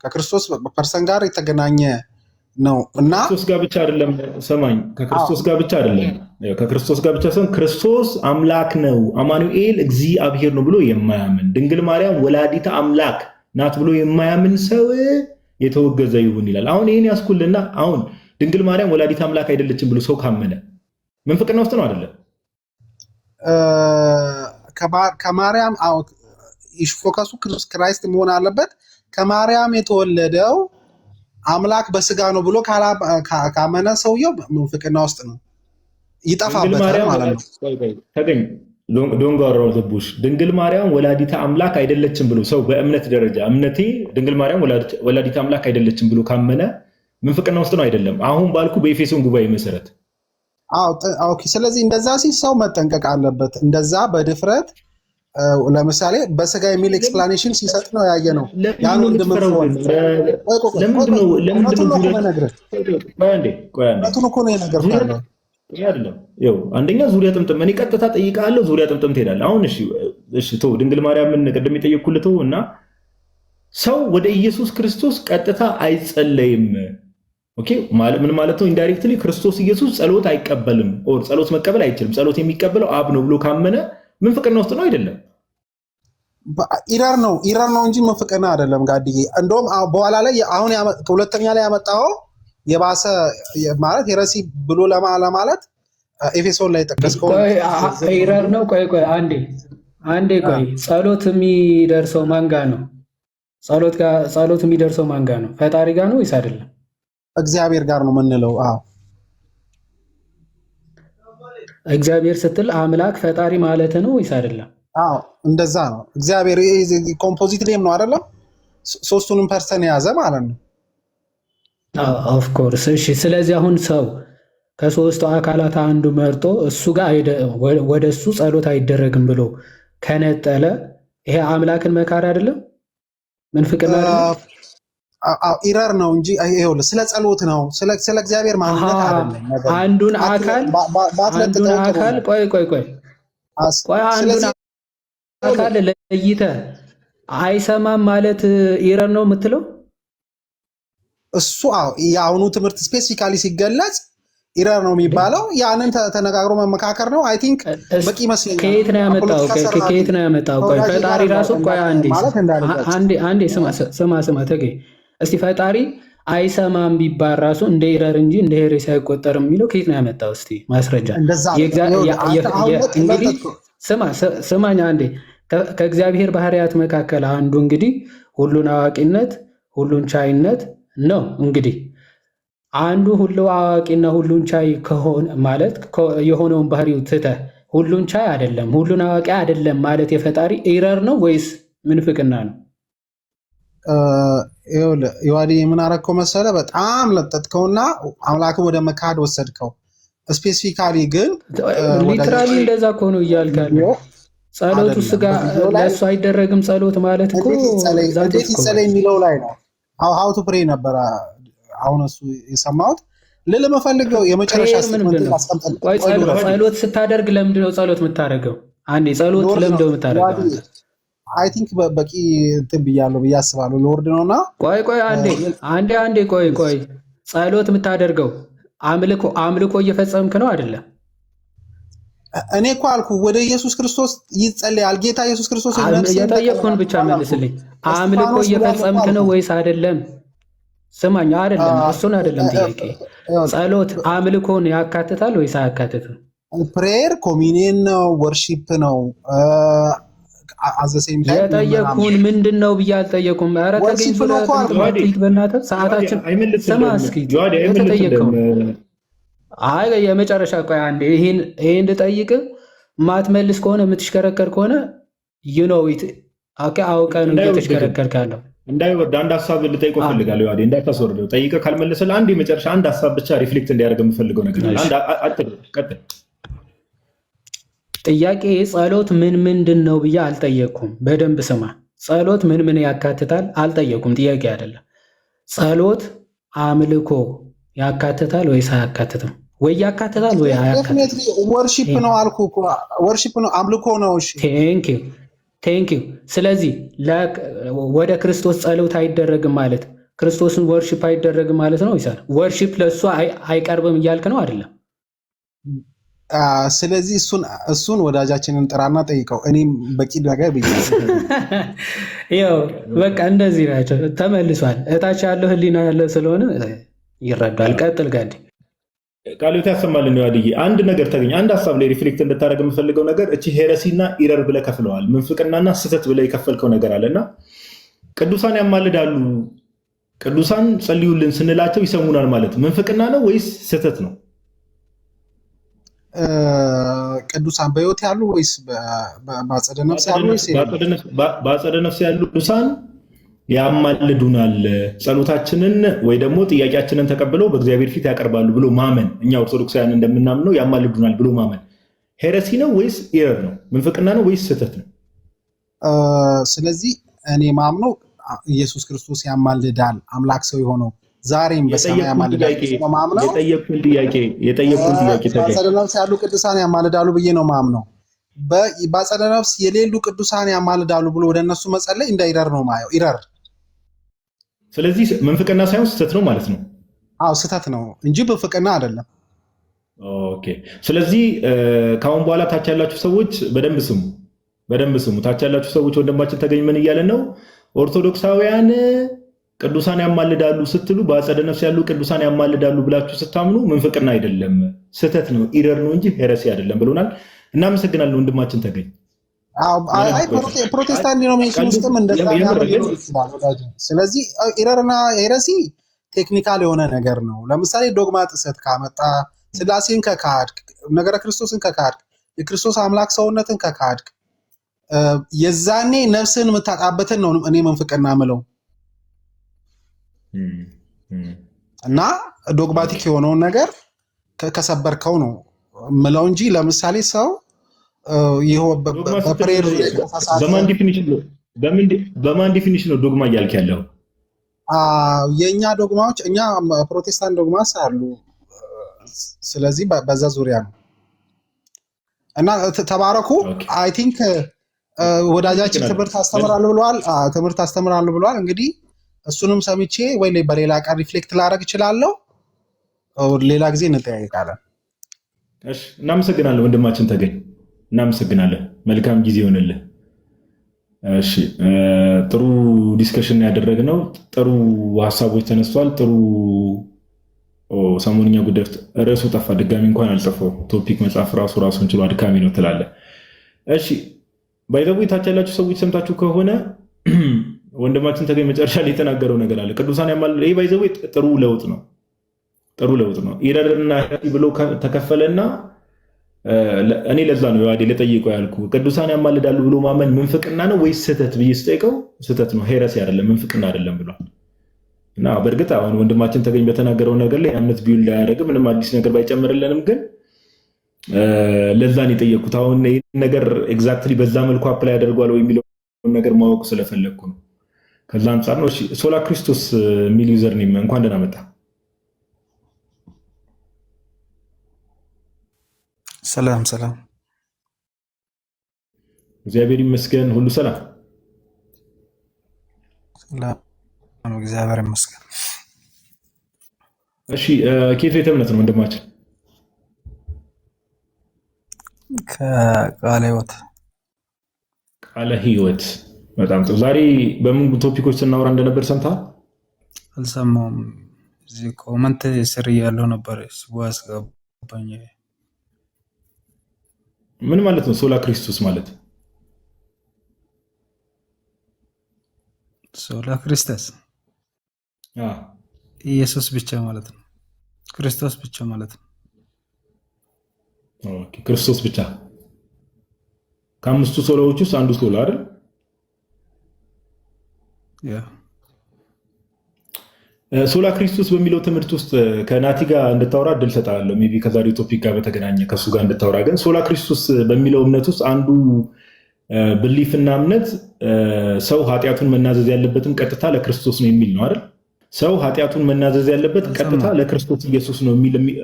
ከክርስቶስ ፐርሰን ጋር የተገናኘ ነው እና ክርስቶስ ጋር ብቻ አይደለም። ሰማኝ፣ ከክርስቶስ ጋር ብቻ አይደለም። ከክርስቶስ ጋር ብቻ ሳይሆን ክርስቶስ አምላክ ነው፣ አማኑኤል እግዚአብሔር ነው ብሎ የማያምን ድንግል ማርያም ወላዲተ አምላክ ናት ብሎ የማያምን ሰው የተወገዘ ይሁን ይላል። አሁን ይሄን ያስኩልና አሁን ድንግል ማርያም ወላዲተ አምላክ አይደለችም ብሎ ሰው ካመነ ምንፍቅና ውስጥ ነው አይደለም? ከማርያም ፎከሱ ክራይስት መሆን አለበት። ከማርያም የተወለደው አምላክ በስጋ ነው ብሎ ካመነ ሰውየው ምንፍቅና ውስጥ ነው፣ ይጠፋበታል ማለት ነው። ተገኝ ዶንጋራው ዘቡሽ ድንግል ማርያም ወላዲተ አምላክ አይደለችም ብሎ ሰው በእምነት ደረጃ እምነቴ ድንግል ማርያም ወላዲተ አምላክ አይደለችም ብሎ ካመነ ምንፍቅና ውስጥ ነው አይደለም? አሁን ባልኩ በኤፌሶን ጉባኤ መሰረት። ኦኬ። ስለዚህ እንደዛ ሲል ሰው መጠንቀቅ አለበት። እንደዛ በድፍረት ለምሳሌ በስጋ የሚል ኤክስፕላኔሽን ሲሰጥ ነው ያየ ነው። ያን አንደኛ ዙሪያ ጥምጥም እኔ ቀጥታ ጠይቃለሁ፣ ዙሪያ ጥምጥም ትሄዳለህ። አሁን እሺ ተው ድንግል ማርያምን ቅድም የጠየቅኩልህ ተው እና ሰው ወደ ኢየሱስ ክርስቶስ ቀጥታ አይጸለይም። ኦኬ ምን ማለት ነው? ኢንዳይሬክትሊ ክርስቶስ ኢየሱስ ጸሎት አይቀበልም፣ ኦር ጸሎት መቀበል አይችልም። ጸሎት የሚቀበለው አብ ነው ብሎ ካመነ ምንፍቅና ውስጥ ነው አይደለም? ኢረር ነው እንጂ ምንፍቅና አይደለም ጋድዬ። እንደውም በኋላ ላይ አሁን ሁለተኛ ላይ ያመጣው የባሰ ማለት ሄረሲ ብሎ ለማለት ኤፌሶን ላይ ጠቀስከው ኢረር ነው። ቆይ አንዴ ቆይ ጸሎት የሚደርሰው ማንጋ ነው? ጸሎት የሚደርሰው ማንጋ ነው? ፈጣሪ ጋር ነው ወይስ አይደለም? እግዚአብሔር ጋር ነው የምንለው። አዎ እግዚአብሔር ስትል አምላክ ፈጣሪ ማለት ነው ወይስ አይደለም? አዎ እንደዛ ነው። እግዚአብሔር ኮምፖዚት ኔም ነው አይደለም? ሶስቱንም ፐርሰን የያዘ ማለት ነው። ኦፍ ኮርስ። እሺ ስለዚህ አሁን ሰው ከሶስቱ አካላት አንዱ መርጦ እሱ ጋር ወደ እሱ ጸሎት አይደረግም ብሎ ከነጠለ ይሄ አምላክን መካድ አይደለም? ምንፍቅና ኢረር ነው እንጂ ይኸውልህ ስለ ጸሎት ነው፣ ስለ እግዚአብሔር ማንነት አይደለም። አንዱን አካል ቆይ አንዱን አካል ለይተህ አይሰማም ማለት ኢረር ነው የምትለው እሱ? የአሁኑ ትምህርት ስፔሲፊካሊ ሲገለጽ ኢረር ነው የሚባለው። ያንን ተነጋግሮ መመካከር ነው። አይ ቲንክ በቂ ይመስለኛል። ከየት ነው ያመጣው? ቆይ ፈጣሪ ራሱ ቆይ አንዴ ስማ ተገኝ እስቲ ፈጣሪ አይሰማም ቢባል ራሱ እንደ ኢረር እንጂ እንደ ሄሬሲ አይቆጠርም የሚለው ከየት ነው ያመጣው? እስቲ ማስረጃ። እንግዲህ ስማኝ አንዴ። ከእግዚአብሔር ባህሪያት መካከል አንዱ እንግዲህ ሁሉን አዋቂነት፣ ሁሉን ቻይነት ነው። እንግዲህ አንዱ ሁሉ አዋቂና ሁሉን ቻይ ከሆነ ማለት የሆነውን ባህሪው ትተህ ሁሉን ቻይ አይደለም ሁሉን አዋቂ አይደለም ማለት የፈጣሪ ኢረር ነው ወይስ ምንፍቅና ነው? ይዋዲ ምን አደረከው መሰለ? በጣም ለጠጥከውና አምላክ ወደ መካድ ወሰድከው። ስፔሲፊካሊ ግን ሊትራሊ እንደዛ እኮ ነው እያልክ ያለው። ጸሎቱ ስጋ ለእሱ አይደረግም ጸሎት ማለት እኮ እንዴት ይጸለይ የሚለው ላይ ነው። ሃው ቱ ፕሬይ ነበረ አሁን እሱ የሰማሁት ልል መፈልገው የመጨረሻ ጸሎት ስታደርግ ለምንድን ነው ጸሎት የምታደርገው? አንዴ ጸሎት ለምንድን ነው የምታደርገው? አይ ቲንክ በቂ እንትን ብያለሁ ብዬ አስባለሁ። ሎርድ ነውና ቆይ አንዴ ቆይ ጸሎት የምታደርገው አምልኮ እየፈጸምክ ነው አይደለም? እኔ እኮ አልኩ ወደ ኢየሱስ ክርስቶስ ይጸልያል። ጌታ ኢየሱስ ክርስቶስ የጠየቅኩህን ብቻ መልስልኝ። አምልኮ እየፈጸምክ ነው ወይስ አይደለም? ስማኝ፣ አይደለም እሱን አይደለም ጥያቄ። ጸሎት አምልኮን ያካትታል ወይስ አያካትትም? ፕሬየር ኮሚኒየን ነው፣ ወርሺፕ ነው። የጠየቅኩህን ምንድን ነው ብዬ አልጠየኩም። ኧረ ተገኝ ብለህ በእናትህ ሰዓታችን ስማ እስኪ የተጠየቀው አይ የመጨረሻ ቆይ አንዴ ይሄን ልጠይቅህ። ማትመልስ ከሆነ የምትሽከረከር ከሆነ ዩኖዊት አውቀህ ነው እየተሽከረከርክ ያለው። እንዳይወርድ አንድ ሀሳብ ልጠይቀው ፈልጋለሁ። ያዴ እንዳታስወርደው። ጠይቀህ ካልመለሰልህ አንድ የመጨረሻ አንድ ሀሳብ ብቻ ሪፍሌክት እንዲያደርግ የምፈልገው ነገር አለ። ቀጥል። ጥያቄ ጸሎት ምንድን ነው ብዬ አልጠየቅኩም። በደንብ ስማ። ጸሎት ምን ያካትታል አልጠየቅኩም። ጥያቄ አይደለም። ጸሎት አምልኮ ያካትታል ወይስ አያካትትም? ወይ ያካትታል ወይ አያካትትም? ወርሺፕ ነው አልኩ እኮ ወርሺፕ ነው፣ አምልኮ ነው። እሺ ቴንክ ዩ። ስለዚህ ወደ ክርስቶስ ጸሎት አይደረግም ማለት ክርስቶስን ወርሺፕ አይደረግም ማለት ነው ይሳል። ወርሺፕ ለእሱ አይቀርብም እያልክ ነው አይደለም? ስለዚህ እሱን ወዳጃችንን ጥራና ጠይቀው። እኔም በቂ ነገር ያው በቃ እንደዚህ ናቸው። ተመልሷል። እታች ያለው ህሊና ያለ ስለሆነ ይረዳል። ቀጥል ጋዲ። ቃልዮት ያሰማልን። ያድይ አንድ ነገር ተገኘ። አንድ ሀሳብ ላይ ሪፍሌክት እንድታደርግ የምፈልገው ነገር እቺ ሄረሲና ኢረር ብለህ ከፍለዋል። ምንፍቅናና ስህተት ብለህ የከፈልከው ነገር አለና ቅዱሳን ያማልዳሉ፣ ቅዱሳን ጸልዩልን ስንላቸው ይሰሙናል ማለት ምንፍቅና ነው ወይስ ስህተት ነው? ቅዱሳን በህይወት ያሉ ወይስ በአጸደ ነፍስ ያሉ? በአጸደ ነፍስ ያሉ ቅዱሳን ያማልዱናል፣ ጸሎታችንን ወይ ደግሞ ጥያቄያችንን ተቀብለው በእግዚአብሔር ፊት ያቀርባሉ ብሎ ማመን፣ እኛ ኦርቶዶክሳውያን እንደምናምነው ያማልዱናል ብሎ ማመን ሄረሲ ነው ወይስ ኢረር ነው? ምንፍቅና ነው ወይስ ስህተት ነው? ስለዚህ እኔ ማምነው ኢየሱስ ክርስቶስ ያማልዳል፣ አምላክ ሰው የሆነው ዛሬም በሰማይ ያማልዳል ነው ማምነው። የጠየቅኩን ጥያቄ በአጸደ ነፍስ ያሉ ቅዱሳን ያማልዳሉ ብዬ ነው ማምነው። በአጸደ ነፍስ የሌሉ ቅዱሳን ያማልዳሉ ብሎ ወደ እነሱ መጸለይ እንደ ኢረር ነው ማየው። ኢረር። ስለዚህ ምንፍቅና ሳይሆን ስህተት ነው ማለት ነው? አዎ ስህተት ነው እንጂ ምንፍቅና አይደለም። ኦኬ። ስለዚህ ከአሁን በኋላ ታች ያላችሁ ሰዎች በደንብ ስሙ። ታች ያላችሁ ሰዎች ወንድማችን ተገኝ ምን እያለ ነው? ኦርቶዶክሳውያን ቅዱሳን ያማልዳሉ ስትሉ በአጸደ ነፍስ ያሉ ቅዱሳን ያማልዳሉ ብላችሁ ስታምኑ ምንፍቅና አይደለም፣ ስህተት ነው፣ ኢረር ነው እንጂ ሄረሲ አይደለም ብሎናል። እናመሰግናለን ወንድማችን ተገኝ። ፕሮቴስታንት ዲኖሚኔሽን ውስጥም እንደዛ ይችላል። ስለዚህ ኢረርና ሄረሲ ቴክኒካል የሆነ ነገር ነው። ለምሳሌ ዶግማ ጥሰት ካመጣ፣ ስላሴን ከካድክ፣ ነገረ ክርስቶስን ከካድክ፣ የክርስቶስ አምላክ ሰውነትን ከካድክ፣ የዛኔ ነፍስን የምታጣበትን ነው እኔ ምንፍቅና ምለው እና ዶግማቲክ የሆነውን ነገር ከሰበርከው ነው ምለው እንጂ ለምሳሌ ሰው ይሄው በፕሬየር በማን ዲፊኒሽን ነው በማን ዲፊኒሽን ነው ዶግማ እያልክ ያለው? የእኛ ዶግማዎች እኛ ፕሮቴስታንት ዶግማስ አሉ። ስለዚህ በዛ ዙሪያ ነው እና ተባረኩ። አይ ቲንክ ወዳጃችን ትምህርት አስተምራለሁ ብለዋል። እንግዲህ እሱንም ሰምቼ ወይ በሌላ ቀን ሪፍሌክት ላደርግ እችላለሁ። ሌላ ጊዜ እንጠያየቃለን። እሺ፣ እናመሰግናለን ወንድማችን ተገኝ፣ እናመሰግናለን። መልካም ጊዜ ይሆንልህ። እሺ፣ ጥሩ ዲስከሽን ያደረግነው፣ ጥሩ ሀሳቦች ተነስቷል። ጥሩ ሰሞንኛ ጉዳይ ርዕሱ ጠፋ፣ ድጋሚ እንኳን አልጠፋው። ቶፒክ መጽሐፍ ራሱን ችሎ አድካሚ ነው ትላለህ። እሺ፣ ባይዘቡ ታች ያላችሁ ሰዎች ሰምታችሁ ከሆነ ወንድማችን ተገኝ መጨረሻ ላይ የተናገረው ነገር አለ። ቅዱሳን ያማልዳሉ። ይህ ባይዘቡ ጥሩ ለውጥ ነው። ኢረርና ብሎ ተከፈለና እኔ ለዛ ነው ያዴ ለጠይቀው ያልኩ ቅዱሳን ያማልዳሉ ብሎ ማመን ምንፍቅና ነው ወይስ ስህተት ብዬ ስጠይቀው ስህተት ነው፣ ሄረሲ አይደለም፣ ምንፍቅና አይደለም ብሏል። እና በእርግጥ አሁን ወንድማችን ተገኝ በተናገረው ነገር ላይ እምነት ቢውል ላያደርግ ምንም አዲስ ነገር ባይጨምርልንም ግን ለዛ ነው የጠየኩት። አሁን ይሄን ነገር ኤግዛክትሊ በዛ መልኩ አፕላይ ያደርጓል ወይ የሚለው ነገር ማወቅ ስለፈለግኩ ነው። ከዛ አንጻር ነው። እሺ፣ ሶላ ክርስቶስ የሚል ዩዘር ኔም እንኳን ደህና መጣ። ሰላም፣ እግዚአብሔር ይመስገን፣ ሁሉ ሰላም። እግዚአብሔር ይመስገን። እሺ፣ ከየት ቤተ እምነት ነው ወንድማችን? ከቃለ ሕይወት። ቃለ ሕይወት፣ በጣም ጥሩ። ዛሬ በምን ቶፒኮች ስናወራ እንደነበር ሰምተሃል? አልሰማሁም። እዚህ ኮመንት ስር ያለው ነበር ያስገባኝ። ምን ማለት ነው ሶላ ክርስቶስ ማለት? ሶላ ክርስቶስ ኢየሱስ ብቻ ማለት ነው። ክርስቶስ ብቻ ማለት ነው። ኦኬ፣ ክርስቶስ ብቻ። ከአምስቱ ሶላዎች ውስጥ አንዱ ሶላ አይደል? ሶላ ክርስቶስ በሚለው ትምህርት ውስጥ ከናቲ ጋር እንድታወራ እድል ሰጣለሁ። ሜይ ቢ ከዛሬው ቶፒክ ጋር በተገናኘ ከሱ ጋር እንድታወራ። ግን ሶላ ክርስቶስ በሚለው እምነት ውስጥ አንዱ ብሊፍና እምነት ሰው ኃጢአቱን መናዘዝ ያለበትም ቀጥታ ለክርስቶስ ነው የሚል ነው አይደል? ሰው ኃጢአቱን መናዘዝ ያለበት ቀጥታ ለክርስቶስ ኢየሱስ ነው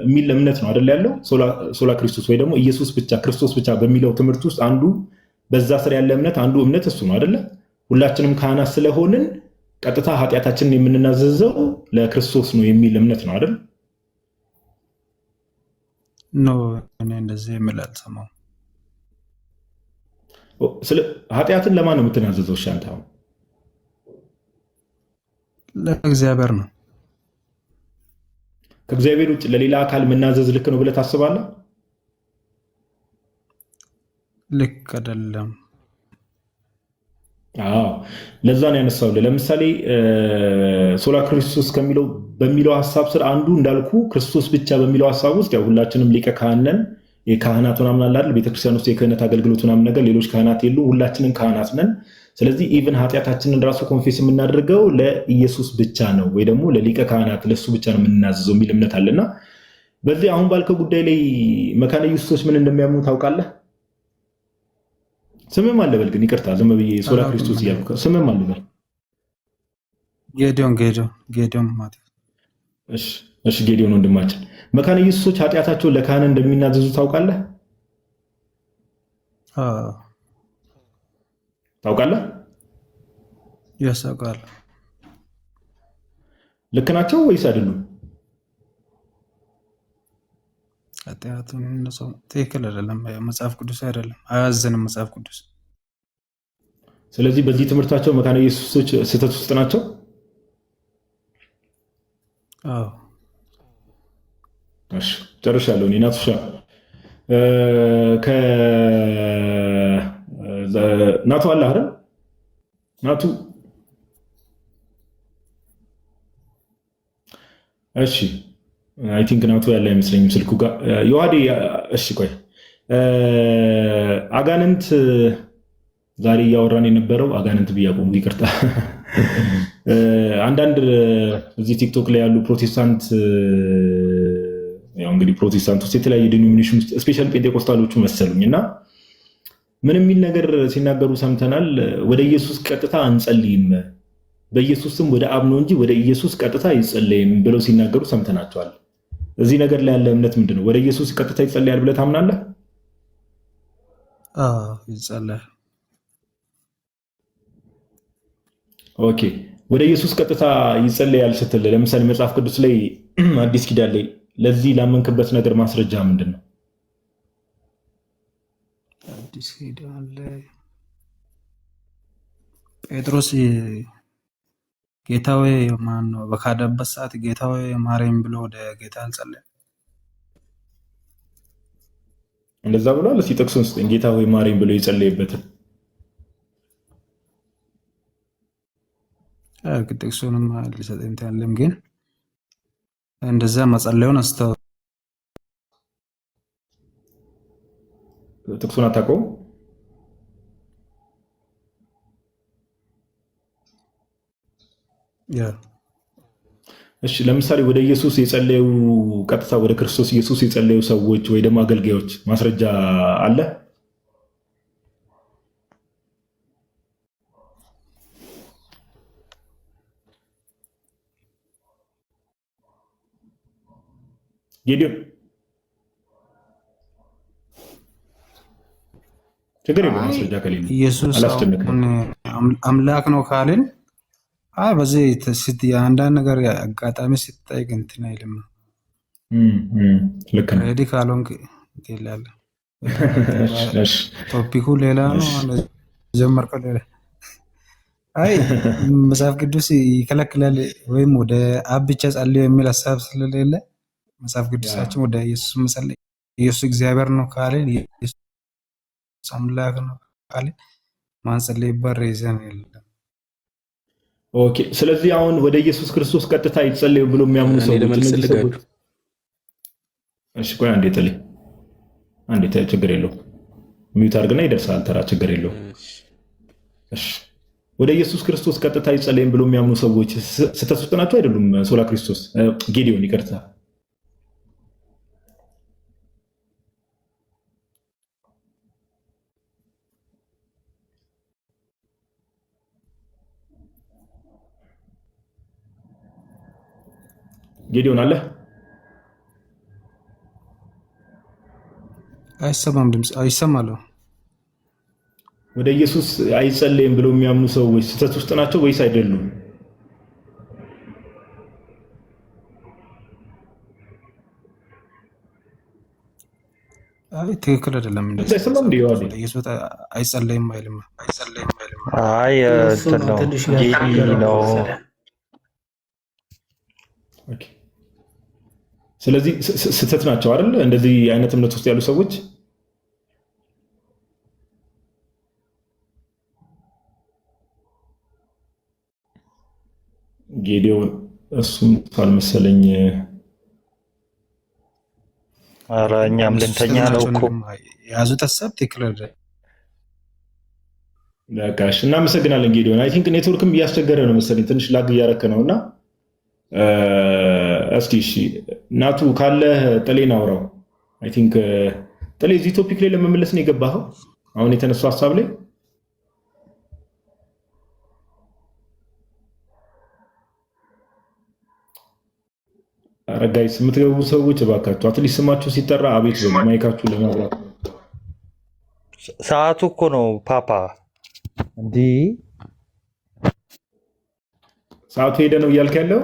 የሚል እምነት ነው አይደል ያለው ሶላ ክርስቶስ፣ ወይ ደግሞ ኢየሱስ ብቻ ክርስቶስ ብቻ በሚለው ትምህርት ውስጥ አንዱ በዛ ስር ያለ እምነት አንዱ እምነት እሱ ነው አይደለ? ሁላችንም ካህናት ስለሆንን ቀጥታ ኃጢአታችንን የምንናዘዘው ለክርስቶስ ነው የሚል እምነት ነው አይደል? እኔ እንደዚህ የምል አልሰማሁም። ኃጢአትን ለማን ነው የምትናዘዘው? እሺ፣ አንተ አሁን ለእግዚአብሔር ነው። ከእግዚአብሔር ውጭ ለሌላ አካል መናዘዝ ልክ ነው ብለህ ታስባለህ? ልክ አይደለም። ለዛ ነው ያነሳውልህ። ለምሳሌ ሶላ ክርስቶስ በሚለው ሀሳብ ስር አንዱ እንዳልኩ ክርስቶስ ብቻ በሚለው ሀሳብ ውስጥ ያው ሁላችንም ሊቀ ካህን ነን። የካህናት ምናምን አለ አይደል? ቤተክርስቲያን ውስጥ የክህነት አገልግሎት ምናምን ነገር ሌሎች ካህናት የሉ፣ ሁላችንም ካህናት ነን። ስለዚህ ኢቭን ኃጢአታችንን ራሱ ኮንፌስ የምናደርገው ለኢየሱስ ብቻ ነው ወይ ደግሞ ለሊቀ ካህናት ለሱ ብቻ ነው የምናዘዘው የሚል እምነት አለና በዚህ አሁን ባልከው ጉዳይ ላይ መካነ ኢየሱሶች ምን እንደሚያምኑ ታውቃለህ? ስምም አለ በል ግን ይቅርታ ዝም ብዬ ሶላ ክርስቶስ እያልኩ ስምም አለ በል። ጌዲዮን ማለት እሺ፣ ጌዲዮን ወንድማችን መካነ ኢየሱሶች ኃጢአታቸውን ለካህን እንደሚናዘዙ ታውቃለህ? ታውቃለህ? ያሳውቃል። ልክ ናቸው ወይስ አይደሉም? ኃጢአቱን እነሱ ትክክል አይደለም። መጽሐፍ ቅዱስ አይደለም፣ አያዘንም መጽሐፍ ቅዱስ። ስለዚህ በዚህ ትምህርታቸው መካነ ኢየሱሶች ስህተት ውስጥ ናቸው። እሺ፣ ጨርሻለሁ። እኔ ናቱሻ ናቱ አለ አይደል? ናቱ እሺ፣ አይ ቲንክ ናቱ ያለ አይመስለኝም ስልኩ ጋር ዮሐዴ። እሺ፣ ቆይ አጋንንት ዛሬ እያወራን የነበረው አጋንንት ብያቆሙ ይቅርታ። አንዳንድ እዚህ ቲክቶክ ላይ ያሉ ፕሮቴስታንት ያው እንግዲህ ፕሮቴስታንት ውስጥ የተለያየ ዲኖሚኔሽን ውስጥ ስፔሻል ጴንጤቆስታሎቹ መሰሉኝ እና ምን የሚል ነገር ሲናገሩ ሰምተናል? ወደ ኢየሱስ ቀጥታ አንጸልይም፣ በኢየሱስም ወደ አብ ነው እንጂ ወደ ኢየሱስ ቀጥታ አይጸለይም ብለው ሲናገሩ ሰምተናቸዋል። እዚህ ነገር ላይ ያለ እምነት ምንድን ነው? ወደ ኢየሱስ ቀጥታ ይጸለያል ብለህ ታምናለህ? ይጸለያል። ኦኬ፣ ወደ ኢየሱስ ቀጥታ ይጸለያል ስትል ለምሳሌ መጽሐፍ ቅዱስ ላይ አዲስ ኪዳን ላይ ለዚህ ላመንክበት ነገር ማስረጃ ምንድን ነው? አዲስ ኪዳን ላይ ጴጥሮስ ጌታዊ ማን ነው በካደበት ሰዓት ጌታዊ ማረኝ ብሎ ወደ ጌታ አልጸለየም? እንደዛ ብሏል። እስኪ ጥቅሱን ስጠኝ፣ ጌታዊ ማረኝ ብሎ የጸለየበትን። ጥቅሱንም ሊሰጠኝ ያለም ግን እንደዛ መጸለዩን አስተው ጥቅሱን አታውቀውም? እሺ፣ ለምሳሌ ወደ ኢየሱስ የጸለዩ ቀጥታ ወደ ክርስቶስ ኢየሱስ የጸለዩ ሰዎች ወይ ደግሞ አገልጋዮች ማስረጃ አለ? ጌዲዮን ችግር የለም። ማስረጃ ከሌለ ኢየሱስ አምላክ ነው ካልን በዚህ የአንዳንድ ነገር አጋጣሚ ሲታይ እንትን አይልም ነው። ልክ ነው። ሬዲ ካልሆንክ ይላል። ቶፒኩ ሌላ ነው፣ ጀመርከው ሌላ። አይ መጽሐፍ ቅዱስ ይከለክላል ወይም ወደ አብ ብቻ ጸልዩ የሚል ሀሳብ ስለሌለ መጽሐፍ ቅዱሳችን ወደ ኢየሱስ መጸለይ ኢየሱስ እግዚአብሔር ነው ካልን ኢየሱስ አምላክ ነው ካልን ማንጸለይበት ሪዝን የለም። ኦኬ፣ ስለዚህ አሁን ወደ ኢየሱስ ክርስቶስ ቀጥታ ይጸለዩ ብሎ የሚያምኑ ሰዎች እነዚህ ሰዎች እሺ፣ ቆይ አንዴ ጥሌ፣ አንዴ ችግር የለውም ሚዩት አድርግና ይደርሳል ተራ፣ ችግር የለውም። እሺ፣ ወደ ኢየሱስ ክርስቶስ ቀጥታ ይጸለዩ ብሎ የሚያምኑ ሰዎች ስህተት ውስጥ ናቸው አይደሉም? ሶላ ክርስቶስ ጌዲዮን ይቅርታ። ጌዲዮን አለ? አይሰማም? ድምጽ አይሰማለሁ። ወደ ኢየሱስ አይጸለይም ብለው የሚያምኑ ሰዎች ስህተት ውስጥ ናቸው ወይስ አይደሉም? አይ ትክክል አይደለም። አይሰማም እንዴ? ወደ ኢየሱስ አይጸለይም አይልም። አይ እንትን ነው ጌዲ ነው። ኦኬ፣ ስለዚህ ስህተት ናቸው አይደል? እንደዚህ አይነት እምነት ውስጥ ያሉ ሰዎች ጌዲዮን እሱም ካልመሰለኝ። ኧረ እኛም ልንተኛ ነው እኮ የያዙት ሀሳብ ትክክል አይደለም። በቃ እሺ፣ እናመሰግናለን ጌዲዮን። አይ ቲንክ ኔትወርክም እያስቸገረ ነው መሰለኝ፣ ትንሽ ላግ እያረከ ነውና እስቲ እሺ ናቱ ካለ ጥሌን አውራው። አይ ቲንክ ጥሌ እዚህ ቶፒክ ላይ ለመመለስ ነው የገባኸው አሁን የተነሳው ሀሳብ ላይ። አረጋይስ የምትገቡ ሰዎች እባካችሁ አትሊስት ስማችሁ ሲጠራ አቤት በሉ፣ ማይካችሁ ለማብራት። ሰዓቱ እኮ ነው ፓፓ፣ እንዲህ ሰዓቱ ሄደ ነው እያልክ ያለው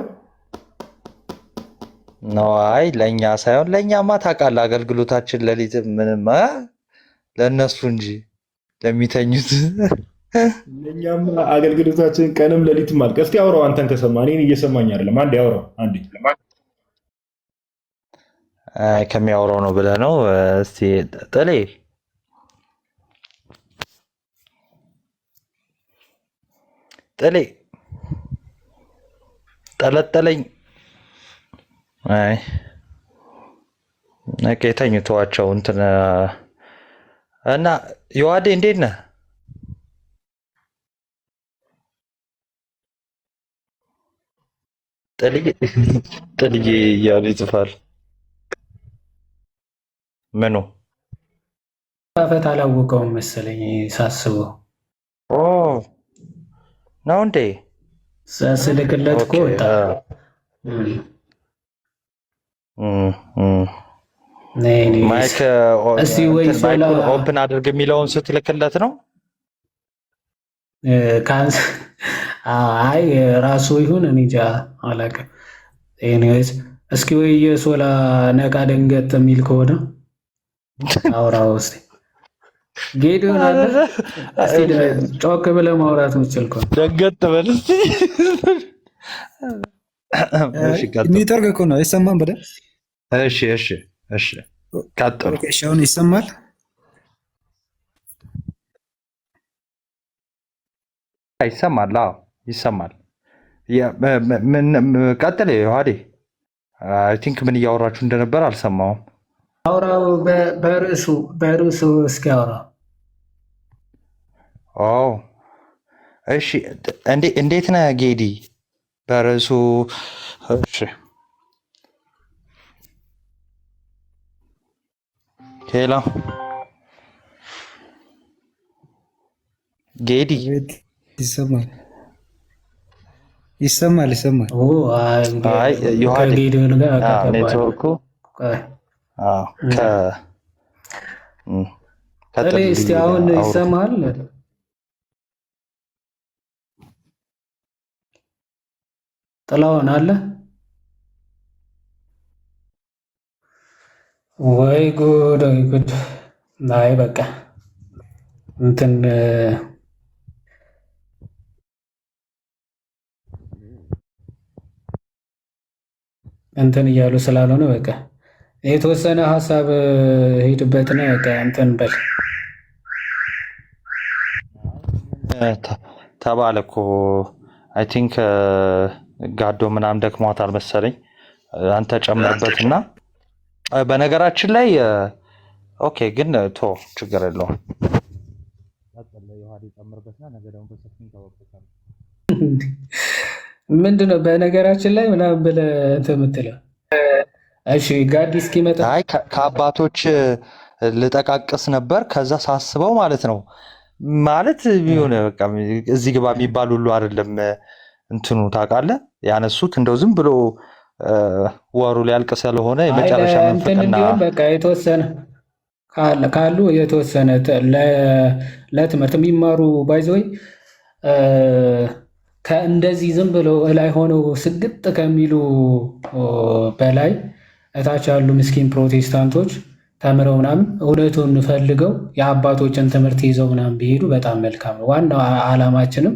ነው? አይ ለእኛ ሳይሆን ለእኛማ ታውቃለህ አገልግሎታችን ሌሊት ምንም ለእነሱ እንጂ ለሚተኙት ለእኛም አገልግሎታችን ቀንም ሌሊትም አልቀ። እስቲ አውራው አንተን ከሰማ እኔን እየሰማኝ አይደለም። አንዴ አውራው አንዴ። ከሚያወራው ነው ብለህ ነው? እስቲ ጥሌ ጠለጠለኝ። አይ ነቄተኝ ተዋቸው እንትን እና ዮሐዴ እንዴት ነህ? ጥልዬ እያሉ ይጽፋል። ምኑ ፈት አላወቀውም መሰለኝ ሳስበው። ኦ ነው እንዴ? ስልክለት እኮ ወጣ። ማይክ ኦፕን አድርግ የሚለውን ስትልክለት ነው። አይ ራሱ ይሁን እኔ እንጃ አላውቅም። ኤኒዌይስ እስኪ ወይ የሶላ ነቃ ደንገጥ የሚል ከሆነ አውራው እስኪ ጌዲዮን አለ እስኪ ጮክ ብለህ ማውራት የምትችል ከሆነ ደንገጥ በል እስኪ። ኔትወርክ እኮ ነው አይሰማም በደንብ። እሺ ቀጥሉ። እሺ አሁን ይሰማል? ይሰማል? አዎ ይሰማል። ቀጥል ዮሐዴ። አይ ቲንክ ምን እያወራችሁ እንደነበር አልሰማሁም። አውራው በርዕሱ እስኪ አውራው። እሺ እንዴት ነህ ጌዲ? በርዕሱ እሺ ሄሎ ጌዲ ይሰማል። አይ ዮሐዴ ኔትወርኩ እስቲ አሁን ይሰማል? ጥላውን አለ ወይ ጉድ ወይ ጉድ። አይ በቃ እንትን እያሉ ስላልሆነ በቃ የተወሰነ ሀሳብ ሄድበትና በቃ እንትን በል ተባለ እኮ። አይ ቲንክ ጋዶ ምናምን ደክሟታል መሰለኝ። አንተ ጨምርበትና በነገራችን ላይ ኦኬ፣ ግን ቶ ችግር የለውም። ምንድነው በነገራችን ላይ ምናምን ብለህ እንትን የምትለው? እሺ ጋዲ እስኪመጣ አይ ከአባቶች ልጠቃቅስ ነበር። ከዛ ሳስበው ማለት ነው ማለት የሆነ በቃ እዚህ ግባ የሚባል ሁሉ አይደለም እንትኑ ታውቃለህ፣ ያነሱት እንደው ዝም ብሎ ወሩ ሊያልቅ ስለሆነ የመጨረሻ መንፈቅና በቃ የተወሰነ ካሉ የተወሰነ ለትምህርት የሚማሩ ባይዘይ ከእንደዚህ ዝም ብሎ እላይ ሆነው ስግጥ ከሚሉ በላይ እታች ያሉ ምስኪን ፕሮቴስታንቶች ተምረው ምናምን እውነቱን ፈልገው የአባቶችን ትምህርት ይዘው ምናምን ቢሄዱ በጣም መልካም ነው። ዋናው ዓላማችንም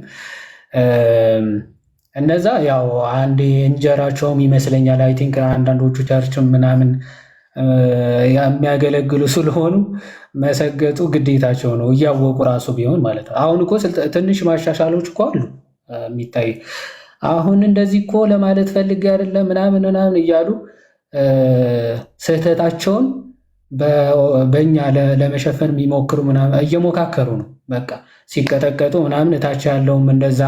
እነዛ ያው አንድ እንጀራቸውም ይመስለኛል። አይ ቲንክ አንዳንዶቹ ቸርችም ምናምን የሚያገለግሉ ስለሆኑ መሰገጡ ግዴታቸው ነው፣ እያወቁ ራሱ ቢሆን ማለት ነው። አሁን እኮ ትንሽ ማሻሻሎች እኮ አሉ የሚታይ። አሁን እንደዚህ እኮ ለማለት ፈልጌ አይደለም ምናምን ምናምን እያሉ ስህተታቸውን በእኛ ለመሸፈን የሚሞክሩ ምናምን እየሞካከሩ ነው። በቃ ሲቀጠቀጡ ምናምን እታች ያለውም እንደዛ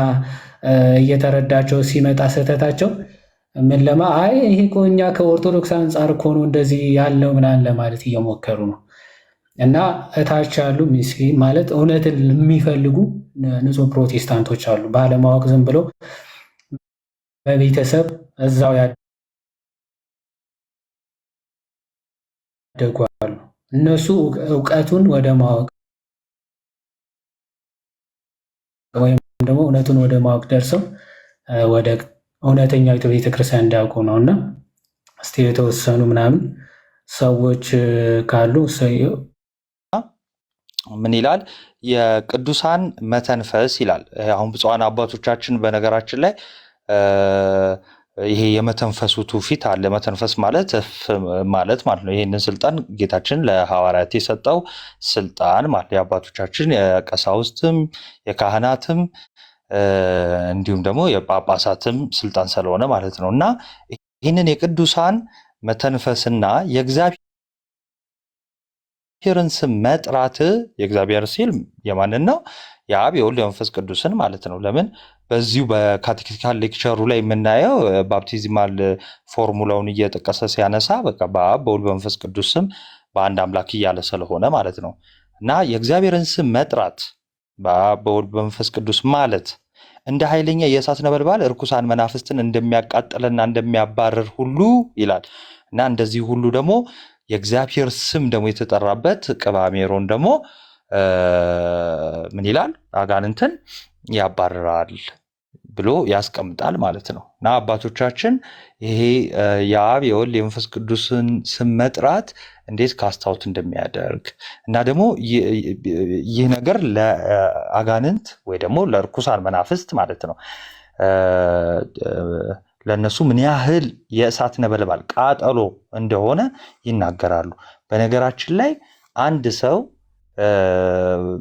እየተረዳቸው ሲመጣ ስህተታቸው ምን አይ ይሄ እኮ እኛ ከኦርቶዶክስ አንጻር እኮ ነው እንደዚህ ያለው ምናምን ለማለት እየሞከሩ ነው። እና እታች ያሉ ምስኪን ማለት እውነትን የሚፈልጉ ንጹህ ፕሮቴስታንቶች አሉ። ባለማወቅ ዝም ብለው በቤተሰብ እዛው ያደጉ አሉ። እነሱ እውቀቱን ወደ ማወቅ ወይም ደግሞ እውነቱን ወደ ማወቅ ደርሰው ወደ እውነተኛው ቤተክርስቲያን እንዳያውቁ ነው። እና እስቲ የተወሰኑ ምናምን ሰዎች ካሉ ምን ይላል? የቅዱሳን መተንፈስ ይላል። አሁን ብፁዓን አባቶቻችን በነገራችን ላይ ይሄ የመተንፈሱ ትውፊት አለ። መተንፈስ ማለት ማለት ነው። ይህንን ስልጣን ጌታችን ለሐዋርያት የሰጠው ስልጣን ማለት የአባቶቻችን የቀሳውስትም የካህናትም እንዲሁም ደግሞ የጳጳሳትም ስልጣን ስለሆነ ማለት ነው። እና ይህንን የቅዱሳን መተንፈስና የእግዚአብሔርን ስም መጥራት የእግዚአብሔር ሲል የማንን ነው? የአብ የወልድ የመንፈስ ቅዱስን ማለት ነው። ለምን በዚሁ በካቴኪቲካል ሌክቸሩ ላይ የምናየው ባፕቲዝማል ፎርሙላውን እየጠቀሰ ሲያነሳ በቃ በአብ በወልድ በመንፈስ ቅዱስ ስም በአንድ አምላክ እያለ ስለሆነ ማለት ነው። እና የእግዚአብሔርን ስም መጥራት በአብ በወልድ በመንፈስ ቅዱስ ማለት እንደ ኃይለኛ የእሳት ነበልባል እርኩሳን መናፍስትን እንደሚያቃጥልና እንደሚያባርር ሁሉ ይላል እና እንደዚህ ሁሉ ደግሞ የእግዚአብሔር ስም ደግሞ የተጠራበት ቅባ ሜሮን ደግሞ ምን ይላል? አጋንንትን ያባርራል ብሎ ያስቀምጣል ማለት ነው። እና አባቶቻችን ይሄ የአብ የወልድ የመንፈስ ቅዱስን ስም መጥራት እንዴት ካስታውት እንደሚያደርግ እና ደግሞ ይህ ነገር ለአጋንንት ወይ ደግሞ ለርኩሳን መናፍስት ማለት ነው ለነሱ ምን ያህል የእሳት ነበልባል ቃጠሎ እንደሆነ ይናገራሉ። በነገራችን ላይ አንድ ሰው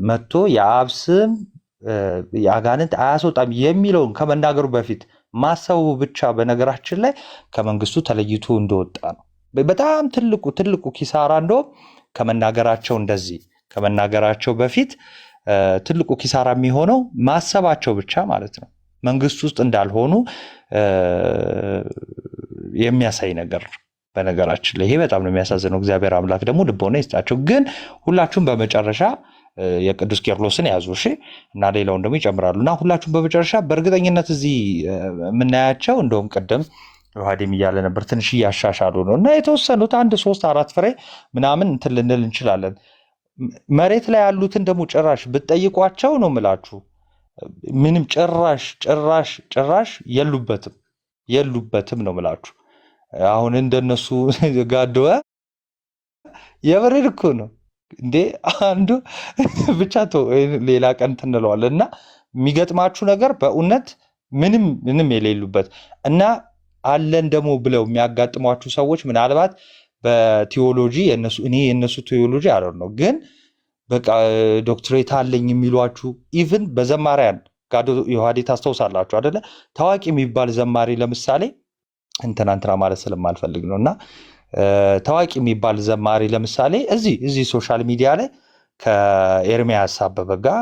መጥቶ የአብ ስም የአጋንንት አያስወጣም የሚለውን ከመናገሩ በፊት ማሰቡ ብቻ በነገራችን ላይ ከመንግስቱ ተለይቶ እንደወጣ ነው። በጣም ትልቁ ኪሳራ እንደውም ከመናገራቸው በፊት ትልቁ ኪሳራ የሚሆነው ማሰባቸው ብቻ ማለት ነው። መንግስት ውስጥ እንዳልሆኑ የሚያሳይ ነገር ነው። በነገራችን ላይ ይሄ በጣም ነው የሚያሳዝነው። እግዚአብሔር አምላክ ደግሞ ልቦና ይስጣቸው። ግን ሁላችሁም በመጨረሻ የቅዱስ ቄርሎስን ያዙ እሺ፣ እና ሌላውን ደግሞ ይጨምራሉ። እና ሁላችሁም በመጨረሻ በእርግጠኝነት እዚህ የምናያቸው እንደውም ቅድም ዮሐዴም እያለ ነበር ትንሽ እያሻሻሉ ነው እና የተወሰኑት 1 3 4 ፍሬ ምናምን እንትን ልንል እንችላለን። መሬት ላይ ያሉትን ደግሞ ጭራሽ ብትጠይቋቸው ነው የምላችሁ ምንም ጭራሽ የሉበትም ነው የምላችሁ። አሁን እንደነሱ ጋደወ የበሬድ እኮ ነው እንዴ አንዱ ብቻ ሌላ ቀን ትንለዋል። እና የሚገጥማችሁ ነገር በእውነት ምንም የሌሉበት እና አለን ደግሞ ብለው የሚያጋጥሟችሁ ሰዎች ምናልባት በቲዮሎጂ የነሱ ቲዮሎጂ አለው ነው ግን በቃ ዶክትሬት አለኝ የሚሏችሁ ኢቭን በዘማሪያን ጋዶ ዮሐዴ ታስተውሳላችሁ አይደለ? ታዋቂ የሚባል ዘማሪ ለምሳሌ እንትና ማለት ስለማልፈልግ ነውና ታዋቂ የሚባል ዘማሪ ለምሳሌ እዚህ ሶሻል ሚዲያ ላይ ከኤርሚያስ አበበ ጋር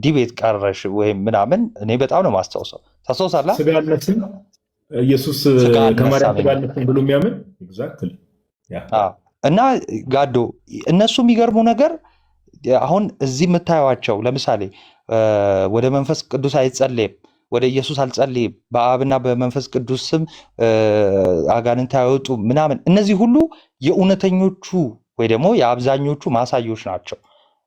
ዲቤት ቀረሽ ወይም ምናምን እኔ በጣም ነው ማስተውሰው። ታስተውሳላ ስጋነትን ኢየሱስ ከማርያም ጋርነትን ብሎ የሚያምን ኤግዛክትሊ እና ጋዶ እነሱ የሚገርሙ ነገር አሁን እዚህ የምታዩዋቸው ለምሳሌ ወደ መንፈስ ቅዱስ አይጸልይም፣ ወደ ኢየሱስ አልጸልይም፣ በአብና በመንፈስ ቅዱስ ስም አጋንንት አይወጡ ምናምን፣ እነዚህ ሁሉ የእውነተኞቹ ወይ ደግሞ የአብዛኞቹ ማሳዮች ናቸው።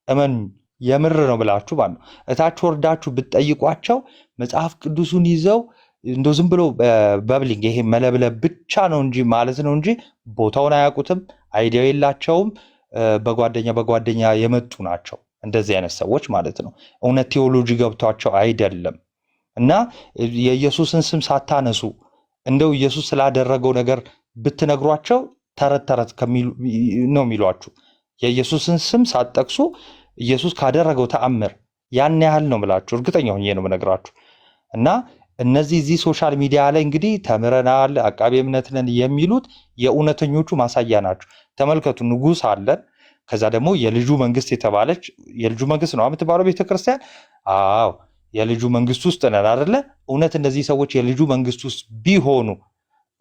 እመን የምር ነው ብላችሁ ማለት ነው። እታች ወርዳችሁ ብትጠይቋቸው መጽሐፍ ቅዱሱን ይዘው እንደው ዝም ብሎ በብሊንግ ይሄ መለብለብ ብቻ ነው እንጂ ማለት ነው እንጂ ቦታውን አያውቁትም፣ አይዲያው የላቸውም። በጓደኛ የመጡ ናቸው እንደዚህ አይነት ሰዎች ማለት ነው። እውነት ቴዎሎጂ ገብቷቸው አይደለም። እና የኢየሱስን ስም ሳታነሱ እንደው ኢየሱስ ስላደረገው ነገር ብትነግሯቸው ተረት ነው የሚሏችሁ። የኢየሱስን ስም ሳትጠቅሱ ኢየሱስ ካደረገው ተአምር ያን ያህል ነው ብላችሁ እርግጠኛ ሆኜ ነው የምነግራችሁ። እና እነዚህ ሶሻል ሚዲያ ላይ እንግዲህ ተምረናል አቃቤ እምነት ነን የሚሉት የእውነተኞቹ ማሳያ ናቸው። ተመልከቱ፣ ንጉስ አለን፣ ከዛ ደግሞ የልጁ መንግስት የተባለች የልጁ መንግስት ነው የምትባለው ቤተክርስቲያን። አዎ የልጁ መንግስት ውስጥ ነን አይደለ? እውነት እነዚህ ሰዎች የልጁ መንግስት ውስጥ ቢሆኑ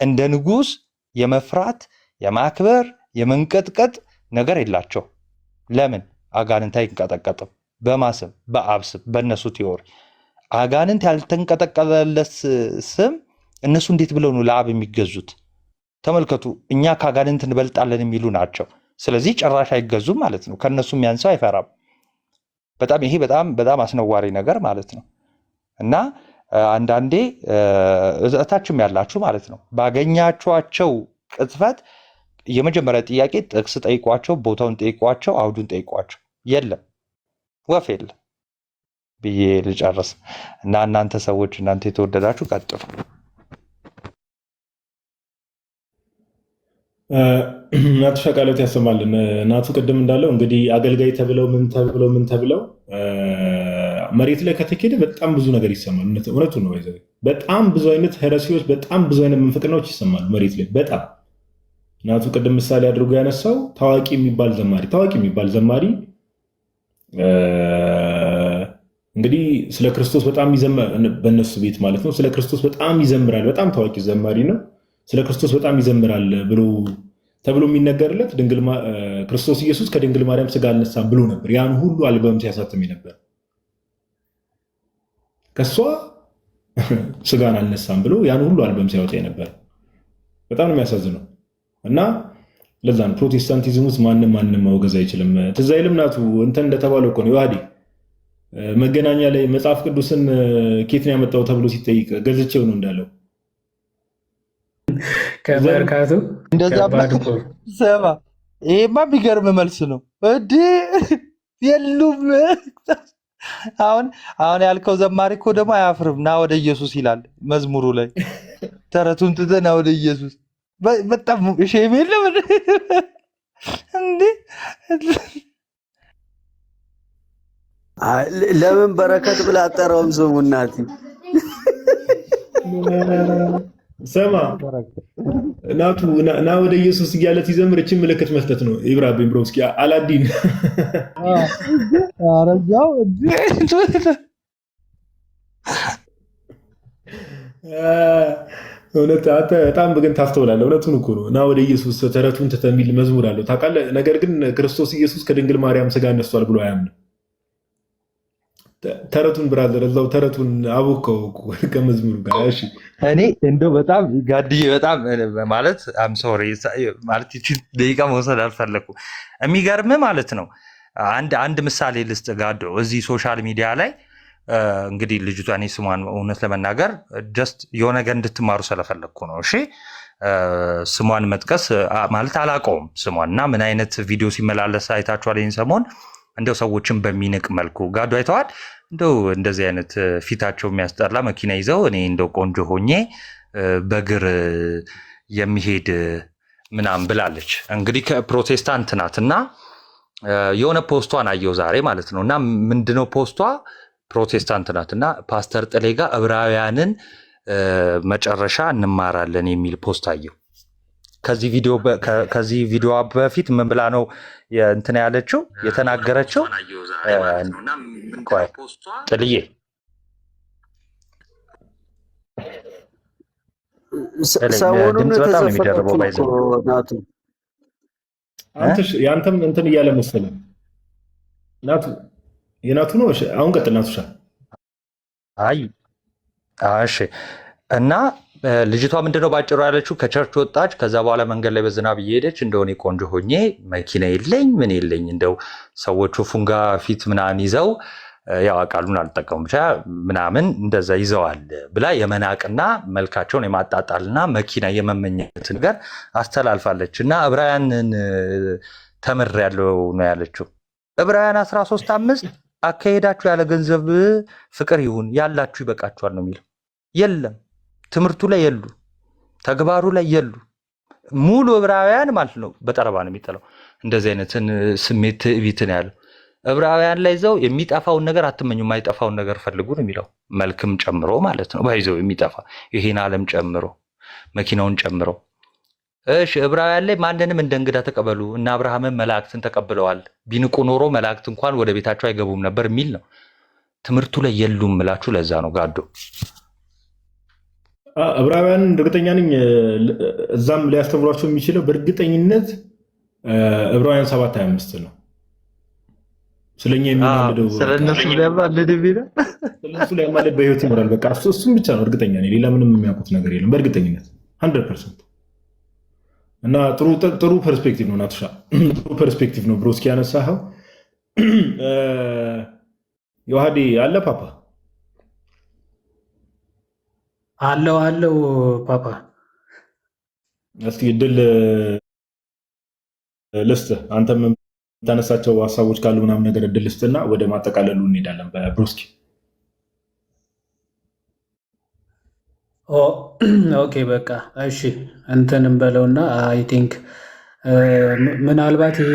እንደ ንጉስ የመፍራት የማክበር የመንቀጥቀጥ ነገር የላቸው። ለምን? አጋንንት አይንቀጠቀጥም። በማስም በአብስም በእነሱ ቲዮሪ አጋንንት ያልተንቀጠቀጠለት ስም እነሱ እንዴት ብለው ነው ለአብ የሚገዙት? ተመልከቱ፣ እኛ ከአጋንንት እንበልጣለን የሚሉ ናቸው። ስለዚህ ጭራሽ አይገዙም ማለት ነው። ከነሱ የሚያንሰው አይፈራም። ይሄ በጣም አስነዋሪ ነገር ማለት ነው። እና አንዳንዴ እታችም ያላችሁ ማለት ነው ባገኛችኋቸው ቅጥፈት የመጀመሪያ ጥያቄ ጥቅስ ጠይቋቸው፣ ቦታውን ጠይቋቸው፣ አውዱን ጠይቋቸው። የለም ወፍ የለም ብዬ ልጨርስ እና እናንተ ሰዎች እናንተ የተወደዳችሁ ቀጥሉ። ናቱ ቃሎት ያሰማልን። ናቱ ቅድም እንዳለው እንግዲህ አገልጋይ ተብለው ምን ተብለው መሬት ላይ ከተኬደ በጣም ብዙ ነገር ይሰማል። እውነቱ ነው። በጣም ብዙ አይነት ሄረሲዎች፣ በጣም ብዙ አይነት ምንፍቅናዎች ይሰማሉ መሬት ላይ በጣም። ናቱ ቅድም ምሳሌ አድርጎ ያነሳው ታዋቂ የሚባል ዘማሪ እንግዲህ ስለ ክርስቶስ በጣም በእነሱ ቤት ማለት ነው ስለ ክርስቶስ በጣም ይዘምራል። በጣም ታዋቂ ዘማሪ ነው። ስለ ክርስቶስ በጣም ይዘምራል ብሎ ተብሎ የሚነገርለት ክርስቶስ ኢየሱስ ከድንግል ማርያም ስጋ አልነሳም ብሎ ነበር። ያን ሁሉ አልበም ሲያሳትም ነበር። ከሷ ስጋን አልነሳም ብሎ ያን ሁሉ አልበም ሲያወጣ ነበር። በጣም ነው የሚያሳዝነው። እና ለዛ ነው ፕሮቴስታንቲዝም ውስጥ ማንም ማውገዝ አይችልም። ትዝ አይልም ናቱ እንትን እንደተባለው እኮ ነው ዮሐዴ መገናኛ ላይ መጽሐፍ ቅዱስን ኬት ነው ያመጣው ተብሎ ሲጠይቅ ገዝቼው ነው እንዳለው ከመርካቶ እንደዛ ሰማ። ይሄማ የሚገርም መልስ ነው እንዴ! የሉም አሁን ያልከው ዘማሪ እኮ ደግሞ አያፍርም። ና ወደ ኢየሱስ ይላል መዝሙሩ ላይ። ተረቱን ትተህ ና ወደ ኢየሱስ። በጣም ሼም የለም እንዴ! ለምን በረከት ብላ አጠራውም ስሙ እናቴ ሰማ ናቱ ና ወደ ኢየሱስ እያለ ሲዘምር እችን ምልክት መስጠት ነው። ኢብራሂም ብሮስኪ አላዲን አረጃው እውነት በጣም ግን ታስተውላለህ። እውነቱን እኮ ነው። ና ወደ ኢየሱስ ተረቱን ትተህ የሚል መዝሙር አለው ታውቃለህ። ነገር ግን ክርስቶስ ኢየሱስ ከድንግል ማርያም ስጋ ነስቷል ብሎ አያምንም። ተረቱን ብራዘር እዛው ተረቱን አቦከው ከመዝሙሩ ጋር። እሺ እኔ እንደው በጣም ጋድዬ በጣም ማለት አም ሶሪ ማለት እቺ ደቂቃ መውሰድ አልፈለኩም። የሚገርም ማለት ነው። አንድ ምሳሌ ልስጥ ጋዶ እዚህ ሶሻል ሚዲያ ላይ እንግዲህ ልጅቷ እኔ ስሟን እውነት ለመናገር ጀስት የሆነ ነገር እንድትማሩ ስለፈለግኩ ነው። እሺ ስሟን መጥቀስ ማለት አላውቀውም ስሟን እና ምን አይነት ቪዲዮ ሲመላለስ አይታችኋል ይህን ሰሞን እንደው ሰዎችን በሚንቅ መልኩ ጋዶ አይተዋል። እንደው እንደዚህ አይነት ፊታቸው የሚያስጠላ መኪና ይዘው እኔ እንደው ቆንጆ ሆኜ በእግር የሚሄድ ምናምን ብላለች። እንግዲህ ከፕሮቴስታንት ናትና የሆነ ፖስቷን አየው ዛሬ ማለት ነው። እና ምንድነው ፖስቷ? ፕሮቴስታንት ናትና ፓስተር ጥሌ ጋር ዕብራውያንን መጨረሻ እንማራለን የሚል ፖስት አየው። ከዚህ ቪዲዮ በፊት ምን ብላ ነው እንትን ያለችው የተናገረችው? ጥልዬ ሰሞኑን በጣም የሚደርበው ባይዘ ያንተም እንትን እያለ መሰለኝ ናቱ የናቱ ነው። አሁን ቀጥል ናቱሻ። አይ እሺ። እና ልጅቷ ምንድነው ባጭሩ ያለችው? ከቸርች ወጣች። ከዛ በኋላ መንገድ ላይ በዝናብ እየሄደች እንደሆነ ቆንጆ ሆኜ መኪና የለኝ ምን የለኝ እንደው ሰዎቹ ፉንጋ ፊት ምናምን ይዘው ያው ቃሉን አልጠቀሙም ብቻ ምናምን እንደዛ ይዘዋል ብላ የመናቅና መልካቸውን የማጣጣልና መኪና የመመኘት ነገር አስተላልፋለች። እና ዕብራውያንን ተምር ያለው ነው ያለችው። ዕብራውያን 13:5 አካሄዳችሁ ያለ ገንዘብ ፍቅር ይሁን ያላችሁ ይበቃችኋል ነው የሚለው። የለም ትምህርቱ ላይ የሉ፣ ተግባሩ ላይ የሉ። ሙሉ ዕብራውያን ማለት ነው በጠረባ ነው የሚጠላው። እንደዚህ አይነትን ስሜት ትዕቢትን ያለው ዕብራውያን ላይ ይዘው የሚጠፋውን ነገር አትመኙ፣ የማይጠፋውን ነገር ፈልጉ ነው የሚለው። መልክም ጨምሮ ማለት ነው ባይዘው የሚጠፋ ይሄን ዓለም ጨምሮ መኪናውን ጨምሮ። እሺ ዕብራውያን ላይ ማንንም እንደ እንግዳ ተቀበሉ እና አብርሃምን መላእክትን ተቀብለዋል፣ ቢንቁ ኖሮ መላእክት እንኳን ወደ ቤታቸው አይገቡም ነበር የሚል ነው። ትምህርቱ ላይ የሉም ምላችሁ ለዛ ነው ጋዶ ዕብራውያን እርግጠኛ ነኝ እዛም ሊያስተምሯቸው የሚችለው በእርግጠኝነት ዕብራውያን 7:25 ነው። ስለኛ የሚማልደው ስለነሱ ሊያማልድ ቢለው ስለነሱ ሊያማልድ በህይወት ይኖራል። በቃ እሱም ብቻ ነው እርግጠኛ ነኝ። ሌላ ምንም የሚያውቁት ነገር የለም በእርግጠኝነት 100%። እና ጥሩ ፐርስፔክቲቭ ነው ናቱሻ፣ ጥሩ ፐርስፔክቲቭ ነው ብሮስኪ ያነሳኸው። ዮሐዴ አለ ፓፓ አለው ፓፓ። እስኪ እድል ልስጥህ፣ አንተም የምታነሳቸው ሀሳቦች ካሉ ምናምን ነገር እድል ልስጥና ወደ ማጠቃለሉ እንሄዳለን። በብሮስኪ ኦኬ በቃ እሺ፣ እንትንም በለውና አይ ቲንክ ምናልባት ይሄ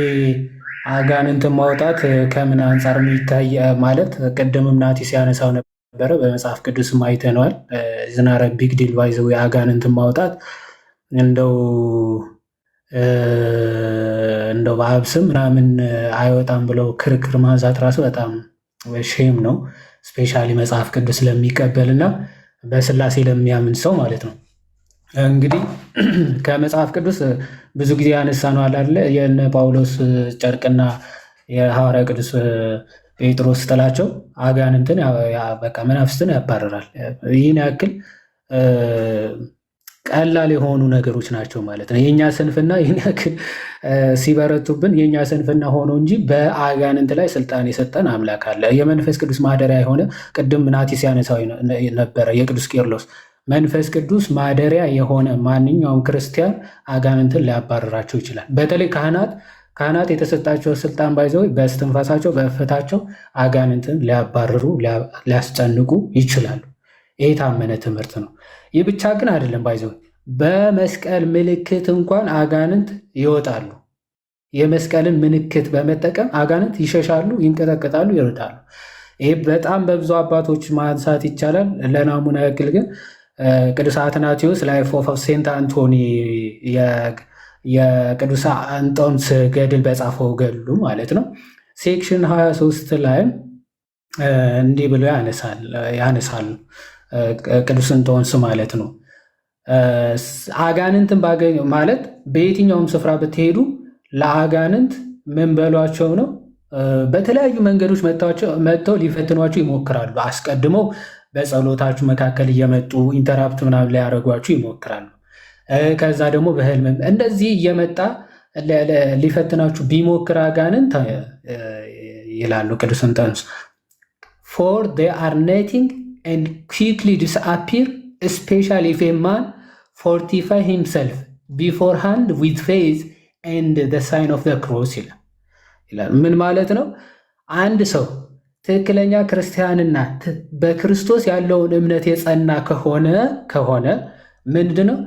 አጋንንትን ማውጣት ከምን አንጻር የሚታይ ማለት ቅድምም ናቲ ሲያነሳው ነበረ፣ በመጽሐፍ ቅዱስም አይተነዋል። ዝናረ ቢግ ዲል ባይዘው የአጋንንትን ማውጣት እንደው በአብስም ምናምን አይወጣም ብለው ክርክር ማንሳት ራሱ በጣም ሼም ነው። ስፔሻሊ መጽሐፍ ቅዱስ ለሚቀበልና በስላሴ ለሚያምን ሰው ማለት ነው። እንግዲህ ከመጽሐፍ ቅዱስ ብዙ ጊዜ ያነሳ ነው አይደለ? የነ ጳውሎስ ጨርቅና የሐዋርያ ቅዱስ ጴጥሮስ ጥላቸው አጋንንትን በቃ መናፍስትን ያባረራል። ይህን ያክል ቀላል የሆኑ ነገሮች ናቸው ማለት ነው። የኛ ስንፍና ይህን ያክል ሲበረቱብን የኛ ስንፍና ሆኖ እንጂ በአጋንንት ላይ ስልጣን የሰጠን አምላክ አለ። የመንፈስ ቅዱስ ማደሪያ የሆነ ቅድም ናቲ ሲያነሳው ነበረ የቅዱስ ቄርሎስ መንፈስ ቅዱስ ማደሪያ የሆነ ማንኛውም ክርስቲያን አጋንንትን ሊያባረራቸው ይችላል። በተለይ ካህናት የተሰጣቸው ስልጣን ባይዘው በስትንፋሳቸው በእፍታቸው አጋንንትን ሊያባርሩ ሊያስጨንቁ ይችላሉ። ይህ የታመነ ትምህርት ነው። ይህ ብቻ ግን አይደለም። ባይዘው በመስቀል ምልክት እንኳን አጋንንት ይወጣሉ። የመስቀልን ምልክት በመጠቀም አጋንንት ይሸሻሉ፣ ይንቀጠቀጣሉ፣ ይርዳሉ። ይህ በጣም በብዙ አባቶች ማንሳት ይቻላል። ለናሙና ያክል ግን ቅዱስ አትናቴዎስ ላይፍ ኦፍ ሴንት አንቶኒ የቅዱስ አንጦንስ ገድል በጻፈው ገድሉ ማለት ነው ሴክሽን 23 ላይም እንዲህ ብሎ ያነሳሉ ቅዱስ እንጦንስ ማለት ነው። አጋንንትን ባገኘ ማለት በየትኛውም ስፍራ ብትሄዱ ለአጋንንት ምን በሏቸው ነው? በተለያዩ መንገዶች መጥተው ሊፈትኗችሁ ይሞክራሉ። አስቀድመው በጸሎታችሁ መካከል እየመጡ ኢንተራፕት ምናምን ሊያደርጓችሁ ይሞክራሉ። ከዛ ደግሞ በህልምም እንደዚህ እየመጣ ሊፈትናችሁ ቢሞክር አጋንንት ይላሉ ቅዱስ እንጦንስ for they are nothing and quickly disappear, especially if a man fortify himself beforehand with faith and the sign of the cross ይላል። ምን ማለት ነው? አንድ ሰው ትክክለኛ ክርስቲያንና በክርስቶስ ያለውን እምነት የጸና ከሆነ ምንድነው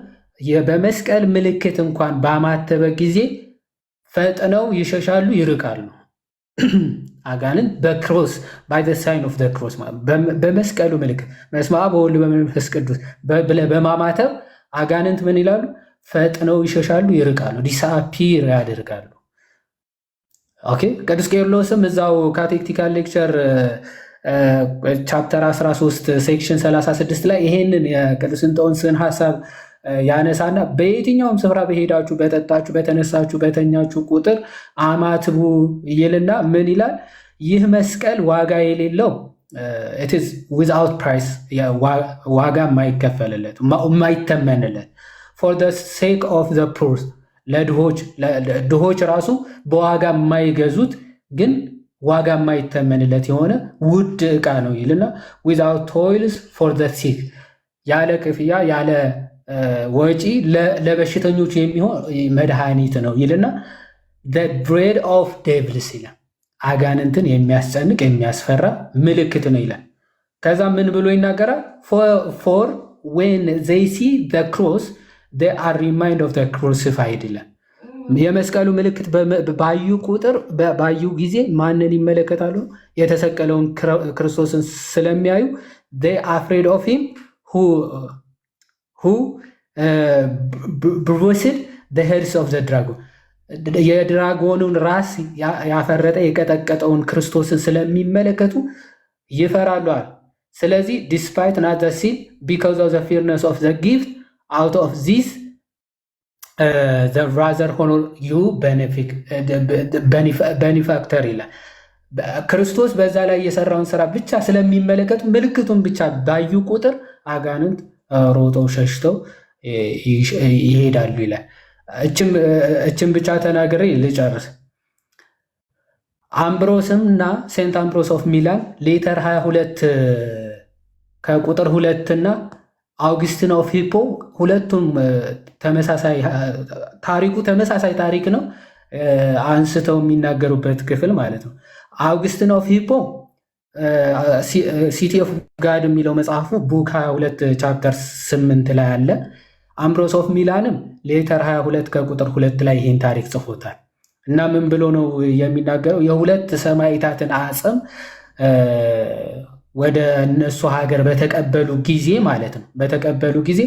በመስቀል ምልክት እንኳን ባማተበ ጊዜ ፈጥነው ይሸሻሉ፣ ይርቃሉ። አጋንንት በክሮስ by the sign of the cross በመስቀሉ ምልክት በስመ አብ ወወልድ በመንፈስ ቅዱስ በማማተብ አጋንንት ምን ይላሉ? ፈጥነው ይሸሻሉ፣ ይርቃሉ፣ ዲስአፒር ያደርጋሉ። ኦኬ ቅዱስ ቄርሎስም እዛው ካቴክቲካል ሌክቸር ቻፕተር 13 ሴክሽን 36 ላይ ይሄንን የቅዱስ እንጦንስን ሐሳብ ያነሳና በየትኛውም ስፍራ በሄዳችሁ፣ በጠጣችሁ፣ በተነሳችሁ፣ በተኛችሁ ቁጥር አማትቡ ይልና ምን ይላል? ይህ መስቀል ዋጋ የሌለው it is without price ዋጋ የማይከፈልለት የማይተመንለት for the sake of the poor ለድሆች ራሱ በዋጋ የማይገዙት ግን ዋጋ የማይተመንለት የሆነ ውድ ዕቃ ነው ይልና without toils for the sick ያለ ክፍያ ያለ ወጪ ለበሽተኞች የሚሆን መድኃኒት ነው ይልና the bread of devils ይላል። አጋንንትን የሚያስጨንቅ የሚያስፈራ ምልክት ነው ይላል። ከዛ ምን ብሎ ይናገራል? for when they see the cross they are reminded of the crucified ይላል። የመስቀሉ ምልክት ባዩ ቁጥር ባዩ ጊዜ ማንን ይመለከታሉ? የተሰቀለውን ክርስቶስን ስለሚያዩ they afraid of him who bruised the heads of the dragon የድራጎኑን ራስ ያፈረጠ የቀጠቀጠውን ክርስቶስን ስለሚመለከቱ ይፈራሉ። ስለዚህ despite not the sin because of the fearness of the gift out of this the rather honor you benefactor ይላል። ክርስቶስ በዛ ላይ የሰራውን ስራ ብቻ ስለሚመለከቱ ምልክቱን ብቻ ባዩ ቁጥር አጋንንት ሮጠው ሸሽተው ይሄዳሉ ይላል። እችም ብቻ ተናግሬ ልጨርስ። አምብሮስም እና ሴንት አምብሮስ ኦፍ ሚላን ሌተር 22 ከቁጥር 2 እና አውግስቲን ኦፍ ሂፖ ሁለቱም ተመሳሳይ ታሪክ ነው አንስተው የሚናገሩበት ክፍል ማለት ነው። አውግስቲን ኦፍ ሂፖ ሲቲ ኦፍ ጋድ የሚለው መጽሐፉ ቡክ 22 ቻፕተር 8 ላይ አለ። አምብሮስ ኦፍ ሚላንም ሌተር 22 ከቁጥር 2 ላይ ይህን ታሪክ ጽፎታል። እና ምን ብሎ ነው የሚናገረው? የሁለት ሰማዕታትን አጽም ወደ እነሱ ሀገር በተቀበሉ ጊዜ ማለት ነው በተቀበሉ ጊዜ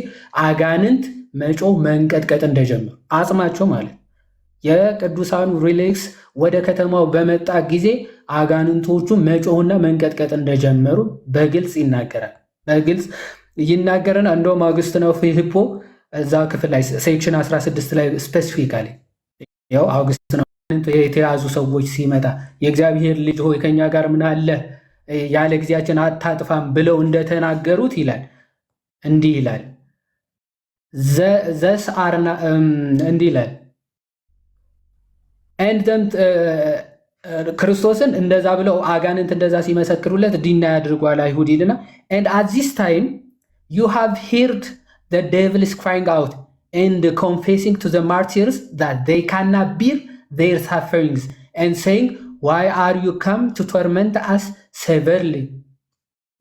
አጋንንት መጮህ መንቀጥቀጥ እንደጀመሩ አጽማቸው ማለት የቅዱሳኑ ሪሌክስ ወደ ከተማው በመጣ ጊዜ አጋንንቶቹ መጮህና መንቀጥቀጥ እንደጀመሩ በግልጽ ይናገራል። በግልጽ ይናገረን። እንደውም አውግስቲን ኦፍ ሂፖ እዛ ክፍል ላይ ሴክሽን 16 ላይ ስፔሲፊካሊ ያው አውግስቲን የተያዙ ሰዎች ሲመጣ የእግዚአብሔር ልጅ ሆይ ከኛ ጋር ምን አለ ያለ ጊዜያችን አታጥፋም ብለው እንደተናገሩት ይላል። እንዲህ ይላል ዘስአርና እንዲህ ይላል ክርስቶስን እንደዛ ብለው አጋንንት እንደዛ ሲመሰክሩለት ዲና ያድርጓል አይሁድ ይልና and at this time you have heard the devil is crying out and confessing to the martyrs that they cannot bear their sufferings and saying why are you come to torment us severely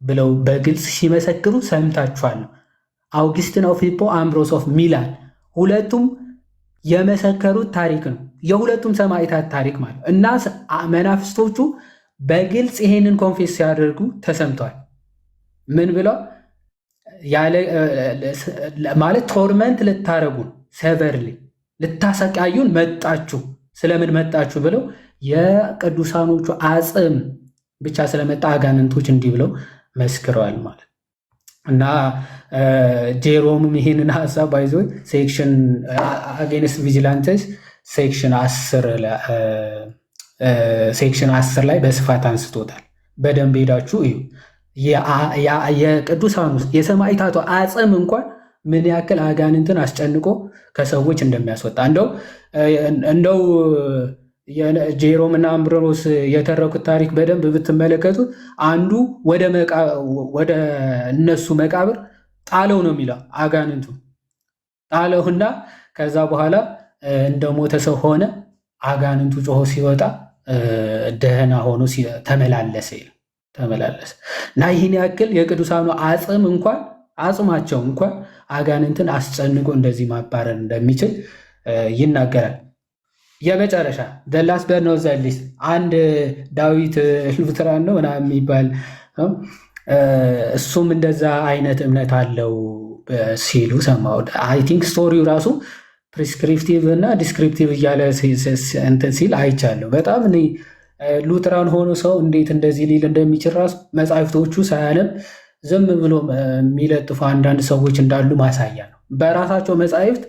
ብለው በግልጽ ሲመሰክሩ ሰምታችኋል። አውግስቲን ኦፍ ሂፖ አምብሮስ ኦፍ ሚላን ሁለቱም የመሰከሩት ታሪክ ነው። የሁለቱም ሰማዕታት ታሪክ ማለት እና መናፍስቶቹ በግልጽ ይሄንን ኮንፌስ ሲያደርጉ ተሰምቷል። ምን ብለው ያለ ማለት ቶርመንት ልታረጉን ሰቨርሊ ልታሰቃዩን መጣችሁ። ስለምን መጣችሁ ብለው የቅዱሳኖቹ አጽም ብቻ ስለመጣ አጋንንቶች እንዲህ ብለው መስክረዋል ማለት እና ጄሮምም ይሄንን ሐሳብ ባይዞ ሴክሽን አጌንስት ቪጂላንተስ ሴክሽን 10 ላይ በስፋት አንስቶታል። በደንብ ሄዳችሁ እዩ። የቅዱሳኑ የሰማዕታቱ አጽም እንኳን ምን ያክል አጋንንትን አስጨንቆ ከሰዎች እንደሚያስወጣ እንደው ጄሮም እና አምብሮስ የተረኩት ታሪክ በደንብ ብትመለከቱት አንዱ ወደ እነሱ መቃብር ጣለው ነው የሚለው። አጋንንቱ ጣለውና ከዛ በኋላ እንደሞተ ሰው ሆነ። አጋንንቱ ጮሆ ሲወጣ ደህና ሆኖ ተመላለሰ እና ይህን ያክል የቅዱሳኑ አጽማቸው እንኳን አጋንንትን አስጨንቆ እንደዚህ ማባረር እንደሚችል ይናገራል። የመጨረሻ ደላስ በርኖ ዘሊስ አንድ ዳዊት ሉትራን ነው ምናምን የሚባል እሱም እንደዛ አይነት እምነት አለው ሲሉ ሰማሁ። አይ ቲንክ ስቶሪው ራሱ ፕሪስክሪፕቲቭ እና ዲስክሪፕቲቭ እያለ እንትን ሲል አይቻለሁ። በጣም እኔ ሉትራን ሆኖ ሰው እንዴት እንደዚህ ሊል እንደሚችል ራሱ መጽሐፍቶቹ ሳያነብ ዝም ብሎ የሚለጥፉ አንዳንድ ሰዎች እንዳሉ ማሳያ ነው። በራሳቸው መጽሐፍት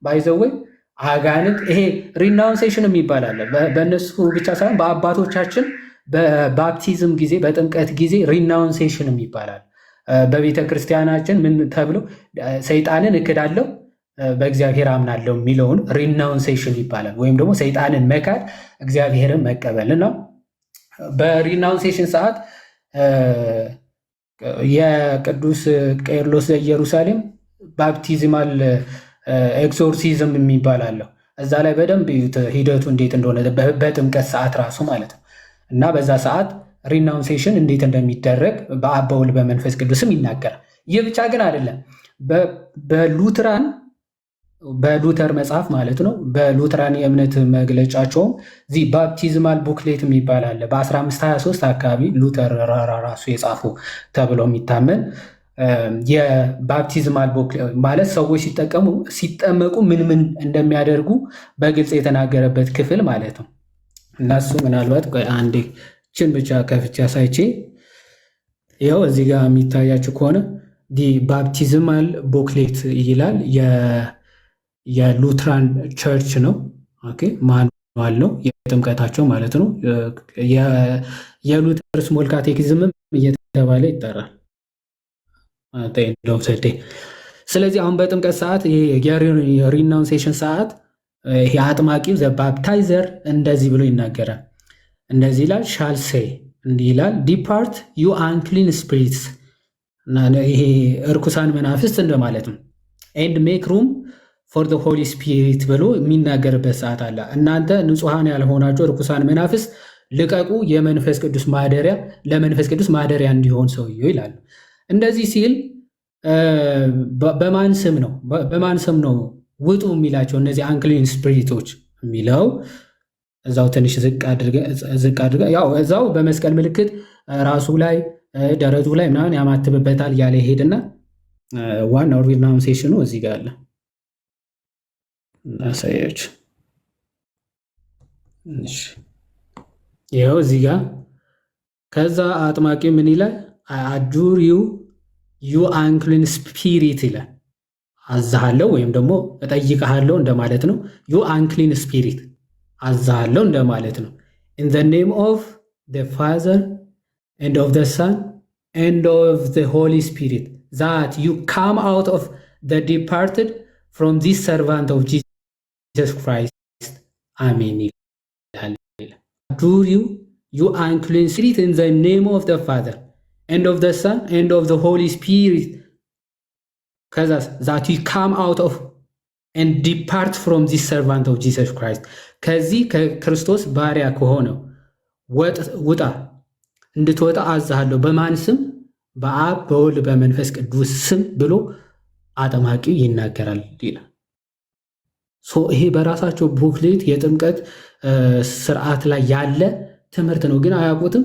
ባይዘወይ አጋንንት ይሄ ሪናውንሴሽን የሚባል አለ። በእነሱ ብቻ ሳይሆን በአባቶቻችን በባፕቲዝም ጊዜ በጥምቀት ጊዜ ሪናውንሴሽን ይባላል። በቤተ ክርስቲያናችን ምን ተብሎ ሰይጣንን እክዳለሁ በእግዚአብሔር አምናለሁ የሚለውን ሪናውንሴሽን ይባላል። ወይም ደግሞ ሰይጣንን መካድ እግዚአብሔርን መቀበል ነው። በሪናውንሴሽን ሰዓት የቅዱስ ቄርሎስ ዘኢየሩሳሌም ባፕቲዝማል ኤክሶርሲዝም የሚባል አለው። እዛ ላይ በደንብ ሂደቱ እንዴት እንደሆነ በጥምቀት ሰዓት ራሱ ማለት ነው። እና በዛ ሰዓት ሪናውንሴሽን እንዴት እንደሚደረግ በአብ በወልድ በመንፈስ ቅዱስም ይናገራል። ይህ ብቻ ግን አይደለም። በሉተር መጽሐፍ ማለት ነው። በሉተራን የእምነት መግለጫቸውም ዚህ ባፕቲዝማል ቡክሌት የሚባል አለ። በ1523 አካባቢ ሉተር ራሱ የጻፉ ተብሎ የሚታመን የባፕቲዝማል ቡክሌት ማለት ሰዎች ሲጠመቁ ምን እንደሚያደርጉ በግልጽ የተናገረበት ክፍል ማለት ነው። እናሱ ምናልባት አንዴ ችን ብቻ ከፍቻ ሳይቼ ይኸው እዚህ ጋር የሚታያችሁ ከሆነ ባፕቲዝማል ቡክሌት ይላል። የሉትራን ቸርች ነው። ኦኬ ማኑዋል ነው የጥምቀታቸው ማለት ነው። የሉተር ስሞል ካቴኪዝምም እየተባለ ይጠራል። ስለዚህ አሁን በጥምቀት ሰዓት የሪናውንሴሽን ሰዓት የአጥማቂው ዘባፕታይዘር እንደዚህ ብሎ ይናገራል። እንደዚህ ይላል ሻልሴ እንዲህ ይላል ዲፓርት ዩ አንክሊን ስፒሪትስ፣ ይሄ እርኩሳን መናፍስት እንደማለት ነው። ኤንድ ሜክ ሩም ፎር ዘ ሆሊ ስፒሪት ብሎ የሚናገርበት ሰዓት አለ። እናንተ ንጹሐን ያልሆናቸው እርኩሳን መናፍስት ልቀቁ፣ የመንፈስ ቅዱስ ማደሪያ ለመንፈስ ቅዱስ ማደሪያ እንዲሆን ሰውየው ይላሉ። እንደዚህ ሲል በማን ስም ነው ውጡ የሚላቸው እነዚህ አንክሊን ስፒሪቶች የሚለው እዛው ትንሽ ዝቅ አድርገ ያው እዛው በመስቀል ምልክት ራሱ ላይ ደረቱ ላይ ምናምን ያማትብበታል ያለ ይሄድና ዋናው ሪናውንሴሽኑ እዚህ ጋር አለ እናሳያች። ይኸው እዚህ ጋር ከዛ አጥማቂ ምን ይላል? አጁር ዩ አንክሊን ስፒሪት ይላል። አዛሃለሁ ወይም ደግሞ እጠይቅሃለሁ እንደማለት ነው። ዩ አንክሊን ስፒሪት አዛሃለሁ እንደማለት ነው። ኢን ዘ ኔም ኦፍ ዘ ፋዘር ኤንድ ኦፍ ዘ ሰን ኤንድ ኦፍ ዘ ሆሊ ስፒሪት ዛት ዩ ካም አውት ኦፍ ዘ ዲፓርትድ ፍሮም ዚስ ሰርቫንት ኦፍ ጂሰስ ክራይስት አሜን ይላል። ዱር ዩ አንክሊን ስፒሪት ኢን ዘ ኔም ኦፍ ዘ ፋዘር ኤንድ ኦፍ ዘ ሰን ኤንድ ኦፍ ዘ ሆሊ ስፒሪት ከዛ ዛት ዩ ካም አውት ኦፍ ኤንድ ዲፓርት ፍሮም ዚስ ሰርቫንት ኦፍ ጂሰስ ክራይስት ከዚህ ከክርስቶስ ባሪያ ከሆነው ውጣ እንድትወጣ አዛሃለሁ። በማን ስም? በአብ በወልድ በመንፈስ ቅዱስ ስም ብሎ አጠማቂው ይናገራል ይላል። ይሄ በራሳቸው ቡክሌት የጥምቀት ስርዓት ላይ ያለ ትምህርት ነው፣ ግን አያውቁትም።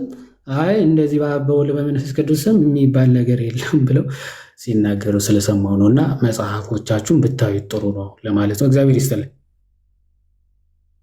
አይ እንደዚህ በአብ በወልድ በመንፈስ ቅዱስ ስም የሚባል ነገር የለም ብለው ሲናገሩ ስለሰማው ነው። እና መጽሐፎቻችሁን ብታዩት ጥሩ ነው ለማለት ነው። እግዚአብሔር ይስጥልኝ።